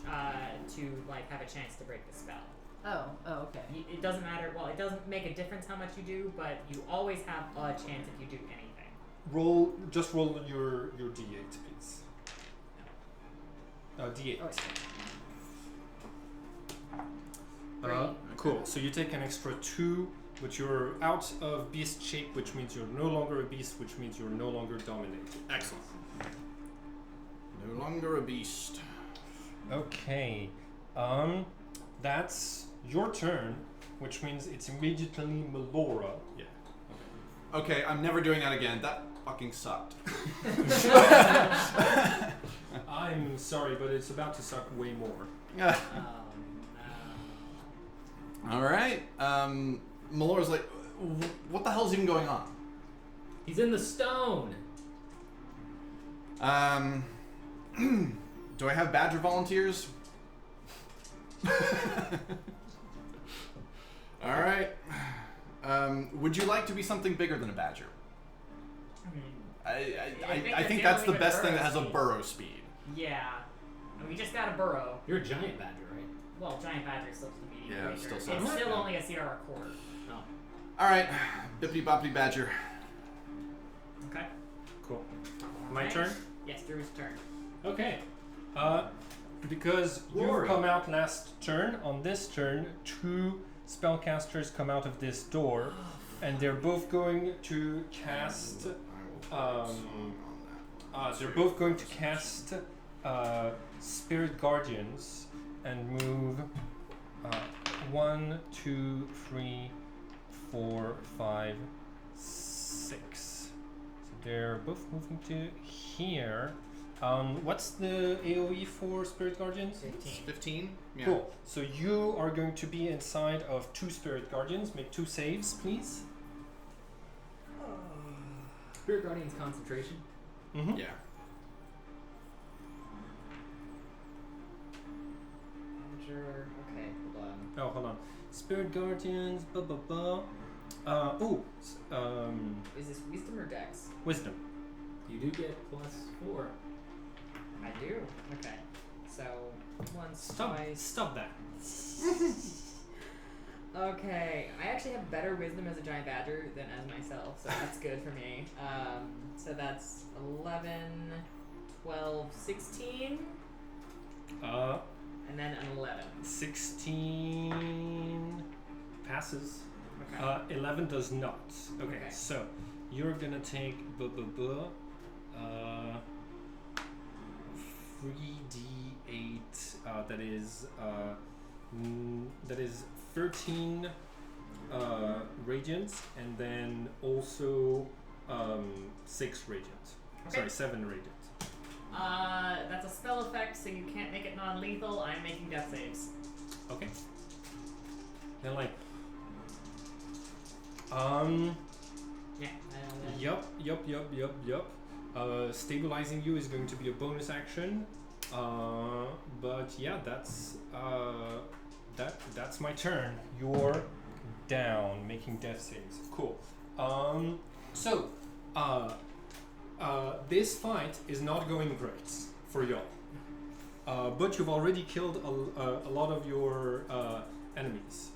to like have a chance to break the spell. Oh, okay. It doesn't matter. Well, it doesn't make a difference how much you do, but you always have a chance if you do anything. Just roll your d8, please. D8. Oh, Cool. So you take an extra 2, but you're out of beast shape, which means you're no longer a beast, which means you're no longer dominated. Excellent. No longer a beast. Okay. That's your turn, which means it's immediately Melora. Yeah. Okay, I'm never doing that again. That fucking sucked. I'm sorry, but it's about to suck way more. All right. Melora's like, what the hell's even going on? He's in the stone. Do I have badger volunteers? All right. Would you like to be something bigger than a badger? I think that's the best thing that has a burrow speed. Yeah. And we just got a burrow. You're a giant badger, right? Well, giant badger still to the medium Yeah, creature. still It's sucks. still Yeah. only a CR a quarter. Oh. All right, bippity boppity badger. Okay. Cool. My Alright. turn? Yes, Drew's turn. Okay. Because you Glory. come out last turn, on this turn, 2 spellcasters come out of this door, and they're both going to cast they're both going to cast Spirit Guardians and move 1, 2, 3, 4, 5, 6. So they're both moving to here. What's the AoE for Spirit Guardians? 15? Yeah. Cool. So you are going to be inside of 2 Spirit Guardians. Make 2 saves, please. Spirit Guardian's concentration. Mm-hmm. Yeah. Sure. Okay, hold on. Oh, hold on. Spirit Guardians, blah blah blah. Is this wisdom or dex? Wisdom. You do get +4. I do. Okay. So once, twice. Stop that. Okay, I actually have better wisdom as a giant badger than as myself, so that's good for me. So that's 11, 12, 16, and then an 11. 16 passes. Okay. 11 does not. Okay, Okay. so you're gonna take 3d8. That is 13 radiant, and then also 6 radiant. Okay. Sorry, 7 radiant. That's a spell effect, so you can't make it non-lethal. I'm making death saves. Okay. Then like, Yeah. Yup. Stabilizing you is going to be a bonus action. But yeah, that's my turn. You're down, making death saves. Cool. So, this fight is not going great for y'all. But you've already killed a lot of your enemies.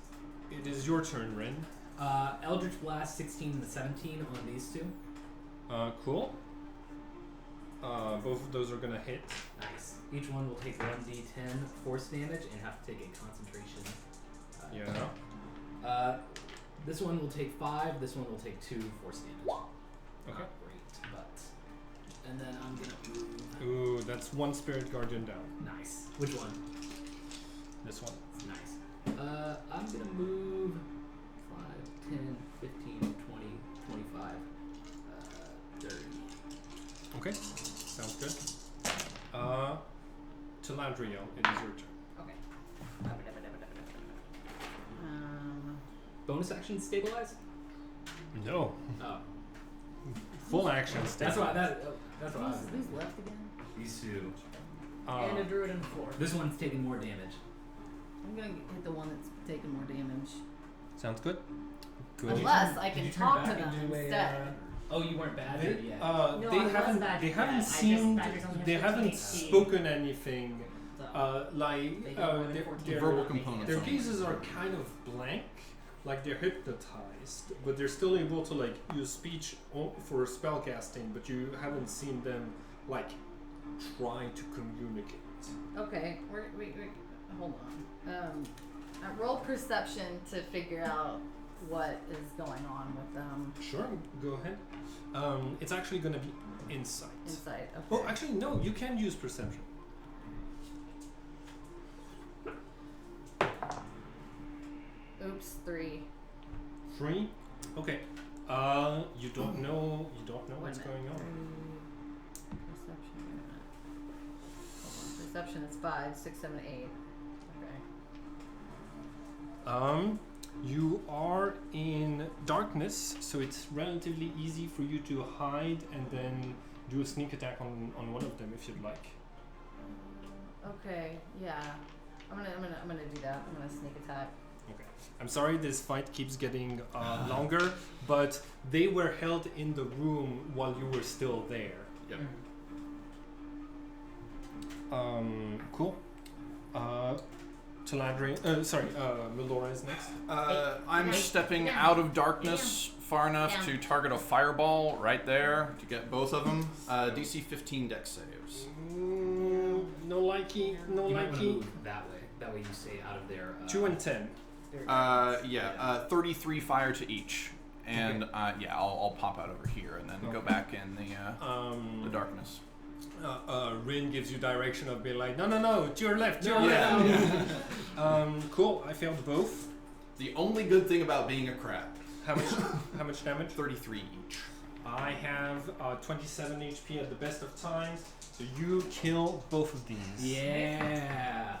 It is your turn, Ren. Eldritch Blast 16 and 17 on these two. Cool. Both of those are gonna hit. Nice. Each one will take 1d10 force damage and have to take a concentration. This one will take 5. This one will take 2 force damage. Okay. Not great, but. And then I'm gonna move. Ooh, that's 1 Spirit Guardian down. Nice. Which one? This one. Nice. I'm gonna move 5, 10, 15, 20, 25, 30. Okay. Sounds good. Talandrio, it is your turn. Okay. Bonus action stabilize? No. Oh. Full action. That's why that's what I was Who's left again? These two. And a druid and 4. This one's taking more damage. I'm gonna hit the one that's taking more damage. Sounds good. Good. Unless I Did can you turn talk to back them and do a, instead. Oh, you weren't badgered They, yet. No, I was badgered they yet. haven't I just- seen badgers only have they 15 haven't HP. spoken anything So, like they get more than their, 14 their, Verbal components their only. gazes are kind of blank, like they're hypnotized, but they're still able to like use speech for spell casting, but you haven't seen them like try to communicate. Okay, wait, hold on. Roll perception to figure out what is going on with them. Sure, go ahead. It's actually going to be insight. Insight. Okay. Oh, actually, no, you can use perception. Oops, 3. 3. Okay. You don't know what's going on. Perception. Wait a minute. Hold on. Perception is 5, 6, 7, 8. Okay. You are in darkness, so it's relatively easy for you to hide and then do a sneak attack on one of them if you'd like. Okay. Yeah. I'm gonna do that. I'm gonna sneak attack. Okay. I'm sorry this fight keeps getting longer, but they were held in the room while you were still there. Yep. Cool. Mildora is next. I'm Eight. stepping Down. out of darkness far enough Down. to target a fireball right there to get both of them. DC 15 dex saves. No likey, no You might want to likey. move that way. That way you stay out of their. 2 and 10. 33 fire to each. And I'll pop out over here and then go back in the darkness. Rin gives you direction of being like, no, to your left, to your Yeah. left. Cool. I failed both. The only good thing about being a crab. How much damage? 33 each. I have 27 HP at the best of times, so you kill both of these. Yeah.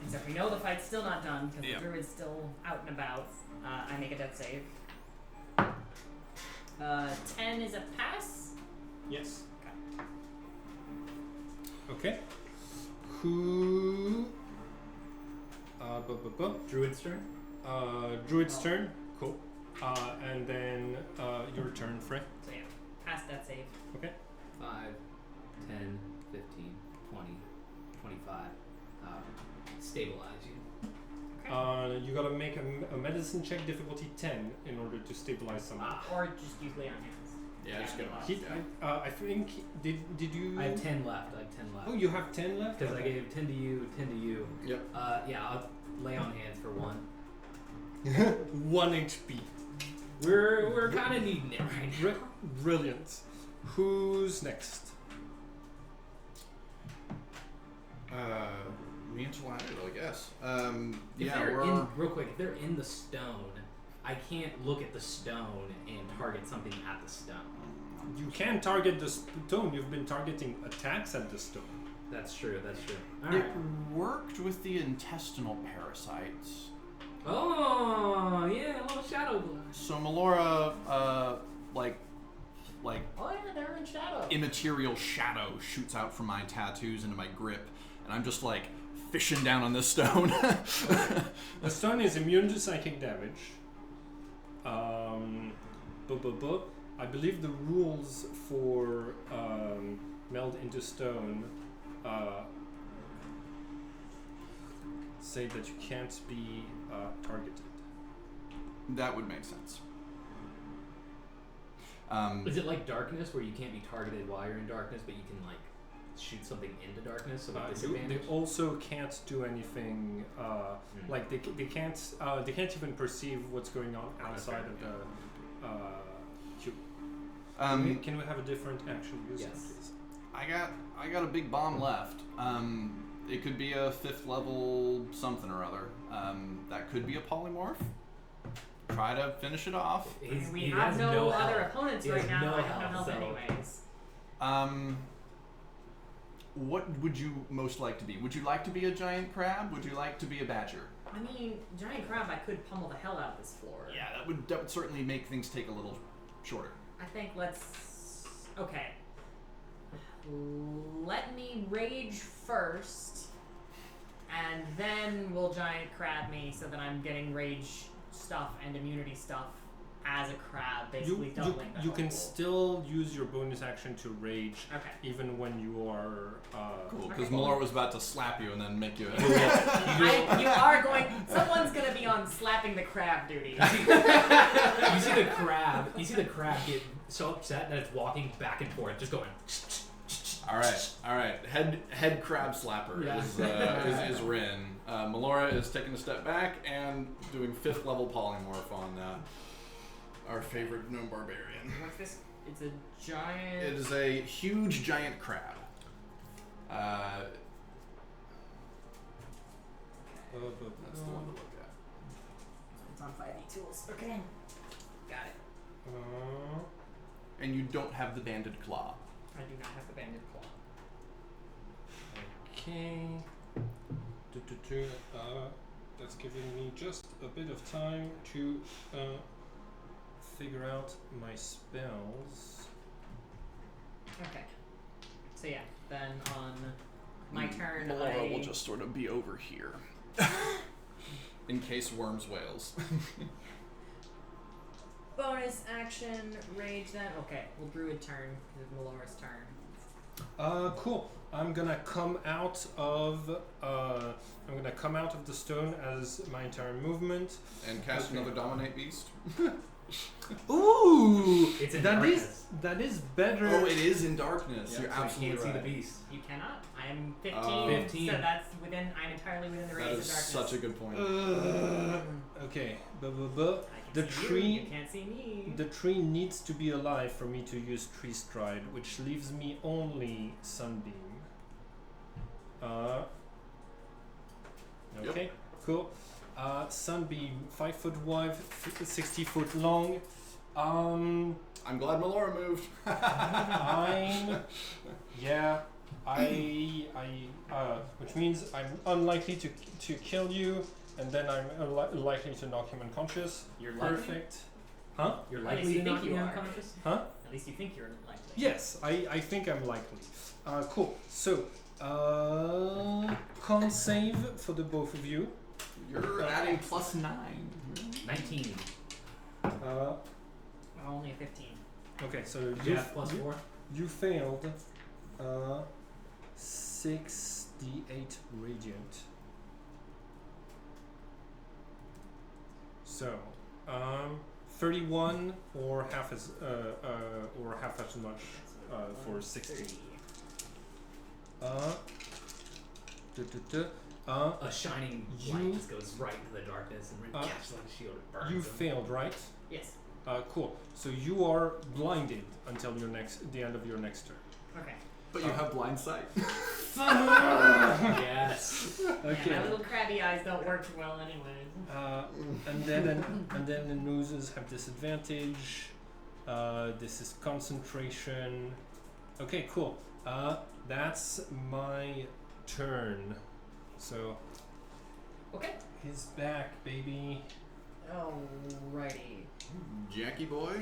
Except we know the fight's still not done because Yeah. the druid's still out and about. I make a death save. 10 is a pass. Yes. Okay. Who? Druid's turn. Druid's turn. Cool. And then your turn, Frey. So yeah, pass death save. Okay. 5, 10, 15, 20, 25. Stabilize you. You gotta make a medicine check, difficulty 10, in order to stabilize someone. Or just use lay on hands. Yeah, just get him. I think did you? I have 10 left. Oh, you have 10 left. Because I gave 10 to you, 10 to you. Yep. Yeah, I'll lay on hands for 1. 1 HP. We're kind of needing it right now. Brilliant. Who's next? Me and Talon, I guess. If they're in, real quick, if they're in the stone, I can't look at the stone and target something at the stone. You can target the stone. You've been targeting attacks at the stone. That's true. It Alright. worked with the intestinal parasites. Oh, yeah, a little shadow blood. So Melora, like Oh yeah, they're in shadow. immaterial shadow shoots out from my tattoos into my grip, and I'm just like fishing down on this stone. The stone is immune to psychic damage. I believe the rules for meld into stone say that you can't be targeted. That would make sense. Is it like darkness where you can't be targeted while you're in darkness, but you can like shoot something into darkness so with They disadvantage? also can't do anything. Like they can't even perceive what's going on outside of the cube. Can we have a different action user, Yes. please? I got a big bomb left. It could be a 5th level something or other. That could be a polymorph. Try to finish it off. We He have has no health. other opponents He right has now. no I have no health, health so- anyways. What would you most like to be? Would you like to be a giant crab? Would you like to be a badger? I mean, giant crab, I could pummel the hell out of this floor. Yeah, that would certainly make things take a little shorter. I think let's. Okay. Let me rage first, and then we'll giant crab me so that I'm getting rage stuff and immunity stuff as a crab, basically doubling the You can whole- still use your bonus action to rage, Okay. even when you are. Cool, Okay. because Melora was about to slap you and then make you. You are going. Someone's gonna be on slapping the crab duty. You see the crab. You see the crab get so upset that it's walking back and forth, just going. All right. Head crab slapper Yeah. is Rin. Melora is taking a step back and doing 5th level polymorph on our favorite gnome barbarian. What's this? It's a giant. It is a huge giant crab. That's the one to look at. It's on 5e tools. Okay. Got it. And you don't have the banded claw. I do not have the banded claw. Okay. That's giving me just a bit of time to figure out my spells. Okay. So yeah, then on my turn, Melora will just sort of be over here. In case Worms wails. bonus action rage then. Okay, well druid turn because it's Melora's turn. Cool. I'm gonna come out of the stone as my entire movement. And cast Okay. another Dominate Beast. Ooh, It's in that is darkness. that is better. Oh, it is in darkness. Yeah, You're so absolutely you can't right. see the beast. You cannot. I am 15, Oh. 15. so that's within. I'm entirely within the That range is of darkness. such a good point. Okay, I can the see tree. You, you can't see me. The tree needs to be alive for me to use tree stride, which leaves me only sunbeam. Okay, cool. Sunbeam, 5 foot wide, 60 foot long. I'm glad Melora moved. Which means I'm unlikely to kill you, and then I'm likely to knock him unconscious. You're likely? Perfect. Huh? You're At least likely you to think knock you me are. unconscious? Huh? At least you think you're likely. Yes, I think I'm likely. Cool. So, con save for the both of you. You're adding +9. 19. Only a 15. Okay, so Did you have +4? you failed 6d8 radiant. So, 31 or half as much for 16. A shining light you- just goes right into the darkness and catches like a shield and burns You them. failed, right? Yes. Cool. So you are blinded until the end of your next turn. Okay. But you have blind sight. Yes. Okay. Yeah, my little crabby eyes don't work well anyways. And then the noses have disadvantage. This is concentration. Okay, cool. That's my turn. So Okay. he's back, baby. Alrighty. Jackie boy.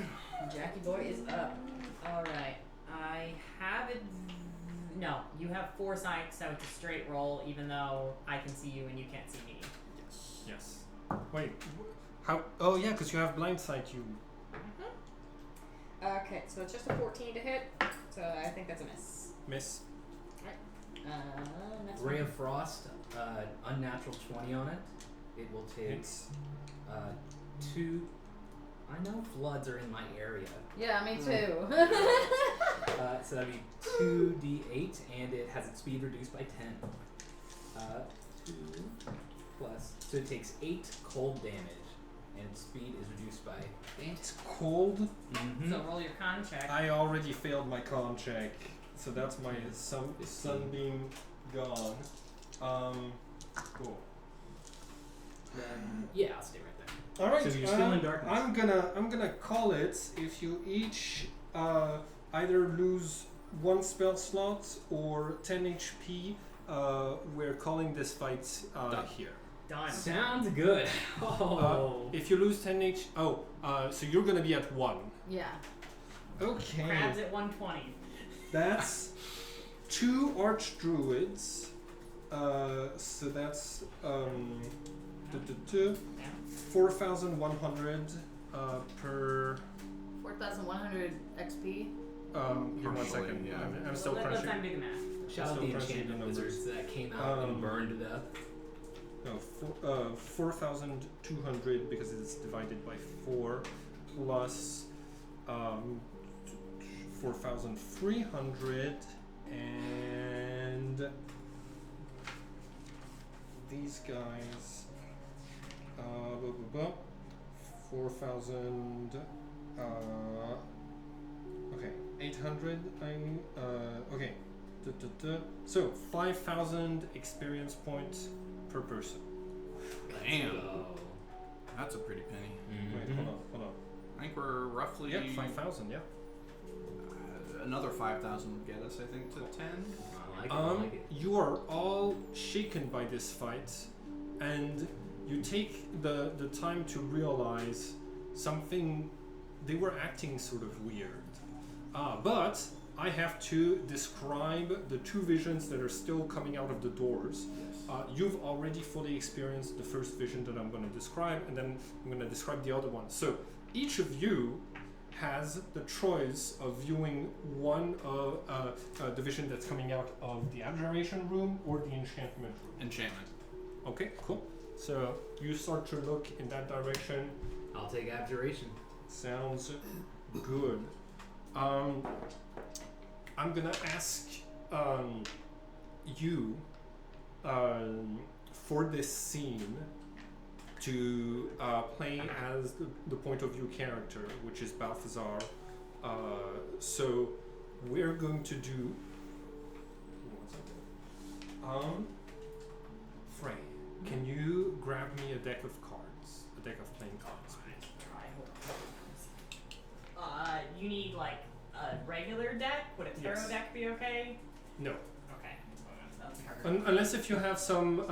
Jackie boy is up. Alright. I have it. No, you have foresight, so it's a straight roll, even though I can see you and you can't see me. Yes. Yes. Wait. How? Oh yeah, because you have blind sight. You. Okay, so it's just a 14 to hit, so I think that's a miss. Miss. Next Ray one. of Frost, unnatural 20 on it. It will take Hits. 2. I know floods are in my area. Yeah, me too. So that'd be 2d8, and it has its speed reduced by 10. 2 plus. So it takes 8 cold damage, and its speed is reduced by 8. It's cold. Mm-hmm. So roll your con check. I already failed my con check, so that's my sunbeam gone. Cool. Yeah, I'll stay right there. All right. So you're still in darkness. I'm gonna call it if you each either lose 1 spell slot or 10 HP. We're calling this fight here. Done. Sounds good. Oh. If you lose 10 HP, so you're gonna be at 1. Yeah. Okay. Crabs at 120. That's 2 archdruids. So that's 4,100 per. 4,100 XP. Give me 1 Partially, second. yeah. I'm still Let's crunching. time do the math. Shout out Still the crunching the enchantment numbers. wizards that came out and burned to death. No, 4,200 because it's divided by 4 plus 4,300 and these guys 4,000 okay 800 okay so 5,000 experience points per person. Damn. So, That's a pretty penny. Wait, hold on. I think we're roughly. Yeah, 5,000. Yeah. Another 5,000 would get us, I think, to 10. I like it. I like it. You are all shaken by this fight, and you take the time to realize something. They were acting sort of weird, but I have to describe the 2 visions that are still coming out of the doors. You've already fully experienced the first vision that I'm going to describe, and then I'm going to describe the other one. So each of you has the choice of viewing one of the vision that's coming out of the abjuration room or the enchantment room. Enchantment. Okay, cool. So you start to look in that direction. I'll take abjuration. Sounds good. I'm gonna ask you for this scene to play as the point of view character, which is Balthazar. So we're going to do. Frey, can you grab me a deck of cards? A deck of playing cards, please. You need like a regular deck? Would a tarot Yes. deck be okay? No. Okay. That's harder. Unless if you have some.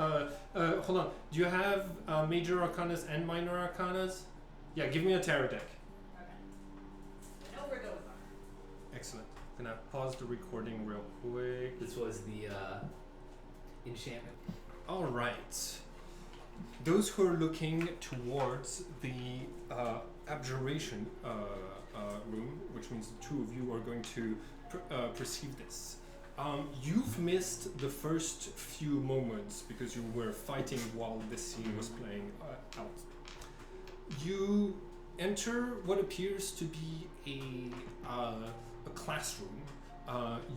Hold on. Do you have major arcanas and minor arcanas? Yeah, give me a tarot deck. Okay. I know where those are. Excellent. Gonna pause the recording real quick. This was the enchantment. All right. Those who are looking towards the abjuration room, which means the two of you are going to perceive this. You've missed the first few moments because you were fighting while this scene was playing out. You enter what appears to be a classroom.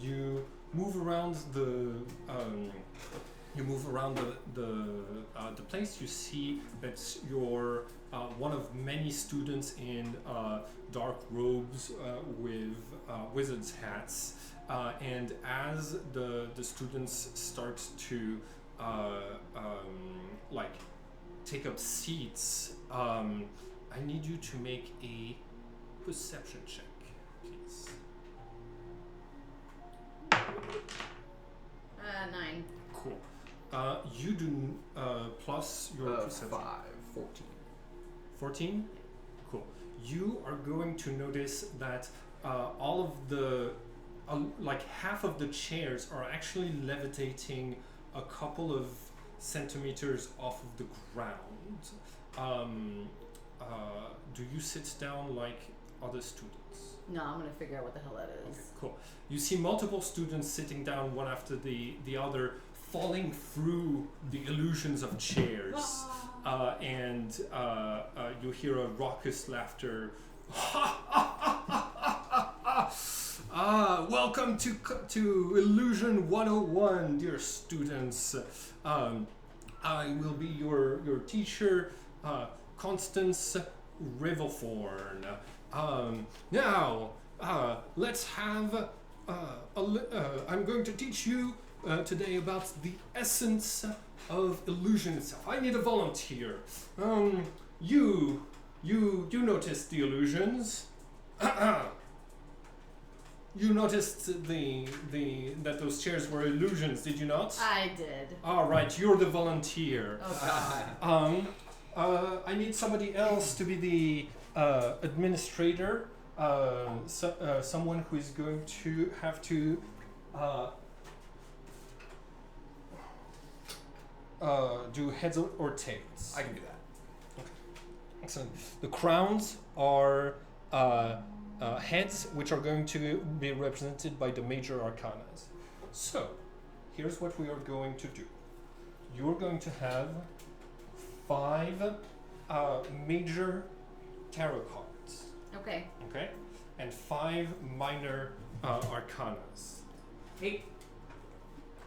You move around the place. You see that you're one of many students in dark robes with wizard's hats. And as the students start to like take up seats, I need you to make a perception check, please. 9. Cool. You do plus your perception. 14. 14? Cool. You are going to notice that all of the, like half of the chairs are actually levitating a couple of centimeters off of the ground. Do you sit down like other students? No, I'm gonna figure out what the hell that is. Okay, cool. You see multiple students sitting down one after the other, falling through the illusions of chairs. And you hear a raucous laughter. Welcome to Illusion 101, dear students. I will be your teacher, Constance Revelthorn. Now, let's have. I'm going to teach you today about the essence of illusion itself. I need a volunteer. You noticed the illusions. You noticed that those chairs were illusions, did you not? I did. All right, you're the volunteer. Oh god. I need somebody else to be the administrator. Someone who is going to have to do heads or tails. I can do that. Excellent. The crowns are heads, which are going to be represented by the major arcanas. So, here's what we are going to do. You're going to have 5 major tarot cards. Okay. Okay? And 5 minor arcanas. Hey.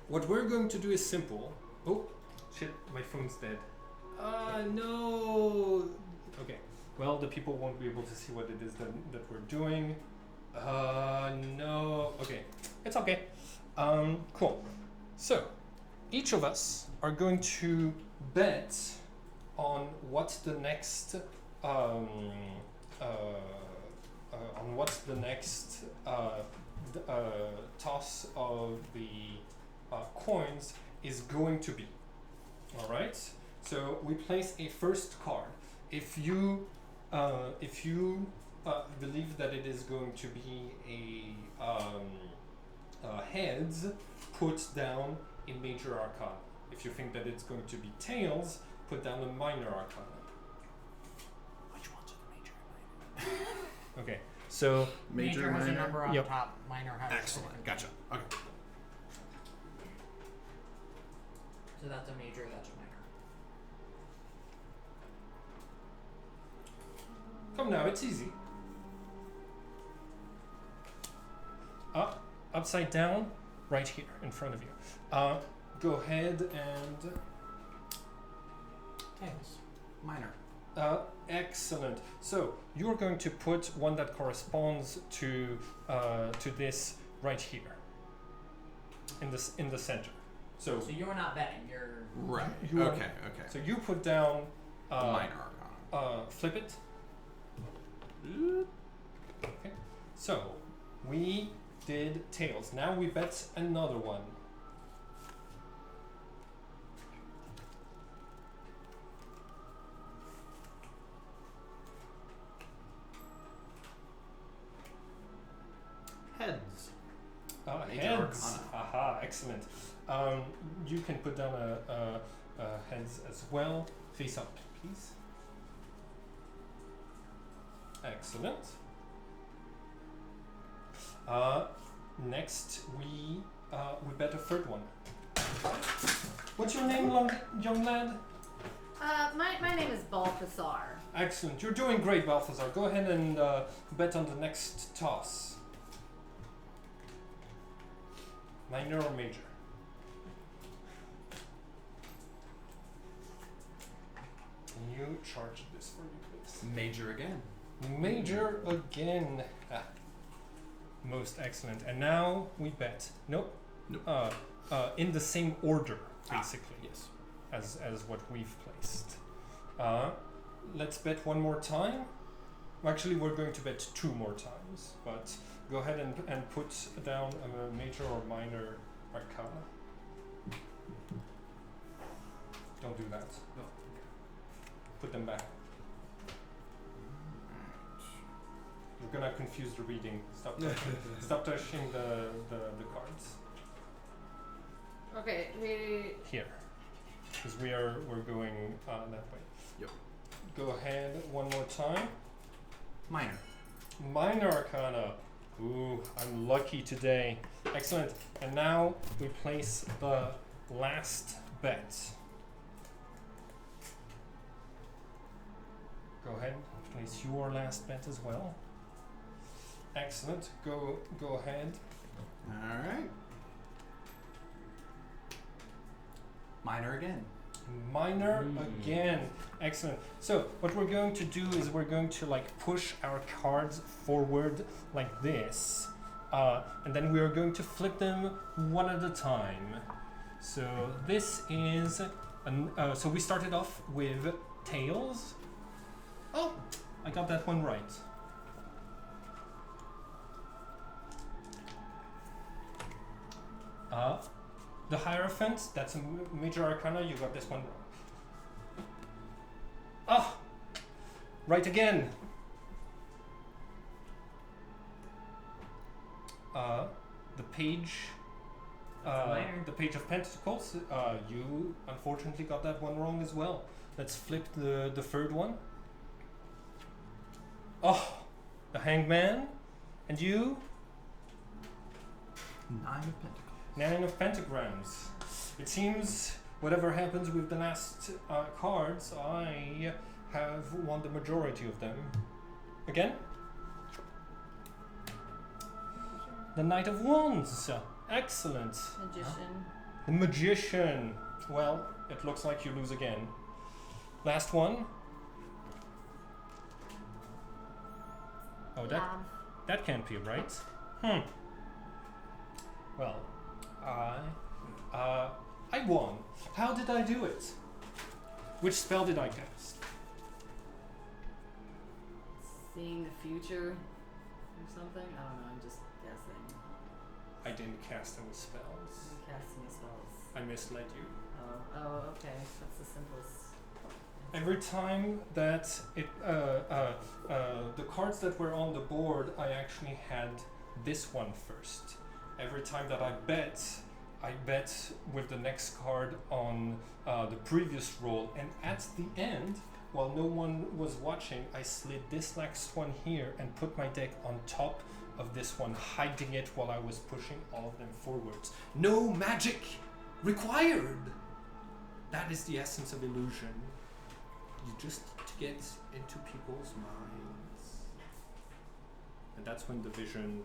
What we're going to do is simple. Oh, shit, my phone's dead. No. Okay. Well, the people won't be able to see what it is that we're doing. No. Okay. It's okay. Cool. So, each of us are going to bet on what the next toss of the coins is going to be. All right. So we place a first card. If you believe that it is going to be a heads, put down a major arcana. If you think that it's going to be tails, put down a minor arcana. Which ones are the major and minor? Okay, so Major has a number on Yep. top. Minor has. Excellent. Gotcha. Okay. So that's a major. That's a minor. come now, it's easy. upside down, right here in front of you. Go ahead and Tails. Minor. excellent. So you're going to put one that corresponds to this right here, in the center. So So you're not betting. You're Right. You are- Okay. so you put down Minor Arcana. flip it. Okay. So we did tails. Now we bet another one. Heads. Major Heads. Arcana. Aha, excellent. You can put down a heads as well. Face up, please. Excellent. Next, we bet a third one. What's your name, young lad? My name is Balthasar. Excellent. You're doing great, Balthazar. Go ahead and bet on the next toss. Minor or major? Can you charge this for me, please? Major again. Major again. Most excellent. And now we bet. Nope. Nope. In the same order, basically, Yes. as what we've placed. Let's bet one more time. Actually, we're going to bet two more times, but go ahead and put down a major or minor arcana. Don't do that. No. Put them back. You're gonna confuse the reading. Stop touching, stop touching the cards. Okay, Here. Because we're going that way. Yep. Go ahead one more time. Minor. Minor Arcana. Ooh, I'm lucky today. Excellent. And now we place the last bet. Go ahead, place your last bet as well. Excellent. Go ahead. All right. Minor again. Minor again. Excellent. So what we're going to do is we're going to like push our cards forward like this, and then we are going to flip them one at a time. So this is so we started off with tails. Oh, I got that one right. The Hierophant, that's a major arcana, you got this one wrong. Ah! Right again! The page... the Page of Pentacles, you unfortunately got that one wrong as well. Let's flip the third one. Oh! The Hangman. And you? 9 of Pentacles. 9 of Pentagrams. It seems whatever happens with the last cards, I have won the majority of them. Again? The Knight of Wands. Excellent. magician. The Magician. Well, it looks like you lose again. Last one. Oh, that can't be right. Well, I won. How did I do it? Which spell did I cast? Seeing the future or something? I don't know, I'm just guessing. I didn't cast any spells. I'm casting spells. I misled you. Oh, okay. That's the simplest. Every time that the cards that were on the board, I actually had this one first. Every time that I bet with the next card on the previous roll, and at the end, while no one was watching, I slid this next one here and put my deck on top of this one, hiding it while I was pushing all of them forwards. No magic required! That is the essence of illusion. You just need to get into people's minds. And that's when the vision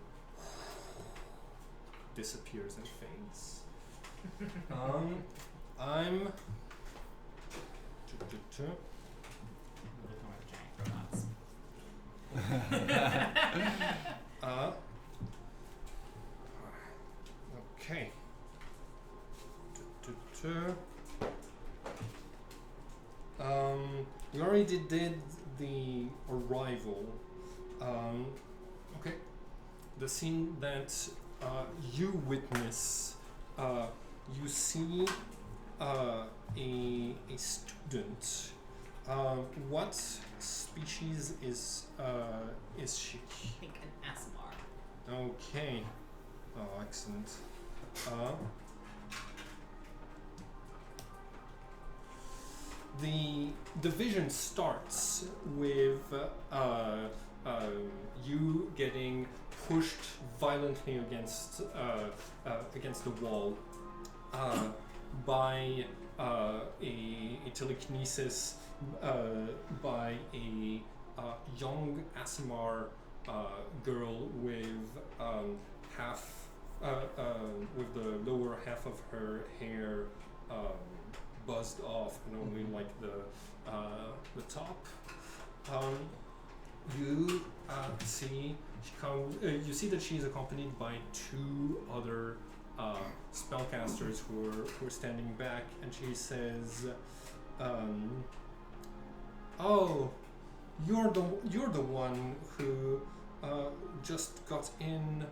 disappears and fades. I'm. Okay. We already did the arrival. Okay. The scene that you witness, you see a student. What species is she? I think an Asmar. Okay. Oh, excellent. The division starts with you getting pushed violently against the wall by a telekinesis by a young Asimar girl with with the lower half of her hair buzzed off and only like the top. You see you see that she is accompanied by two other spellcasters who are standing back, and she says, "Oh, you're the one who just got in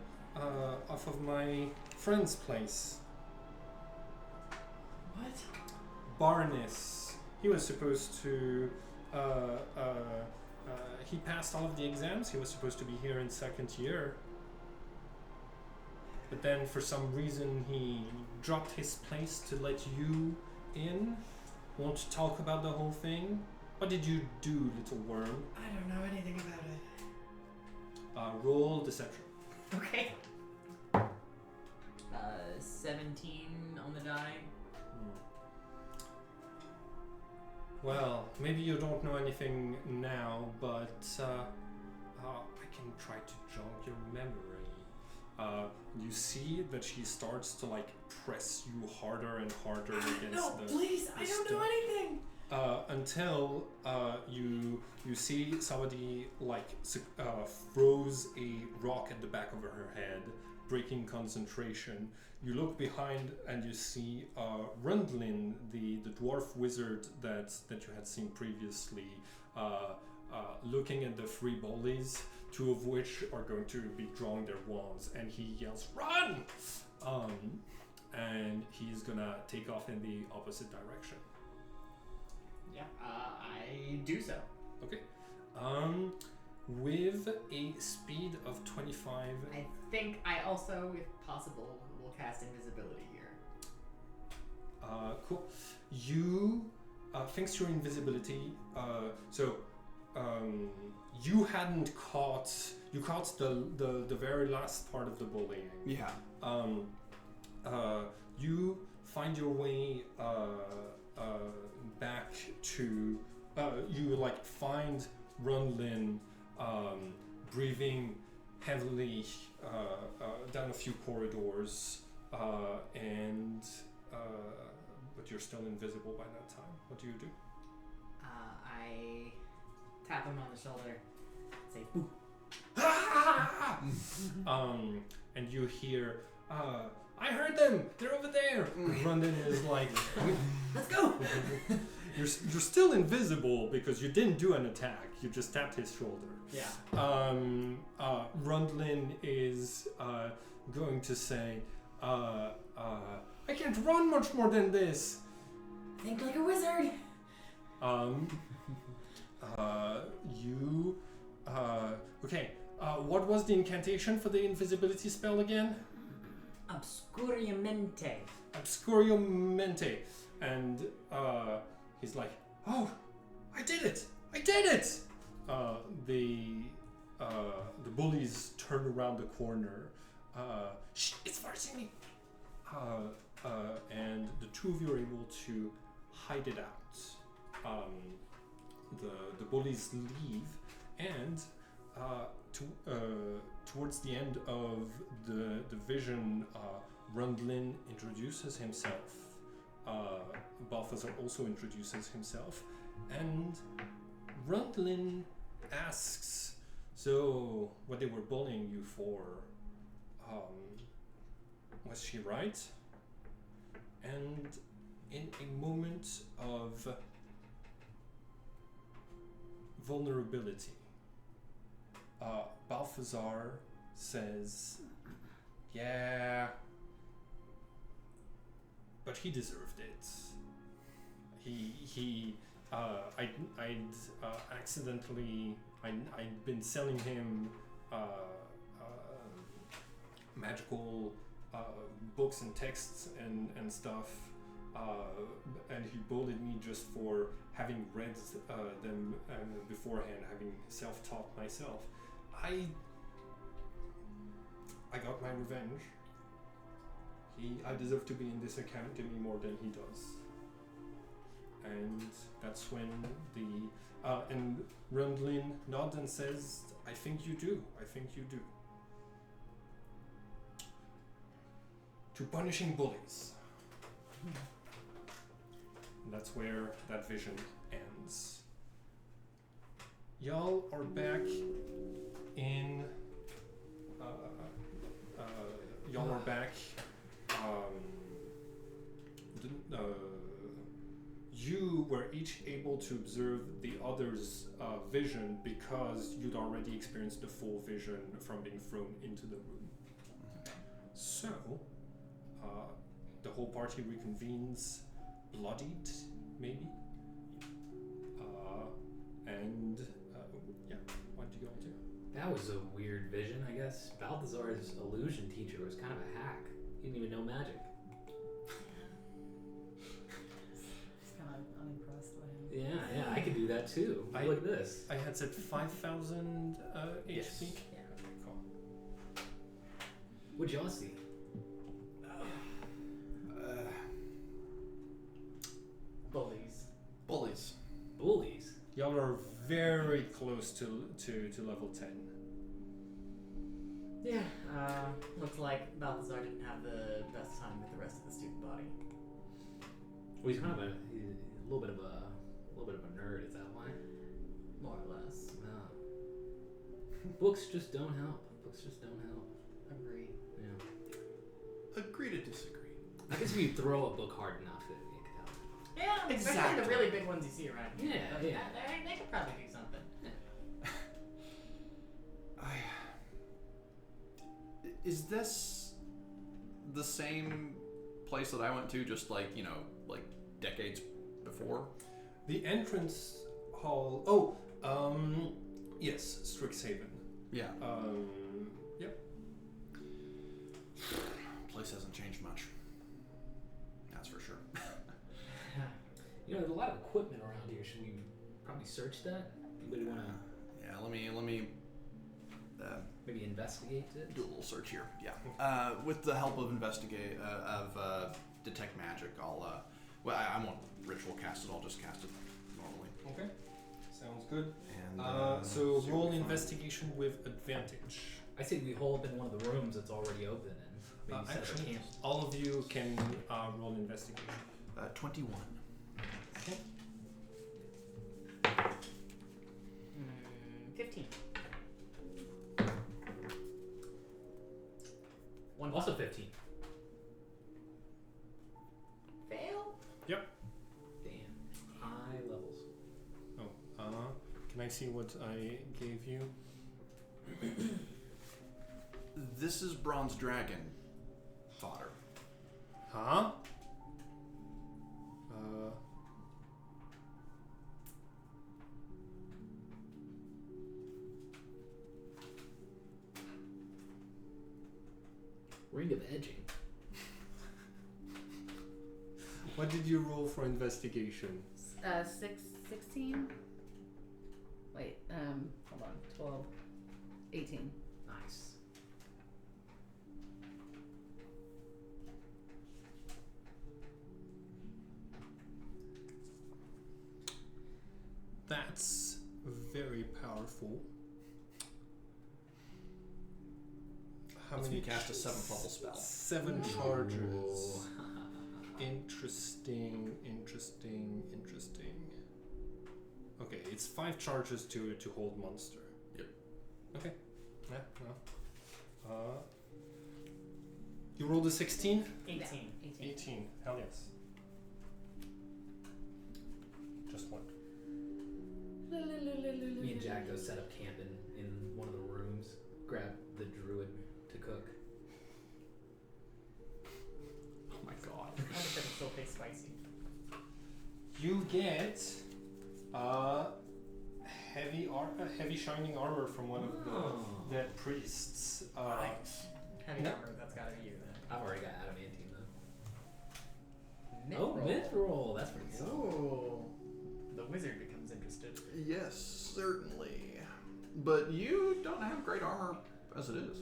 off of my friend's place." What? Barnes. He was supposed to. He passed all of the exams. He was supposed to be here in second year. But then, for some reason, he dropped his place to let you in. Won't talk about the whole thing. What did you do, little worm? I don't know anything about it. Roll deception. Okay. 17 on the die. Well, maybe you don't know anything now, but I can try to jog your memory. You see that she starts to like press you harder and harder against No, the please, I don't know anything. until you see somebody like throws a rock at the back of her head, breaking concentration. You look behind and you see Rundlin, the dwarf wizard that you had seen previously, looking at the three bullies, two of which are going to be drawing their wands, and he yells, "Run!" And he's gonna take off in the opposite direction. Yeah, I do so. Okay. With a speed of 25. I think I also, if possible, will cast invisibility here. Cool. You, thanks to your invisibility, you hadn't caught. You caught the very last part of the bullying. Yeah. You find your way back to. You like find Runlin breathing heavily down a few corridors, but you're still invisible by that time. What do you do? I tap him on the shoulder, say, "Boo." And you hear, "I heard them! They're over there!" Rundin is like, "Let's go!" You're still invisible because you didn't do an attack. You just tapped his shoulder. Yeah. Rundlin is going to say, "I can't run much more than this." Think like a wizard. Okay. What was the incantation for the invisibility spell again? Obscuriamente. Obscuriamente. And he's like, "Oh, I did it! I did it!" The bullies turn around the corner. "Shh, it's Varsini!" And the two of you are able to hide it out. The bullies leave, and towards the end of the vision, Rundlin introduces himself. Balthazar also introduces himself, and Rundlin asks, "So, what they were bullying you for? Was she right?" And in a moment of vulnerability, Balthazar says, "Yeah, but he deserved it. I'd accidentally, I'd been selling him magical books and texts and stuff, and he bullied me just for having read them beforehand, having self-taught myself. I got my revenge. I deserve to be in this academy more than he does." And that's when and Rundlin nods and says, "I think you do. I think you do." To punishing bullies. And that's where that vision ends. Y'all are back in. Y'all are back. You were each able to observe the other's vision because you'd already experienced the full vision from being thrown into the room. So, the whole party reconvenes, bloodied, maybe. Yeah, what do you all do? That was a weird vision, I guess. Balthazar's illusion teacher was kind of a hack. He didn't even know magic. Just kind of unimpressed by him. Yeah, I could do that too. Look at this. I had said 5,000 Yes. HP. Yeah. Cool. What'd y'all see? Bullies. Bullies? Y'all are very close to level 10. Yeah, looks like Balthazar didn't have the best time with the rest of the student body. Well, he's kind of a little bit of a nerd. Is that why? More or less. No. Books just don't help. Agree. Yeah. Agree to disagree. I guess if you throw a book hard enough, it could help. Yeah, especially Exactly. the really big ones you see around here. Yeah, yeah. They could probably do something. Is this the same place that I went to just like decades before? The entrance hall. Yes, Strixhaven. Yeah. Yep. Place hasn't changed much. That's for sure. You know, there's a lot of equipment around here. Should we probably search that? Anybody want to Yeah. Let me maybe investigate it? do a little search here. Yeah. With the help of detect magic, I'll. I won't ritual cast it. I'll just cast it normally. Okay. Sounds good. And So see what roll we find. investigation with advantage. I say we hole up in one of the rooms that's already open and maybe set up a Actually, camp. all of you can roll investigation. 21. Okay. 15. One Also 15. fail. Yep. Damn. High levels. Oh, can I see what I gave you? This is Bronze Dragon fodder. Huh? Ring of edging. What did you roll for investigation? 16? Wait, hold on. 12. 18. Nice. That's very powerful. How Unless many? you cast a 7th level spell. 7 charges. Interesting. Okay, it's 5 charges to hold monster. Yep. Okay. Yeah. Well. You rolled a 16? 18. 18. Hell yes. Just one. Me and Jack go set up camp in one of the rooms. Grab the druid to cook. Oh my god. I wonder if it still tastes spicy. You get heavy shining armor from one of the dead priests. Heavy No. armor, that's gotta be you then. I've already got adamantine though. Oh, mithril. That's pretty good. Ooh. The wizard becomes interested. Yes, certainly. But you don't have great armor as it is.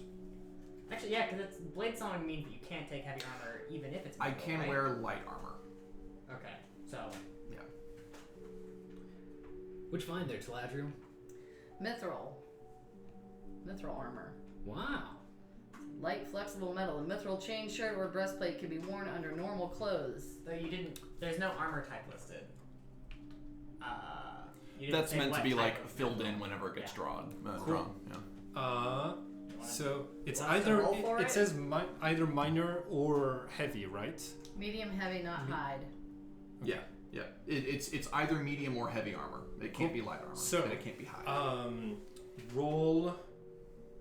Actually, yeah, because it's blade song means that you can't take heavy armor even if it's I mithril, can right? wear light armor. Okay, so Yeah. Which vine there, Taladriel? Mithril armor. Wow. Light, flexible metal. A mithril chain shirt or breastplate can be worn under normal clothes. though you didn't. There's no armor type listed. You didn't That's say meant to what be type like of filled mithril. in whenever it gets Yeah. drawn. Cool. Yeah. So it's want us to either roll for it it? says either minor or heavy, right? Medium, heavy, not hide. Yeah. Yeah. It's either medium or heavy armor. It can't be light armor. So, and it can't be high. Roll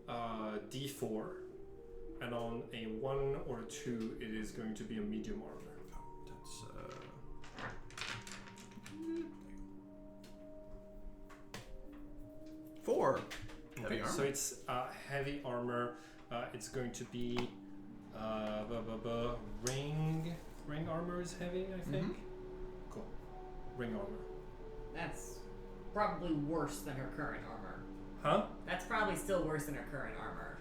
d4, and on a 1 or a 2, it is going to be a medium armor. That's 4. Heavy armor. So it's heavy armor. It's going to be ring armor is heavy, I think. Cool. Ring armor. That's probably worse than her current armor. Huh? That's probably still worse than her current armor.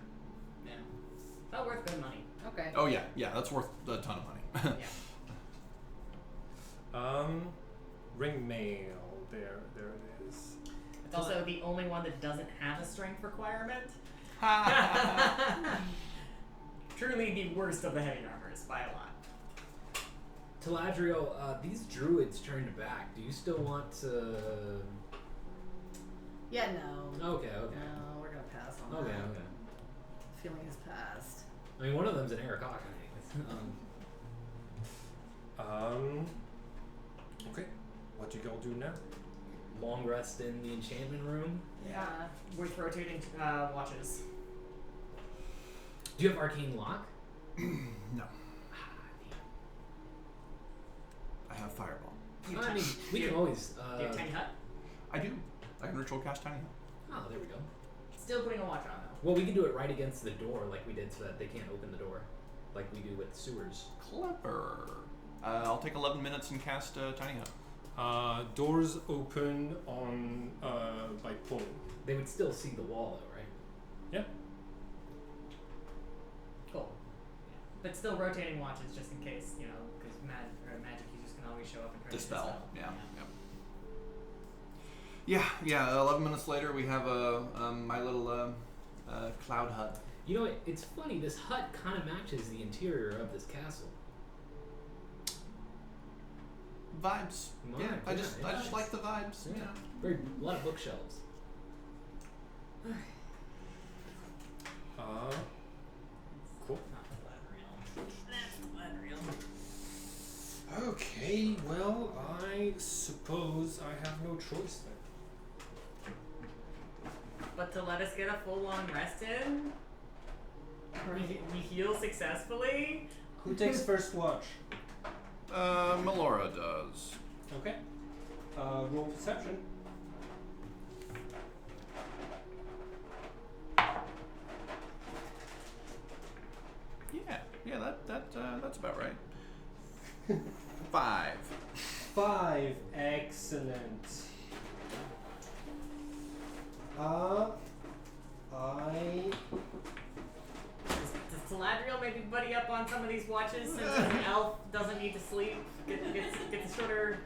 Yeah. But worth good money. Okay. Oh yeah, that's worth a ton of money. Yeah. Ring mail. There it is. It's also the only one that doesn't have a strength requirement. Truly the worst of the heavy armors by a lot. Taladriel, these druids turned back. Do you still want to... Yeah, no. Okay. No, we're gonna pass on Okay. that. Feeling is past. I mean, one of them's an Arakok. Okay. What do y'all do now? Long rest in the enchantment room. Yeah. With rotating watches. Do you have arcane lock? No. I have fireball. I mean, we can always. Do you have tiny hut? I do. I can ritual cast tiny. Oh, there we go. Still putting a watch on though. Well, we can do it right against the door, like we did, so that they can't open the door, like we do with sewers. Clever. I'll take 11 minutes and cast tiny hut. Doors open on by pulling. They would still see the wall, though, right? Yeah. Cool. But still rotating watches just in case, you know, because magic users can always show up and try to Dispel. Yeah. Yeah. 11 minutes later, we have my little cloud hut. You know, it's funny. This hut kind of matches the interior of this castle. Vibes. Yeah. Vibes, I just yeah. like the vibes. Yeah. You know. Very a lot of bookshelves. Cool. Not Galadriel. That's Galadriel. Okay, well, I suppose I have no choice then. But to let us get a full long rest in, we heal successfully. Who takes first watch? Melora does. Okay. Roll perception. Yeah, that's about right. 5. 5. Excellent. Does Taladriel maybe buddy up on some of these watches since an elf doesn't need to sleep? Get the shorter.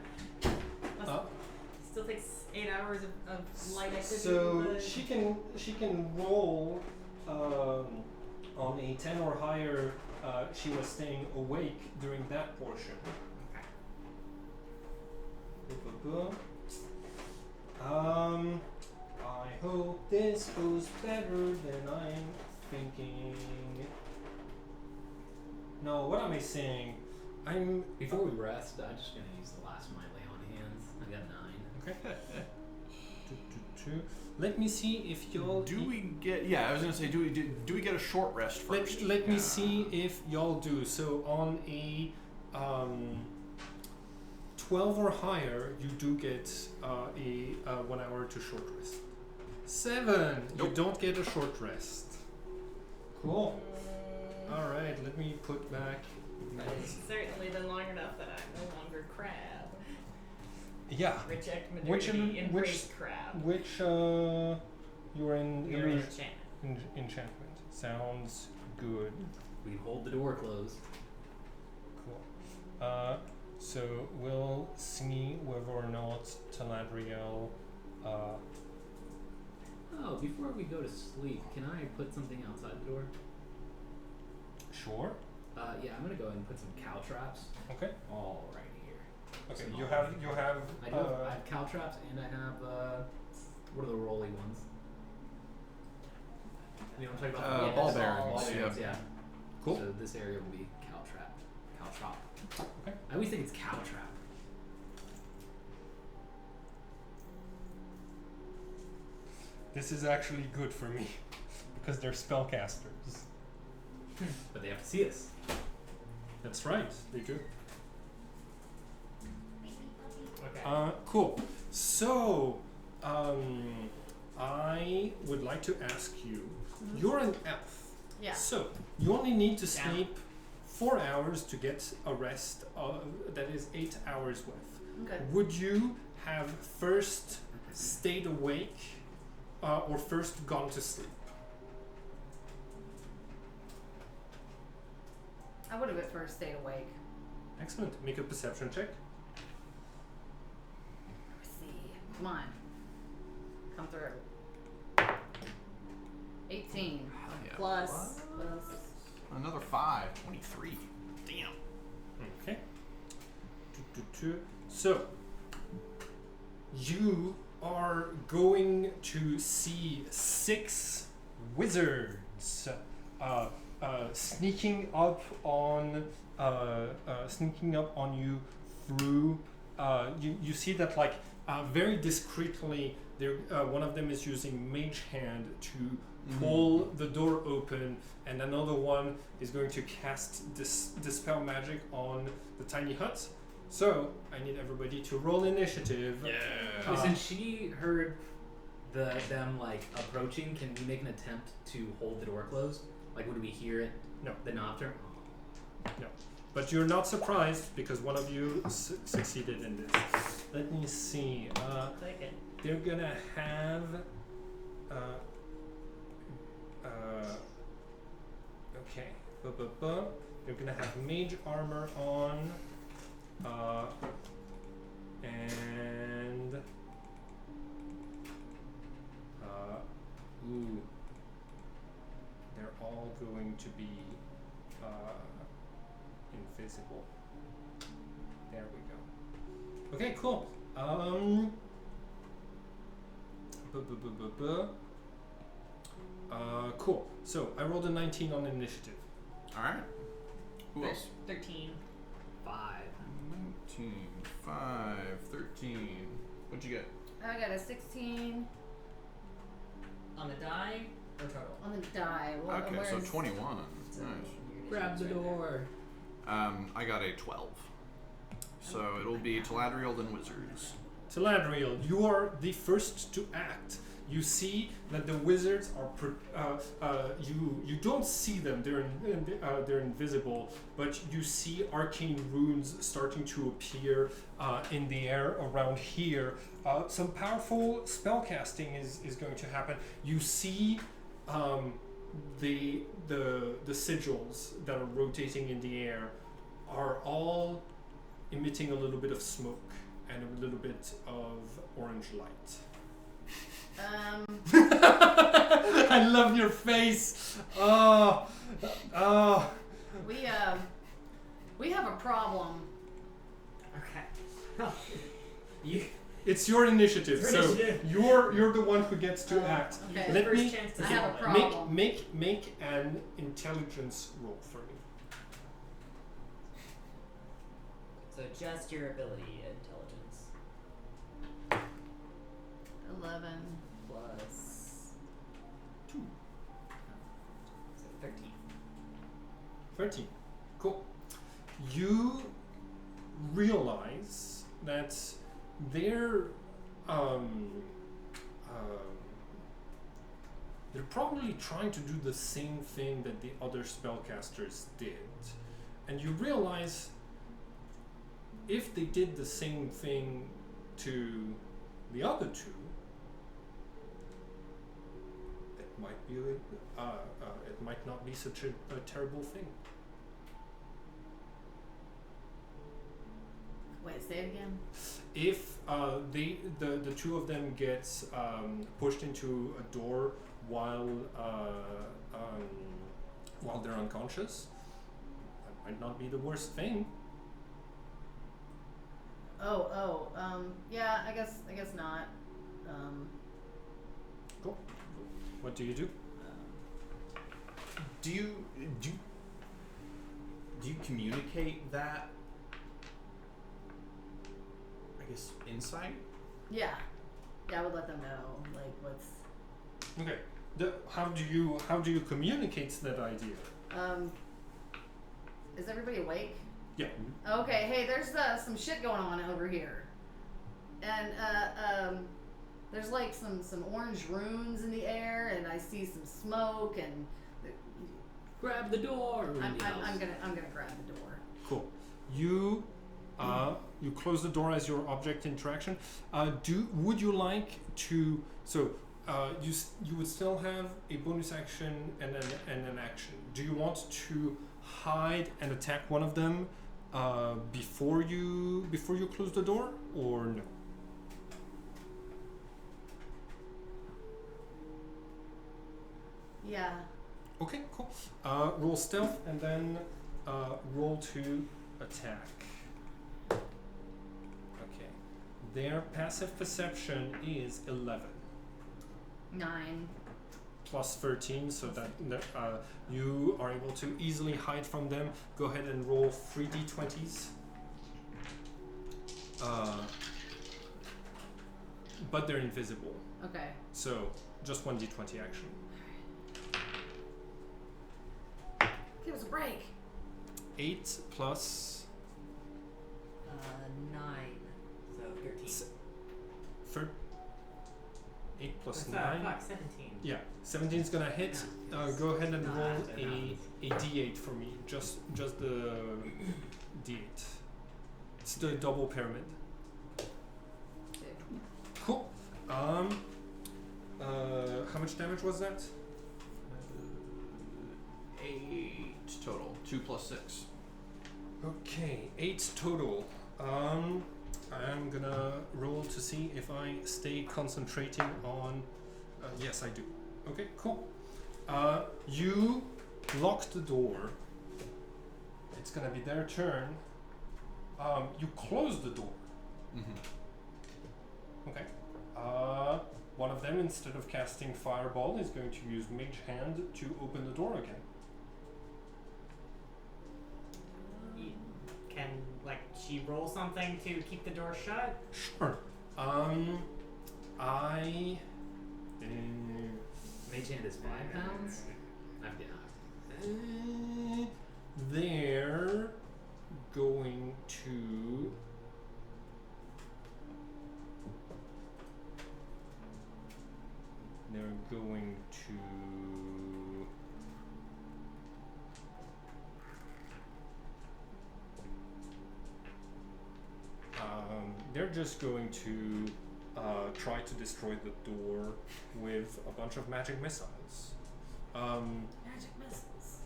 Still takes 8 hours of light activity. So but- she can roll On a 10 or higher, she was staying awake during that portion. I hope this goes better than I'm thinking. No, what am I saying? Before we rest, I'm just gonna use the last of my lay on hands. I got 9. Okay. Let me see if y'all. Do we get? Yeah, I was gonna say, do we get a short rest first? Let me see if y'all do. So on a 12 or higher, you do get a 1 hour to short rest. 7, you Nope. don't get a short rest. Cool. All right, let me put back. But it's certainly been long enough that I'm no longer crab. Yeah. Reject Which modernity, in- embrace crab. Which you're in. You're in enchantment. Enchantment. Sounds good. We hold the door closed. Cool. So we'll see whether or not Taladriel. Oh, before we go to sleep, can I put something outside the door? Sure. Yeah, I'm gonna go ahead and put some cow traps Okay. all right here. Okay. Small. You have. I do. I have cow traps and I have what are the rolly ones? You know what I'm talking about? Yeah, ball that's bearings. Ball Yeah. bearings, yeah. Cool. So this area will be cow trap. Cow trap. Okay. I always think it's cow trap. This is actually good for me because they're spellcasters. But they have to see us. That's right. They do. Okay. Cool. So, I would like to ask you. You're an elf. Yeah. So you only need to Yeah. sleep 4 hours to get a rest. That is 8 hours worth. Okay. Would you have first stayed awake, or first gone to sleep? I would have at first stayed awake. Excellent. Make a perception check. Let's see. Come on. Come through. 18. Yeah. Plus. Another 5. 23. Damn. Okay. So, you are going to see 6 wizards sneaking up on you through. You see that very discreetly. One of them is using Mage Hand to pull the door open, and another one is going to cast dispel magic on the tiny hut. So I need everybody to roll initiative. Yeah. Since she heard them approaching, can we make an attempt to hold the door closed? Like, would we hear it? No. The knob turn? But you're not surprised because one of you succeeded in this. Let me see. Take it. They're gonna have. Okay. They're gonna have mage armor on. And. Ooh. They're all going to be invisible. There we go. Okay, cool. Cool. So I rolled a 19 on initiative. All right. Who else? 13. 5. 19, 5, 13. What'd you get? I got a 16 On the die or total? on the die. Well, Okay, so where's- 21. So Nice. your Grab the initiative's right door. I got a 12. So it'll be Taladriel then Wizards. Taladriel, you are the first to act. You see that the wizards are. You don't see them; they're invisible. But you see arcane runes starting to appear in the air around here. Some powerful spellcasting is going to happen. You see the sigils that are rotating in the air are all emitting a little bit of smoke and a little bit of orange light. I love your face. Oh. We have a problem. Okay. You. It's your initiative, Your so initiative. you're the one who gets to act. Okay. Let First me chance to I see have a one. problem. make an intelligence roll for me. So just your ability intelligence 11. plus 2. So 13. 13. Cool. You realize that they're probably trying to do the same thing that the other spellcasters did, and you realize if they did the same thing to the other two, it might be it might not be such a terrible thing. Wait, say it again. If the two of them get pushed into a door while they're unconscious, that might not be the worst thing. Yeah, I guess not. Cool. What do you do? Do you communicate that? I guess insight. Yeah, I would let them know, like, what's, Okay. How do you communicate that idea? is everybody awake? Yeah. Okay, hey, there's some shit going on over here. And, there's like some orange runes in the air, and I see some smoke, and Grab the door. I'm gonna grab the door. Cool. You close the door as your object interaction. Would you like to? So you would still have a bonus action and an action. Do you want to hide and attack one of them before you close the door, or no? Yeah. Okay, cool. Roll stealth and then roll to attack. Okay. Their passive perception is 11 9. plus 13, so that you are able to easily hide from them. Go ahead and roll 3d20s. But they're invisible, Okay. so just 1d20 action. Give us a break. 8 plus 9. So 13. 8 plus What's 9. that? Fuck, 17. Yeah, 17 is gonna hit. Go ahead and No, roll that's a d8 for me. Just the d8. It's the double pyramid. Cool. How much damage was that? 8 total. 2 plus 6. Okay, 8 total. I'm gonna roll to see if I stay concentrating on. Yes, I do. Okay, cool. You lock the door. It's gonna be their turn. You close the door. Mm-hmm. Okay. One of them, instead of casting Fireball, is going to use Mage Hand to open the door again. Can she roll something to keep the door shut? Sure. Mage hand is 5 pounds. I forget. They're going to. They're going to. They're just going to try to destroy the door with a bunch of magic missiles. Magic missiles.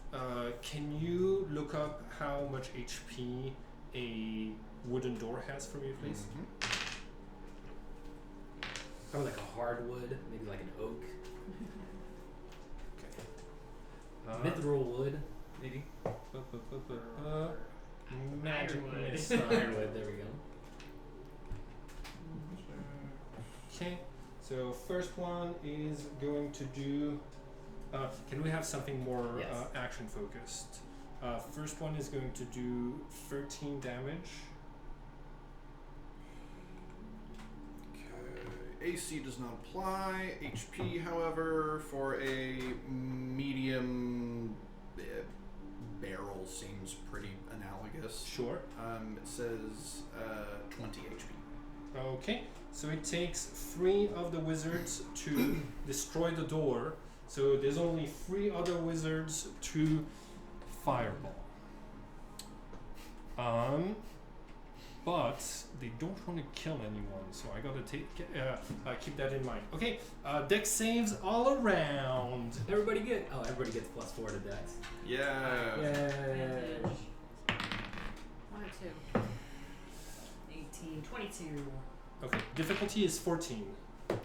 Can you look up how much HP a wooden door has for me, please? Probably like a hardwood, maybe like an oak. Mithril wood, maybe. Magic Ironwood. missile. Ironwood, there we go. Okay, so first one is going to do. Can we have something more Yes. action focused? First one is going to do 13 damage. Okay. AC does not apply. HP, however, for a medium barrel seems pretty analogous. Sure. It says 20 HP. Okay, so it takes 3 of the wizards to destroy the door. So there's only 3 other wizards to fireball. But they don't want to kill anyone, so I gotta keep that in mind. Okay, dex saves all around. Everybody gets +4 to dex. Yeah. Advantage. 1 or 2. 18, 22. Okay, difficulty is 14. Crap.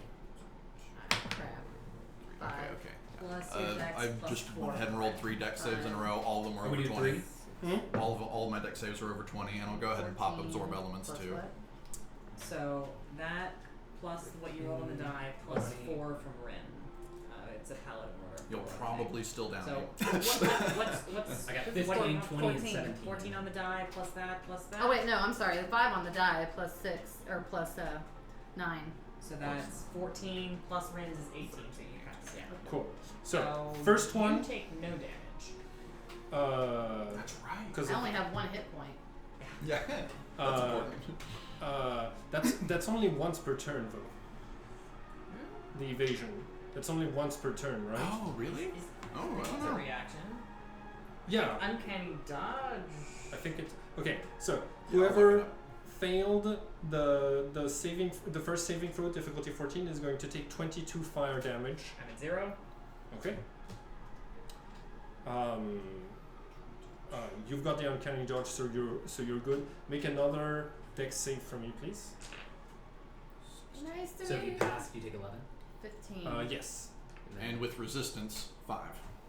5. Okay. Plus your dex I plus just 4. went ahead and rolled 3 dex saves in a row. All of them were Can we over do 20. 3? All of my dex saves are over 20, and I'll go ahead and pop 14 absorb elements plus too. what? So that plus what you roll on the die plus 20. 4 from Rin. It's a paladin order. You'll probably still down So me. what's I got what's 15, 14, 20, and 17. 14 on the die plus that plus that. Oh wait, no, I'm sorry. The 5 on the die plus 6 or plus 9. So that's 14 plus Rin's is 18. So you pass. Yeah. Cool. So, So first you one. take no damage. That's right. Because I only have 1 hit point. Yeah. That's important. that's only once per turn though. The evasion. That's only once per turn, right? Oh, really? Oh, I It's don't a know. reaction. Yeah. Uncanny dodge. I think it's okay. So Yeah, I'll look it whoever up. failed the first saving throw, difficulty 14, is going to take 22 fire damage. I'm at 0. Okay. You've got the uncanny dodge, so you're good. Make another dex save for me, please. Nice to So if meet you you. pass, you take 11. 15. Yes. And with resistance, 5.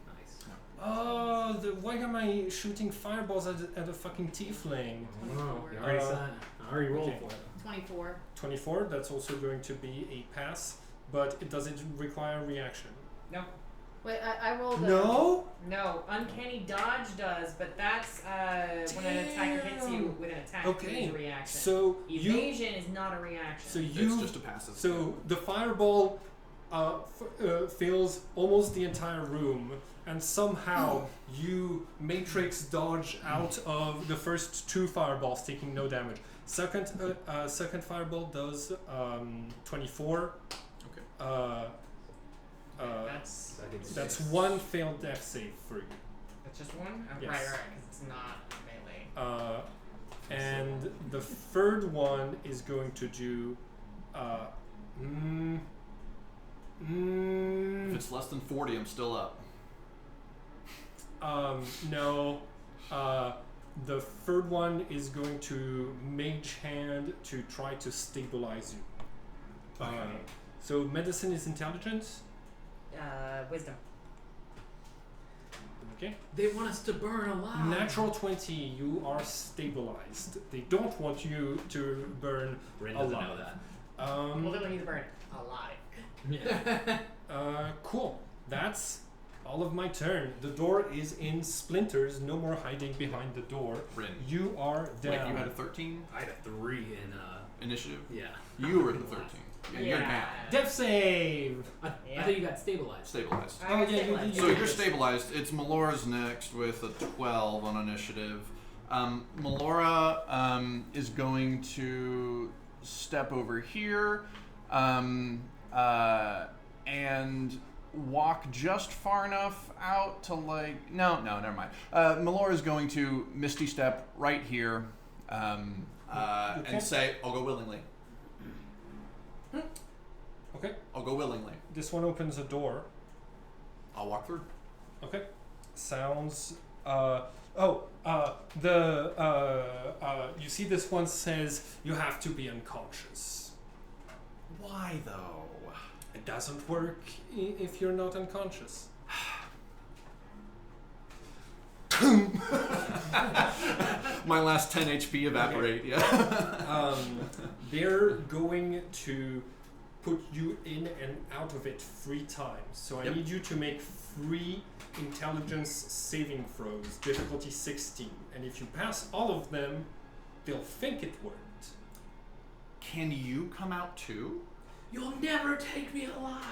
Nice. Oh, why am I shooting fireballs at a fucking tiefling? Oh, you 24. already Uh, signed. I already rolled okay. for it. 24. 24. That's also going to be a pass, but does it require reaction? No. Wait, I rolled a... No. No, uncanny dodge does, but that's when an attacker hits you with an attack. Okay. It's a reaction. So Evasion is not a reaction. So It's you. just a passive. So the fireball fills almost the entire room, and somehow you matrix dodge out of the first 2 fireballs, taking no damage. Second fireball does 24. Okay. That's 1 failed death save for you. That's just 1? Oh, Yes. Right, because it's not melee. And the third one is going to do. If it's less than 40, I'm still up. No. The third one is going to mage hand to try to stabilize you. So medicine is intelligence. Wisdom. Okay. They want us to burn alive. Natural 20, you are stabilized. They don't want you to burn Rin doesn't alive. know that. Well, they don't need to burn alive. Yeah. Cool. That's all of my turn. The door is in splinters. No more hiding behind the door. Rin. You are Wait, down. you had a 13 I had a 3 in initiative? yeah. You were at the 13. Yeah, you're down. Death save. I Yeah. thought you got stabilized. Stabilized. Oh, yeah, you So you're stabilized. It's Melora's next with a 12 on initiative. Melora is going to step over here and walk just far enough out to no, never mind. Melora is going to Misty Step right here and say, I'll go willingly. Okay. I'll go willingly. This one opens a door. I'll walk through. Okay. Sounds. You see, this one says you have to be unconscious. Why though? It doesn't work if you're not unconscious. My last 10 HP evaporate. Yeah. They're going to put you in and out of it 3 times. So I Yep. need you to make 3 intelligence saving throws, difficulty 16. And if you pass all of them, they'll think it worked. Can you come out too? You'll never take me alive.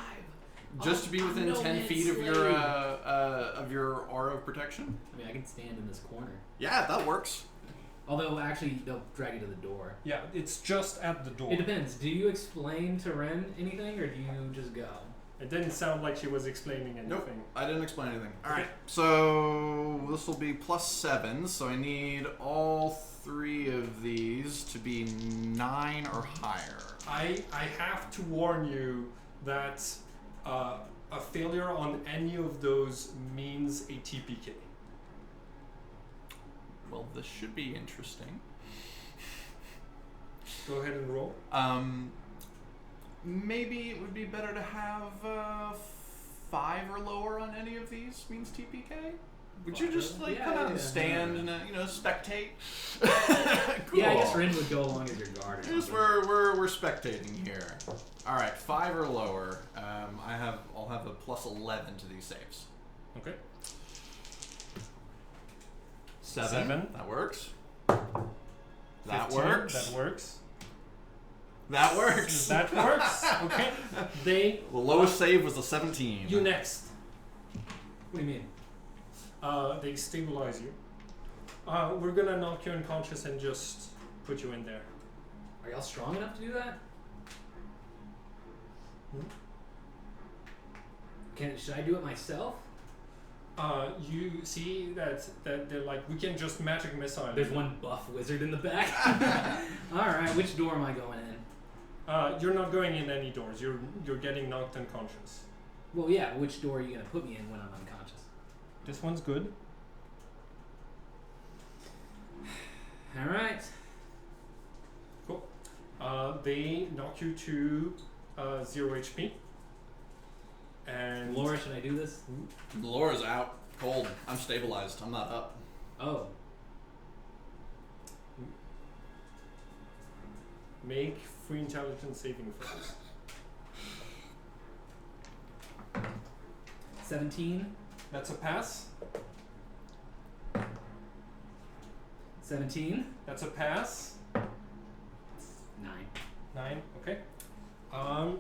Just to be I'm within no 10 man's feet of slave. your aura of protection? I mean, I can stand in this corner. Yeah, that works. Although, actually, they'll drag you to the door. Yeah, it's just at the door. It depends. Do you explain to Ren anything, or do you just go? It didn't sound like she was explaining anything. Nope, I didn't explain anything. Alright, so this will be +7, so I need all 3 of these to be 9 or higher. I have to warn you that a failure on any of those means a TPK. Well, this should be interesting. Go ahead and roll. Maybe it would be better to have 5 or lower on any of these means TPK? Would you just like come out and stand and spectate? Cool. Yeah, I guess Ren would go along as your guard. Or Just something. we're spectating here. All right, 5 or lower. I'll have a +11 to these saves. Okay. 7. That works. 15, That works. That works. That works. That works. Okay. The lowest save was a 17. You next. What do you mean? They stabilize you. We're gonna knock you unconscious and just put you in there. Are y'all strong enough to do that? Should I do it myself? You see that they're like, we can just magic missile. There's one buff wizard in the back. All right, which door am I going in? You're not going in any doors. You're getting knocked unconscious. Well, yeah. Which door are you gonna put me in when I'm unconscious? This one's good. All right. Cool. They knock you to 0 HP. And Laura, should I do this? Laura's out cold. I'm stabilized. I'm not up. Oh. make 3 intelligence saving throws. 17. That's a pass. 17. That's a pass. 9. 9. Okay.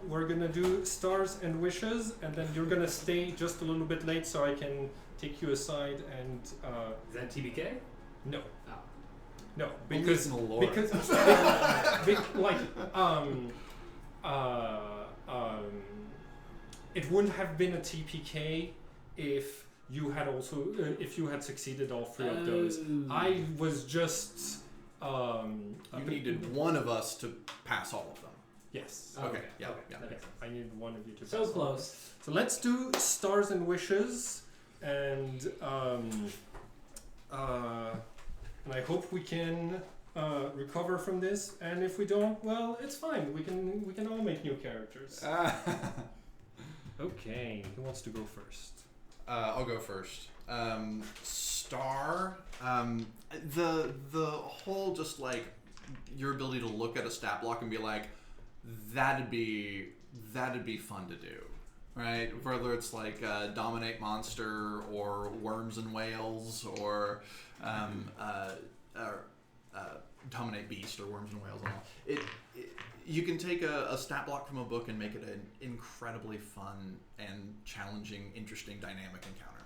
We're gonna do stars and wishes, and then you're gonna stay just a little bit late so I can take you aside and. Is that TBK? No. Oh. No, Only because in the lore. it wouldn't have been a TPK if you had also if you had succeeded all 3 of those. I was just You needed one of us to pass all of them. yes. Okay, yeah, okay. yeah. That makes sense. I needed one of you to So pass all. close. So let's do stars and wishes, and I hope we can recover from this. And if we don't, well, it's fine. We can all make new characters. Okay, who wants to go first? I'll go first. Star. The whole just like your ability to look at a stat block and be like, that'd be fun to do, right? Whether it's like dominate monster or worms and whales or dominate beast or worms and whales and all. You can take a stat block from a book and make it an incredibly fun and challenging, interesting, dynamic encounter.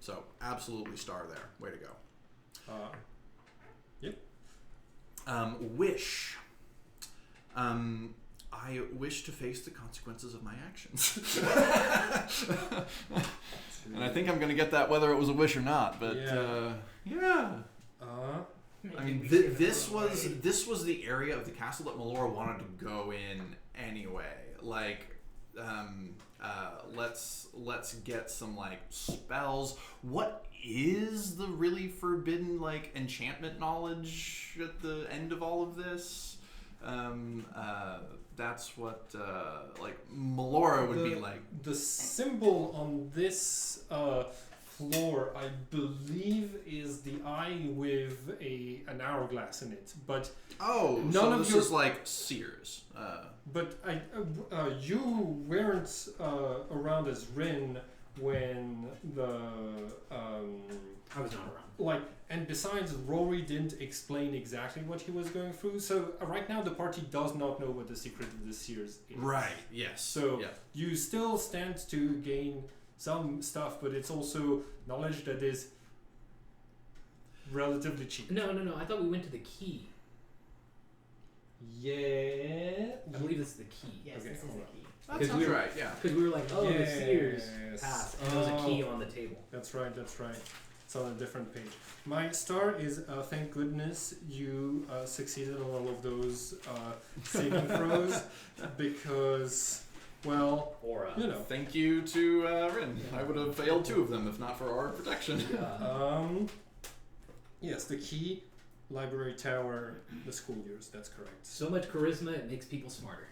So absolutely star there. Way to go. Yep. Wish. I wish to face the consequences of my actions. And I think I'm going to get that whether it was a wish or not. But yeah. I mean, this was the area of the castle that Melora wanted to go in anyway. Like, let's get some like spells. What is the really forbidden like enchantment knowledge at the end of all of this? That's what like Melora would be like. The symbol on this floor, I believe, is the eye with an hourglass in it. But Oh, none so of this your- is like Sears. but you weren't around as Rin when the I was not around. like, and besides, Rory didn't explain exactly what he was going through. So right now, the party does not know what the secret of the Sears is. Right. Yes. So yeah. you still stand to gain some stuff, but it's also knowledge that is relatively cheap. No. I thought we went to the key. Yeah. I believe this is the key. Yes, Okay, this is hold the on. key. That 'Cause sounds we were- right. Yeah. Because we were like, oh, the Sears Yes. pass. And there was a key on the table. That's right. It's on a different page. My star is thank goodness you succeeded on all of those saving throws because, well, Or you know. Thank you to Rin. I would have failed 2 of them if not for our protection. Yes, the key, library tower, the school years. That's correct. so much charisma, it makes people smarter.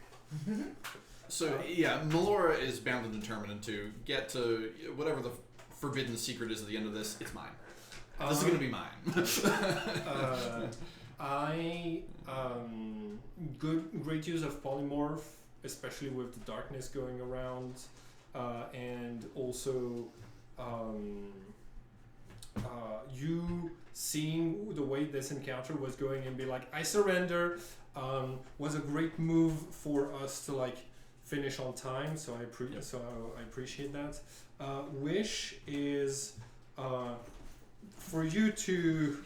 So yeah, Melora is bound and determined to get to whatever the forbidden secret is at the end of this. It's mine. This is gonna be mine. Great use of polymorph, especially with the darkness going around, and also you seeing the way this encounter was going and be like, I surrender, was a great move for us to like finish on time. So I appreciate that. Wish is for you to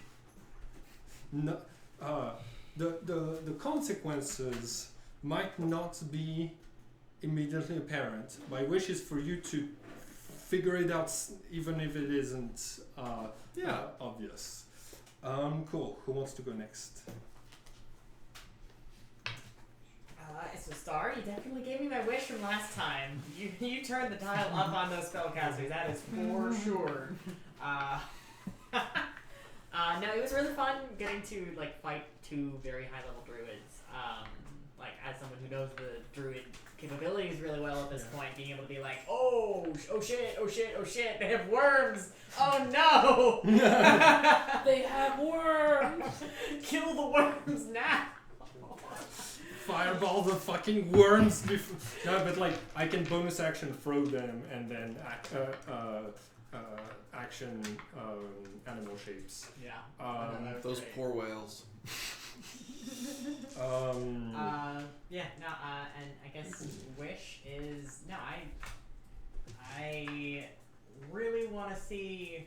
the consequences might not be immediately apparent. My wish is for you to figure it out, even if it isn't obvious. Cool. Who wants to go next? So Star, you definitely gave me my wish from last time. You turned the dial up on those spellcasters, that is for sure. No, it was really fun getting to like fight 2 very high level druids. Like as someone who knows the druid capabilities really well at this point, being able to be like, oh shit, they have worms. Oh no! They have worms! Kill the worms now! Fireball the fucking worms before. No, but like I can bonus action throw them and then action animal shapes. Yeah. Um, Those poor whales. Um, and I guess wish is no. I really want to see.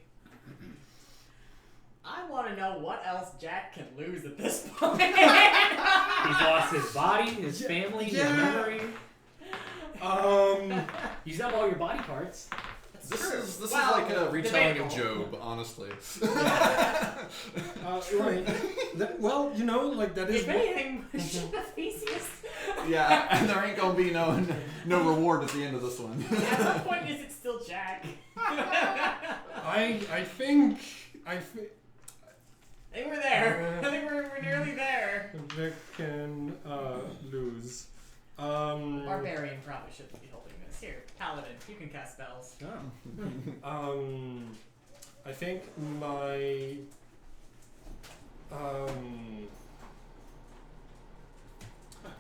I want to know what else Jack can lose at this point. He's lost his body, his family, his memory. You still have all your body parts. This is Well, like a retelling of debatable. Job, honestly. well, you know, like that is. If anything, shouldn't have Theseus. Yeah, and there ain't gonna be no reward at the end of this one. At what point is it still Jack? I think I think we're there. I think we're nearly there. Vic can lose. Barbarian probably shouldn't be holding this. Here, Paladin, you can cast spells. I think my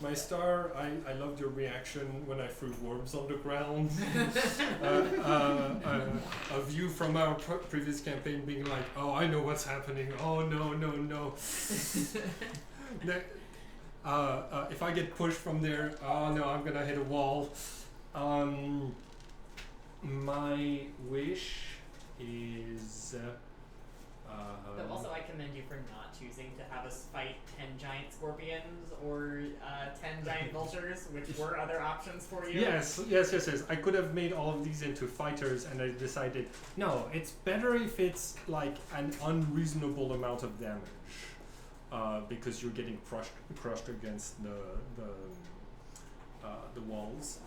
my star. I loved your reaction when I threw worms on the ground. Of you from our previous campaign being like, "Oh, I know what's happening. Oh no, no, no." If I get pushed from there, oh no, I'm gonna hit a wall. My wish is. But also, I commend you for not choosing to have us fight 10 giant scorpions or 10 giant vultures, which were other options for you. Yes. I could have made all of these into fighters, and I decided no. It's better if it's like an unreasonable amount of damage, because you're getting crushed against the walls.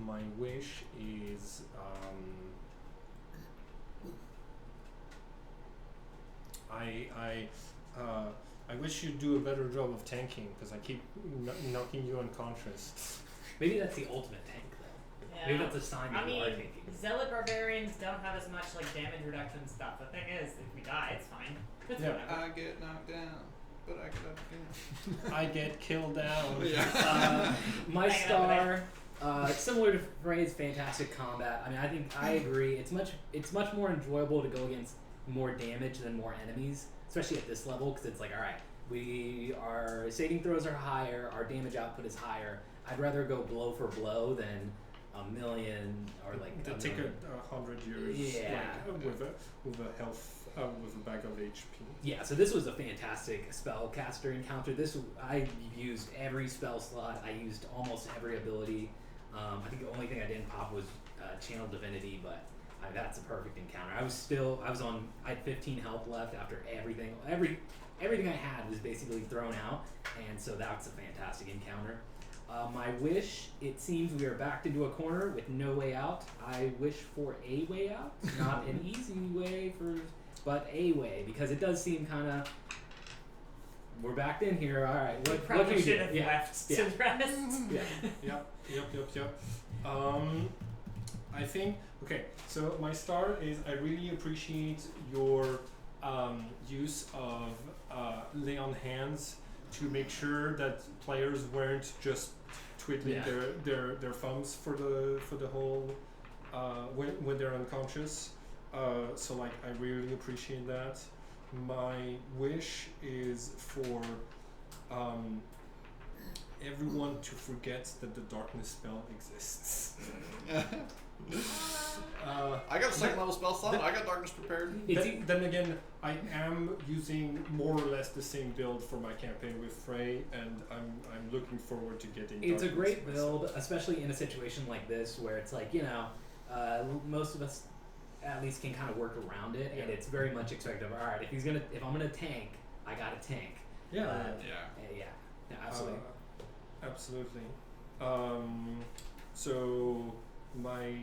My wish is I wish you'd do a better job of tanking because I keep knocking you unconscious. Maybe that's the ultimate tank, though. Yeah. Maybe that's a sign that I you are mean, tanking. Zealot Barbarians don't have as much like damage reduction stuff. The thing is, if we die, it's fine. It's Yeah. whatever. I get knocked down, but I get up again. I get killed down. My Hang star, similar to Frey's fantastic combat. I mean, I think I agree. It's much more enjoyable to go against more damage than more enemies, especially at this level, because it's like, all right, our saving throws are higher, our damage output is higher. I'd rather go blow for blow than a million or like. They take 100 years. Yeah. Like, with a health with a bag of HP. Yeah, so this was a fantastic spellcaster encounter. I used every spell slot. I used almost every ability. I think the only thing I didn't pop was Channel Divinity, but that's a perfect encounter. I had 15 health left after everything I had was basically thrown out, and so that's a fantastic encounter. My wish, it seems we are backed into a corner with no way out. I wish for a way out, not an easy way but a way, because it does seem kind of, we're backed in here. All right, We what probably can we should do? have Yeah. left Yeah. to rest. Yeah. Yep. I think okay. So my star is I really appreciate your use of lay on hands to make sure that players weren't just twiddling Yeah. their thumbs for the whole when they're unconscious. So like I really appreciate that. My wish is for everyone to forget that the darkness spell exists. I got a second level spell slot. I got darkness prepared. Then again, I am using more or less the same build for my campaign with Frey, and I'm looking forward to getting. It's a darkness great myself. build, especially in a situation like this where it's like, most of us at least can kind of work around it, and Yeah. it's very much expected of, all right, if I'm gonna tank, I gotta tank. Yeah. Yeah, absolutely. Absolutely. So my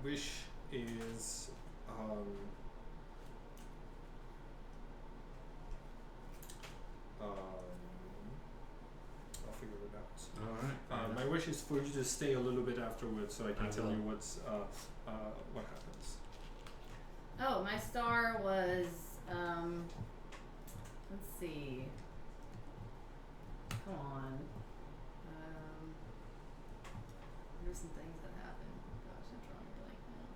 wish is I'll figure it out. All right. My wish is for you to stay a little bit afterwards, so I can I tell will. you what happens. Oh, my star was let's see. Come on. There's some things that happened. Gosh, I'm drawing a blank now.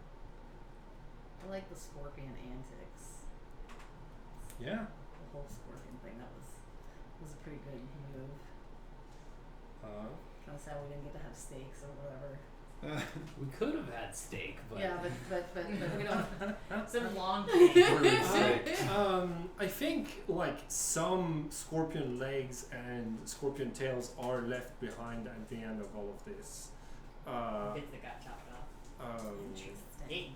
I like the scorpion antics. Yeah. The whole scorpion thing, that was a pretty good move. Kind of sad we didn't get to have steaks or whatever. We could have had steak, but Yeah, but we don't. Some long I think like some scorpion legs and scorpion tails are left behind at the end of all of this. bits that got chopped off. Interesting.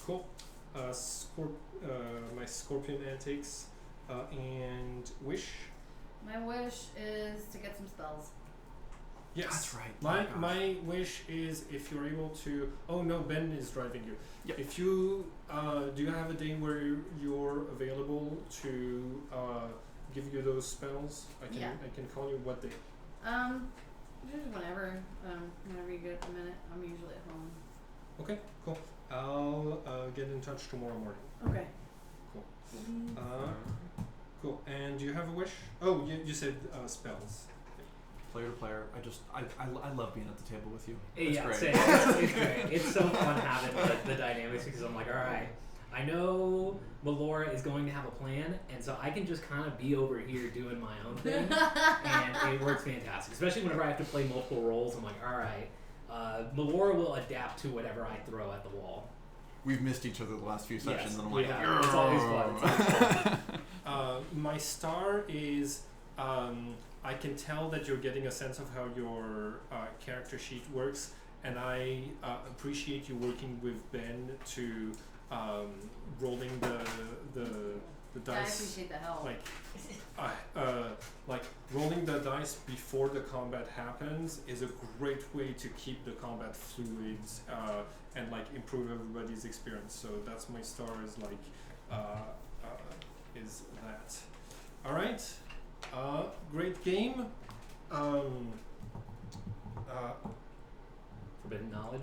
Cool. My scorpion antics and wish. My wish is to get some spells. Yes, That's right. My Oh, gosh. my wish is if you're able to. Oh no, Ben is driving you. Yep. If you do you have a day where you're available to give you those spells? I can call you what day. Just whenever you get a minute. I'm usually at home. Okay, cool. I'll get in touch tomorrow morning. Okay. Cool. Cool. And do you have a wish? Oh, you said spells. Player to player, I love being at the table with you. yeah, great. same. It's great. It's so fun having the dynamics because I'm like, all right, I know Melora is going to have a plan, and so I can just kind of be over here doing my own thing, and it works fantastic. Especially whenever I have to play multiple roles, I'm like, all right, Melora will adapt to whatever I throw at the wall. We've missed each other the last few sessions, Yes, and I'm we like, have. It's always fun. It's always fun. My star is I can tell that you're getting a sense of how your character sheet works, and I appreciate you working with Ben to rolling the Yeah, I dice. appreciate the help. Like rolling the dice before the combat happens is a great way to keep the combat fluid and like improve everybody's experience. So that's my star is like is that. All right. Great game. Forbidden knowledge.